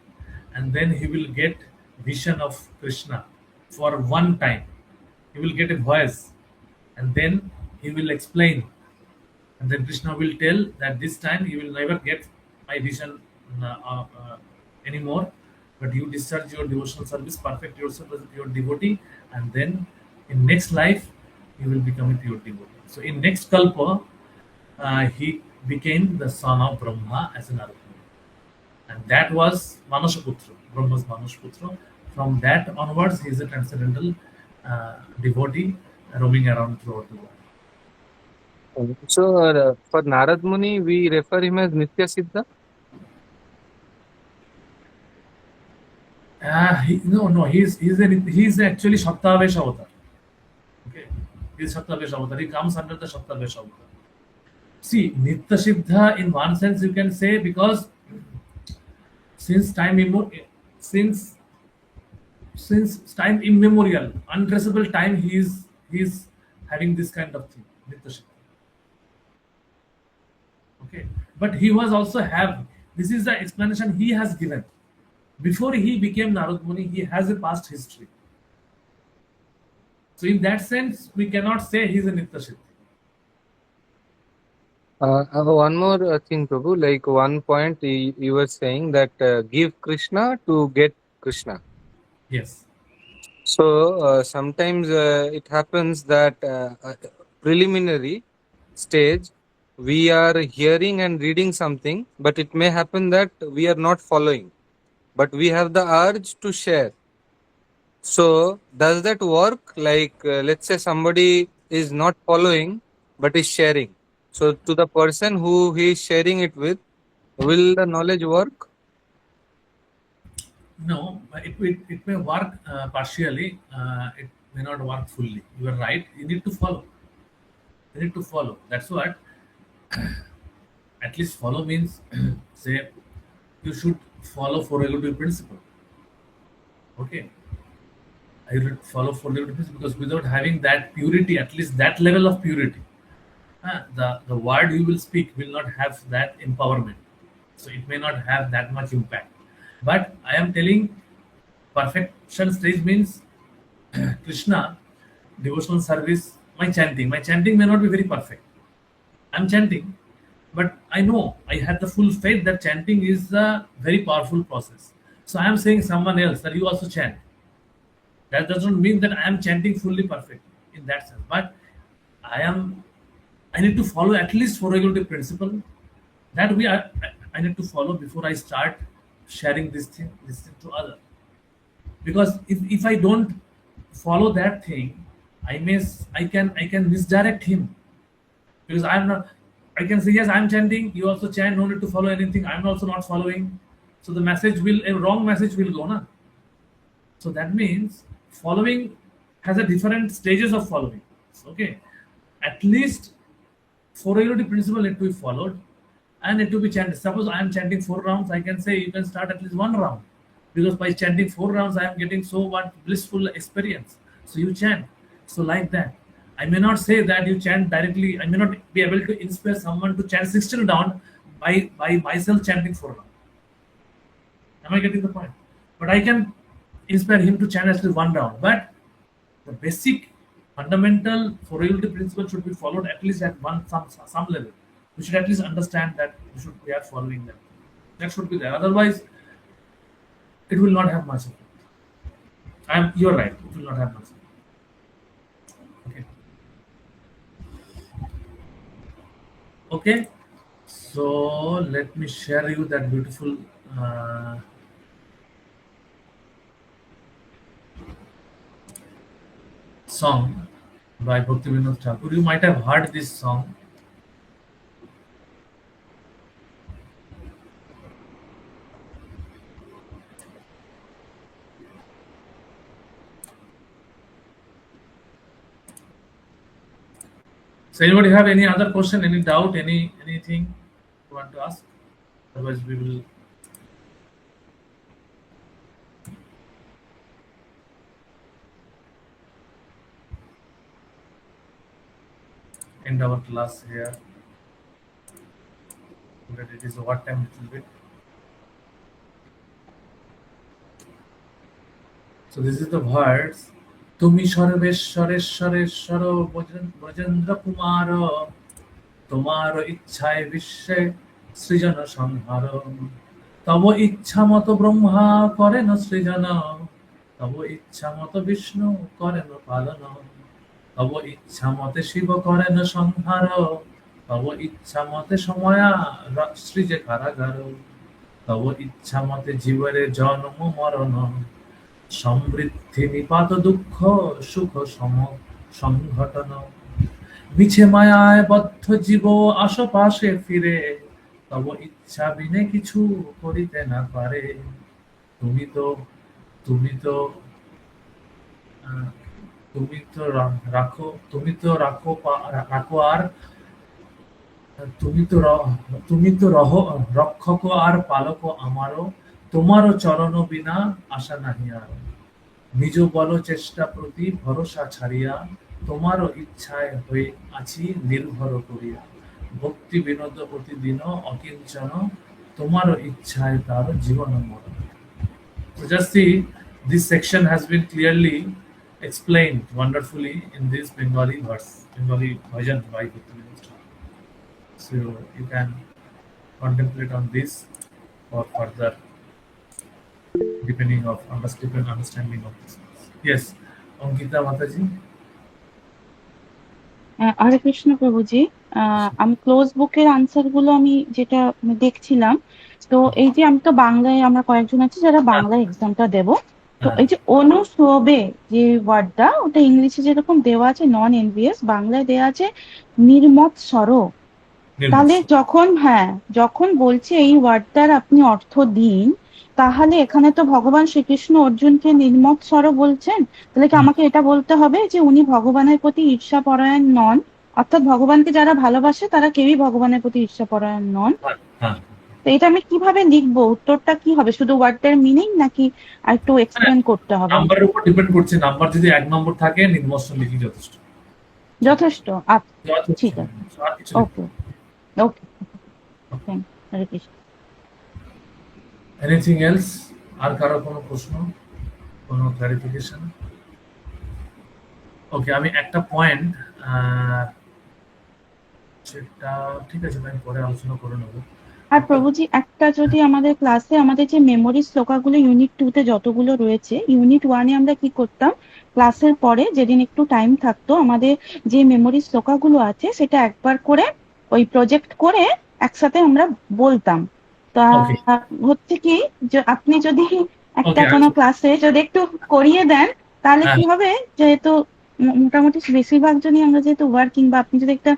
and then he will get vision of Krishna for one time. He will get a voice, and then he will explain, and then Krishna will tell that this time you will never get my vision anymore, but you discharge your devotional service, perfect yourself as a pure devotee, and then in next life you will become a pure devotee. So in next kalpa, he became the son of Brahma as an Arupani. And that was Manashaputra, Brahma's Manashaputra. From that onwards, he is a transcendental devotee roaming around throughout the world. So for Narad Muni, we refer him as Nitya Siddha. No, he's actually Shaktavesh avatar. Okay, he's Shaktavesh avatar. He comes under the Shaktavesh avatar. See, Nitya Siddha in one sense you can say, because since since since time immemorial, untraceable time, he is having this kind of thing, Nitya Siddha. Okay, but he was also have. This is the explanation he has given. Before he became Narad Muni, he has a past history. So in that sense, we cannot say he is a Nitya Siddha. One more thing, Prabhu. Like one point, you were saying that give Krishna to get Krishna. Yes. So sometimes it happens that preliminary stage we are hearing and reading something, but it may happen that we are not following, but we have the urge to share. So does that work? Like let's say somebody is not following but is sharing. So to the person who he is sharing it with, will the knowledge work? No, it may work partially. It may not work fully. You are right. You need to follow. You need to follow. That's what at least follow means say you should follow four regulative principle. Okay. I will follow four regulative principle because without having that purity, at least that level of purity, the word you will speak will not have that empowerment. So it may not have that much impact. But I am telling perfection stage means Krishna, devotional service, my chanting. My chanting may not be very perfect. I'm chanting, but I know I had the full faith that chanting is a very powerful process. So I am saying someone else that you also chant. That doesn't mean that I am chanting fully perfect in that sense. But I need to follow at least four regulative principle that I need to follow before I start sharing this thing to other. Because if I don't follow that thing, I can misdirect him because I'm not. I can say yes, I'm chanting. You also chant. No need to follow anything. I'm also not following. So the message will a wrong message will go na. So that means following has a different stages of following. Okay, at least four regulative principle need to be followed and need to be chanted. Suppose I am chanting 4 rounds, I can say you can start at least 1 round because by chanting 4 rounds I am getting so what blissful experience. So you chant. So like that. I may not say that you chant directly. I may not be able to inspire someone to chant 16 rounds by myself chanting 4 rounds. Am I getting the point? But I can inspire him to chant at least 1 round. But the basic fundamental four regulative principle should be followed at least at some level. We should at least understand that we are following them. That should be there. Otherwise, it will not have much effect. You're right. It will not have much effect. Okay. Okay. So let me share you that beautiful song by Bhakti Thakur. You might have heard this song. So anybody have any other question, any doubt, anything you want to ask? Otherwise we will end our class here. But it is what time little bit. So this is the words. তুমি সর্বেশ্বরেশ্বরেশ্বর ব্রজেন্দ্র কুমার তোমার ইচ্ছায় বিশ্বে সৃজন সংহার তব ইচ্ছা মতো ব্রহ্মা করেন সৃজন তব ইচ্ছা মতো বিষ্ণু করেন পালন তব ইচ্ছা মতে শিব করেন সংহার তব ইচ্ছা মতে সময়া সৃজে কারাগার তব ইচ্ছা মতে জীবরে জন্ম মরণ সমৃদ্ধি নিপাত দুঃখ সুখ সংঘটন মিছে মায়ায় বদ্ধ জীব আশপাশে ফিরে তব ইচ্ছা বিনে কিছু করিতে না পারে তুমি তো তুমি তো তুমি তো রাখো তুমি তো রাখো রাখো আর তুমি তো রক্ষক আর পালক আমারও তোমারও চরণ বিনা আশা নাহি আর নিজ বল চেষ্টা প্রতি ভরসা ছাড়িয়া তোমারও ইচ্ছায় হয়ে আছি নির্ভর করিয়া ভক্তি বিনোদ প্রতিদিন অকিঞ্চন তোমারও ইচ্ছায় তার জীবন মরণ. So just see, this section has been clearly explained wonderfully in this Bengali verse, Bengali bhajan by Bhakti Vinod Thakur. So you can contemplate on this for further depending of understanding of this. Yes, Ankita Mataji. হরে কৃষ্ণ প্রভুজি, আমি close বুকের answer গুলো আমি যেটা দেখছিলাম, তো এই যে আমি তো বাংলায়, আমরা কয়েকজন আছি যারা বাংলায় এক্সামটা দেব, তো এই যে অনুশোবে যে ওয়ার্ডটা, ওটা ইংলিশে যেরকম দেওয়া আছে নন এনভিএস, বাংলায় দেওয়া আছে নির্মৎ স্বর। তাহলে যখন বলছে এই ওয়ার্ডটার আপনি অর্থ দিন, তাহলে এখানে তো ভগবান শ্রীকৃষ্ণ অর্জুনকে নির্মৎ স্বর বলছেন, তাহলে কি আমাকে এটা বলতে হবে যে উনি ভগবানের প্রতি ঈর্ষা পরায়ণ নন, অর্থাৎ ভগবানকে যারা ভালোবাসে তারা কেউই ভগবানের প্রতি ঈর্ষাপরায়ণ নন। হ্যাঁ হ্যাঁ তো এটা আমি কিভাবে লিখবো? উত্তরটা কি হবে? শুধু ওয়ার্ডটার মিনিং নাকি আর একটু এক্সপ্লেন করতে হবে? নাম্বারের উপর ডিপেন্ড করছে, নাম্বার যদি 1 নম্বর থাকে নির্মোশন লিখি যথেষ্ট। যথেষ্ট? আচ্ছা, যথেষ্ট, ঠিক আছে। আর কিছু লিখতে okay okay thank Hare Krishna. Anything else? আর কারো কোনো প্রশ্ন, কোনো ক্লারিফিকেশন? ওকে, আমি একটা পয়েন্ট, সেটা ঠিক আছে আমি পরে আলোচনা করে নেবো। আর প্রভুজি একটা যদি আমাদের ক্লাসে আমাদের যে মেমোরি শ্লোকাগুলো ইউনিট 2 তে যতগুলো রয়েছে, ইউনিট 1 এ আমরা কি করতাম, ক্লাসের পরে যেদিন একটু টাইম থাকতো আমাদের যে মেমোরি শ্লোকাগুলো আছে সেটা একবার করে ওই প্রজেক্ট করে একসাথে আমরা বলতাম। তা ওকে হচ্ছে কি যে আপনি যদি একটা ওকে কোনো ক্লাসে যদি একটু করিয়ে দেন তাহলে হ্যাঁ কি হবে, যেহেতু মোটামুটি বেশিরভাগ জনই আমরা যেহেতু ওয়ার্কিং, বা আপনি যদি একটা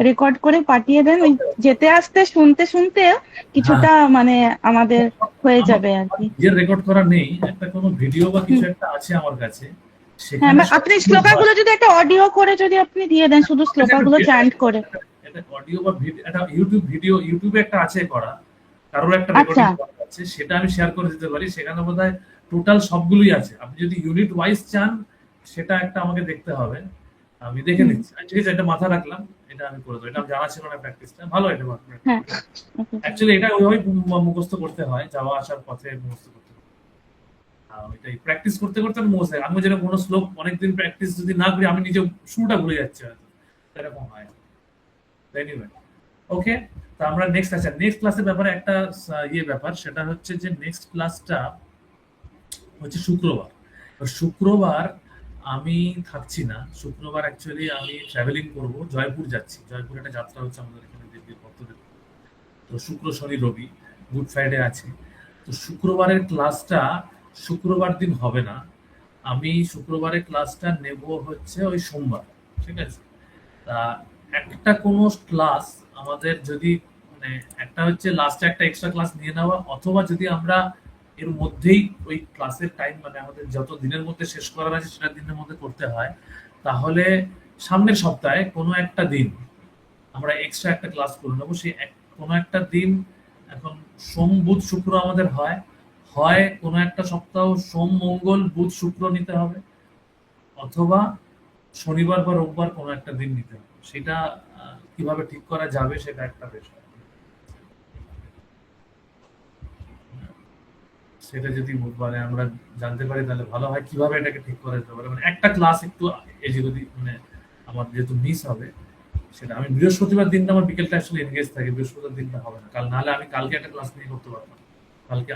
রেকর্ড করে পাঠিয়ে দেন, ওই যেতে আসতে শুনতে শুনতে কিছুটা মানে আমাদের হয়ে আমার যাবে আর কি। নিজের রেকর্ড করা নেই, একটা কোনো ভিডিও বা কিছু একটা আছে আমার কাছে, হ্যাঁ, সেখানে আপনি শ্লোকাগুলো যদি একটা অডিও করে যদি আপনি দিয়ে দেন, শুধু শ্লোকাগুলো চ্যান্ট করে। এটা অডিও বা ভিডিও, এটা ইউটিউবে একটা আছে করা, কারোর একটা আচ্ছা রেকর্ডিং করা আছে, সেটা আমি শেয়ার করে দিতে পারি। সেখানে বোধহয় টোটাল সবগুলোই আছে। আপনি যদি ইউনিট ওয়াইজ চান সেটা একটা আমাকে দেখতে হবে, আমি দেখে নিচ্ছি। ঠিক আছে, এটা মাথা রাখলাম, এটা আমি করে দেবো। এটা আমার জানা ছিল না, প্র্যাকটিসটা ভালো। এটা হ্যাঁ অ্যাকচুয়ালি এটা ওইভাবেই মুখস্থ করতে হয়, যাওয়া আসার পথে মুখস্থ করতে হয়। এটাই প্র্যাকটিস করতে করতে আমি মুখস্থ হয়। আমি যেরকম কোনো শ্লোক অনেকদিন প্র্যাকটিস যদি না করি আমি নিজে শুরুটা ভুলে যাচ্ছি হয়তো, এরকম হয়। এনিওয়ে ওকে, তো আমরা নেক্সট ক্লাসের ব্যাপারে একটা ব্যাপার, সেটা হচ্ছে যে নেক্সট ক্লাসটা হচ্ছে শুক্রবার। শুক্রবার আমি থাকছি না। শুক্রবার অ্যাকচুয়ালি আমি ট্রাভেলিং করব, জয়পুর যাচ্ছি। জয়পুর একটা যাত্রা হচ্ছে আমাদের এখানে দেবীর ভক্তদের। তো শুক্র শনি রবি গুড ফ্রাইডে আছে। তো শুক্রবারের ক্লাসটা শুক্রবার দিন হবে না, আমি শুক্রবারের ক্লাসটা নেব হচ্ছে ওই সোমবার। ঠিক আছে, তা একটা কোনো ক্লাস আমাদের যদি মানে একটা হচ্ছে লাস্টে একটা এক্সট্রা ক্লাস নিয়ে নেওয়া, অথবা যদি আমরা এর মধ্যেই ওই ক্লাসের টাইম মানে আমাদের যত দিনের মধ্যে শেষ করার আছে সেটা দিনের মধ্যে করতে হয়, তাহলে সামনের সপ্তাহে কোনো একটা দিন আমরা এক্সট্রা একটা ক্লাস করে নেবো। সেই কোনো একটা দিন, এখন সোম বুধ শুক্র আমাদের হয়, হয় কোনো একটা সপ্তাহ সোম মঙ্গল বুধ শুক্র নিতে হবে, অথবা শনিবার বা রোববার কোনো একটা দিন নিতে হবে। সেটা কিভাবে ঠিক করা যাবে সেটা একটা বিষয়। সেটা যদি মানে আমরা জানতে পারি তাহলে ভালো হয়, কিভাবে এটাকে ঠিক করা যেতে পারে। মানে একটা ক্লাস একটু এই যে যদি মানে আমার যেহেতু মিস হবে, সেটা আমি বৃহস্পতিবার দিনটা আমার বিকেলটা আসলে এনগেজ থাকে, বৃহস্পতিবার দিনটা হবে না কাল, নাহলে আমি কালকে একটা ক্লাস নিয়ে করতে পারবো। কালকে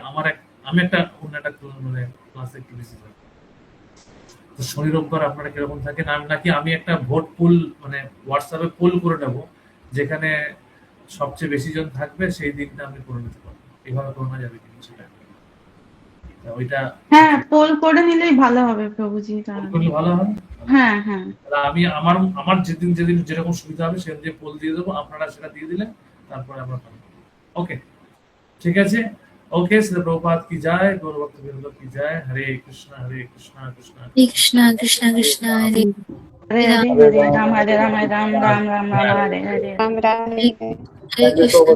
আমি একটা অন্য একটা মানে ক্লাসে একটু বেশি থাকবো। তো শনি রোববার আপনারা কিরকম থাকেন? নাকি আমি একটা ভোট পোল মানে হোয়াটসঅ্যাপে পোল করে নেবো, যেখানে সবচেয়ে বেশি জন থাকবে সেই দিনটা আমি করে নিতে পারবো। এইভাবে করানো যাবে কিনা সেটা, ওইটা হ্যাঁ, পোল করে নিলেই ভালো হবে প্রভুজি। পোল করলে ভালো হয়। হ্যাঁ হ্যাঁ তাহলে আমি আমার আমার যেদিন যেদিন যেরকম সুবিধা হবে সেদিন দিয়ে পোল দিয়ে দেবো, আপনারা সেটা দিয়ে দিলেন, তারপরে আমরা পাবো। ওকে, ঠিক আছে। ওকে, শ্রী প্রভুপাদ কি যায়, গৌর ভক্তবৃন্দ কি যায়। Hare Krishna Krishna Krishna Krishna Krishna Hare Hare Ram Hare Hare Ram Hare Ram Hare Ram Ram Ram Ram Hare Hare. Hare Krishna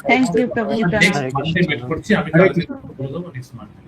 thank you প্রভুজি, প্রণাম। নেক্সট মানডে ওয়েট করছি, আমি কালকে বলে দেবো নেক্সট মানডে।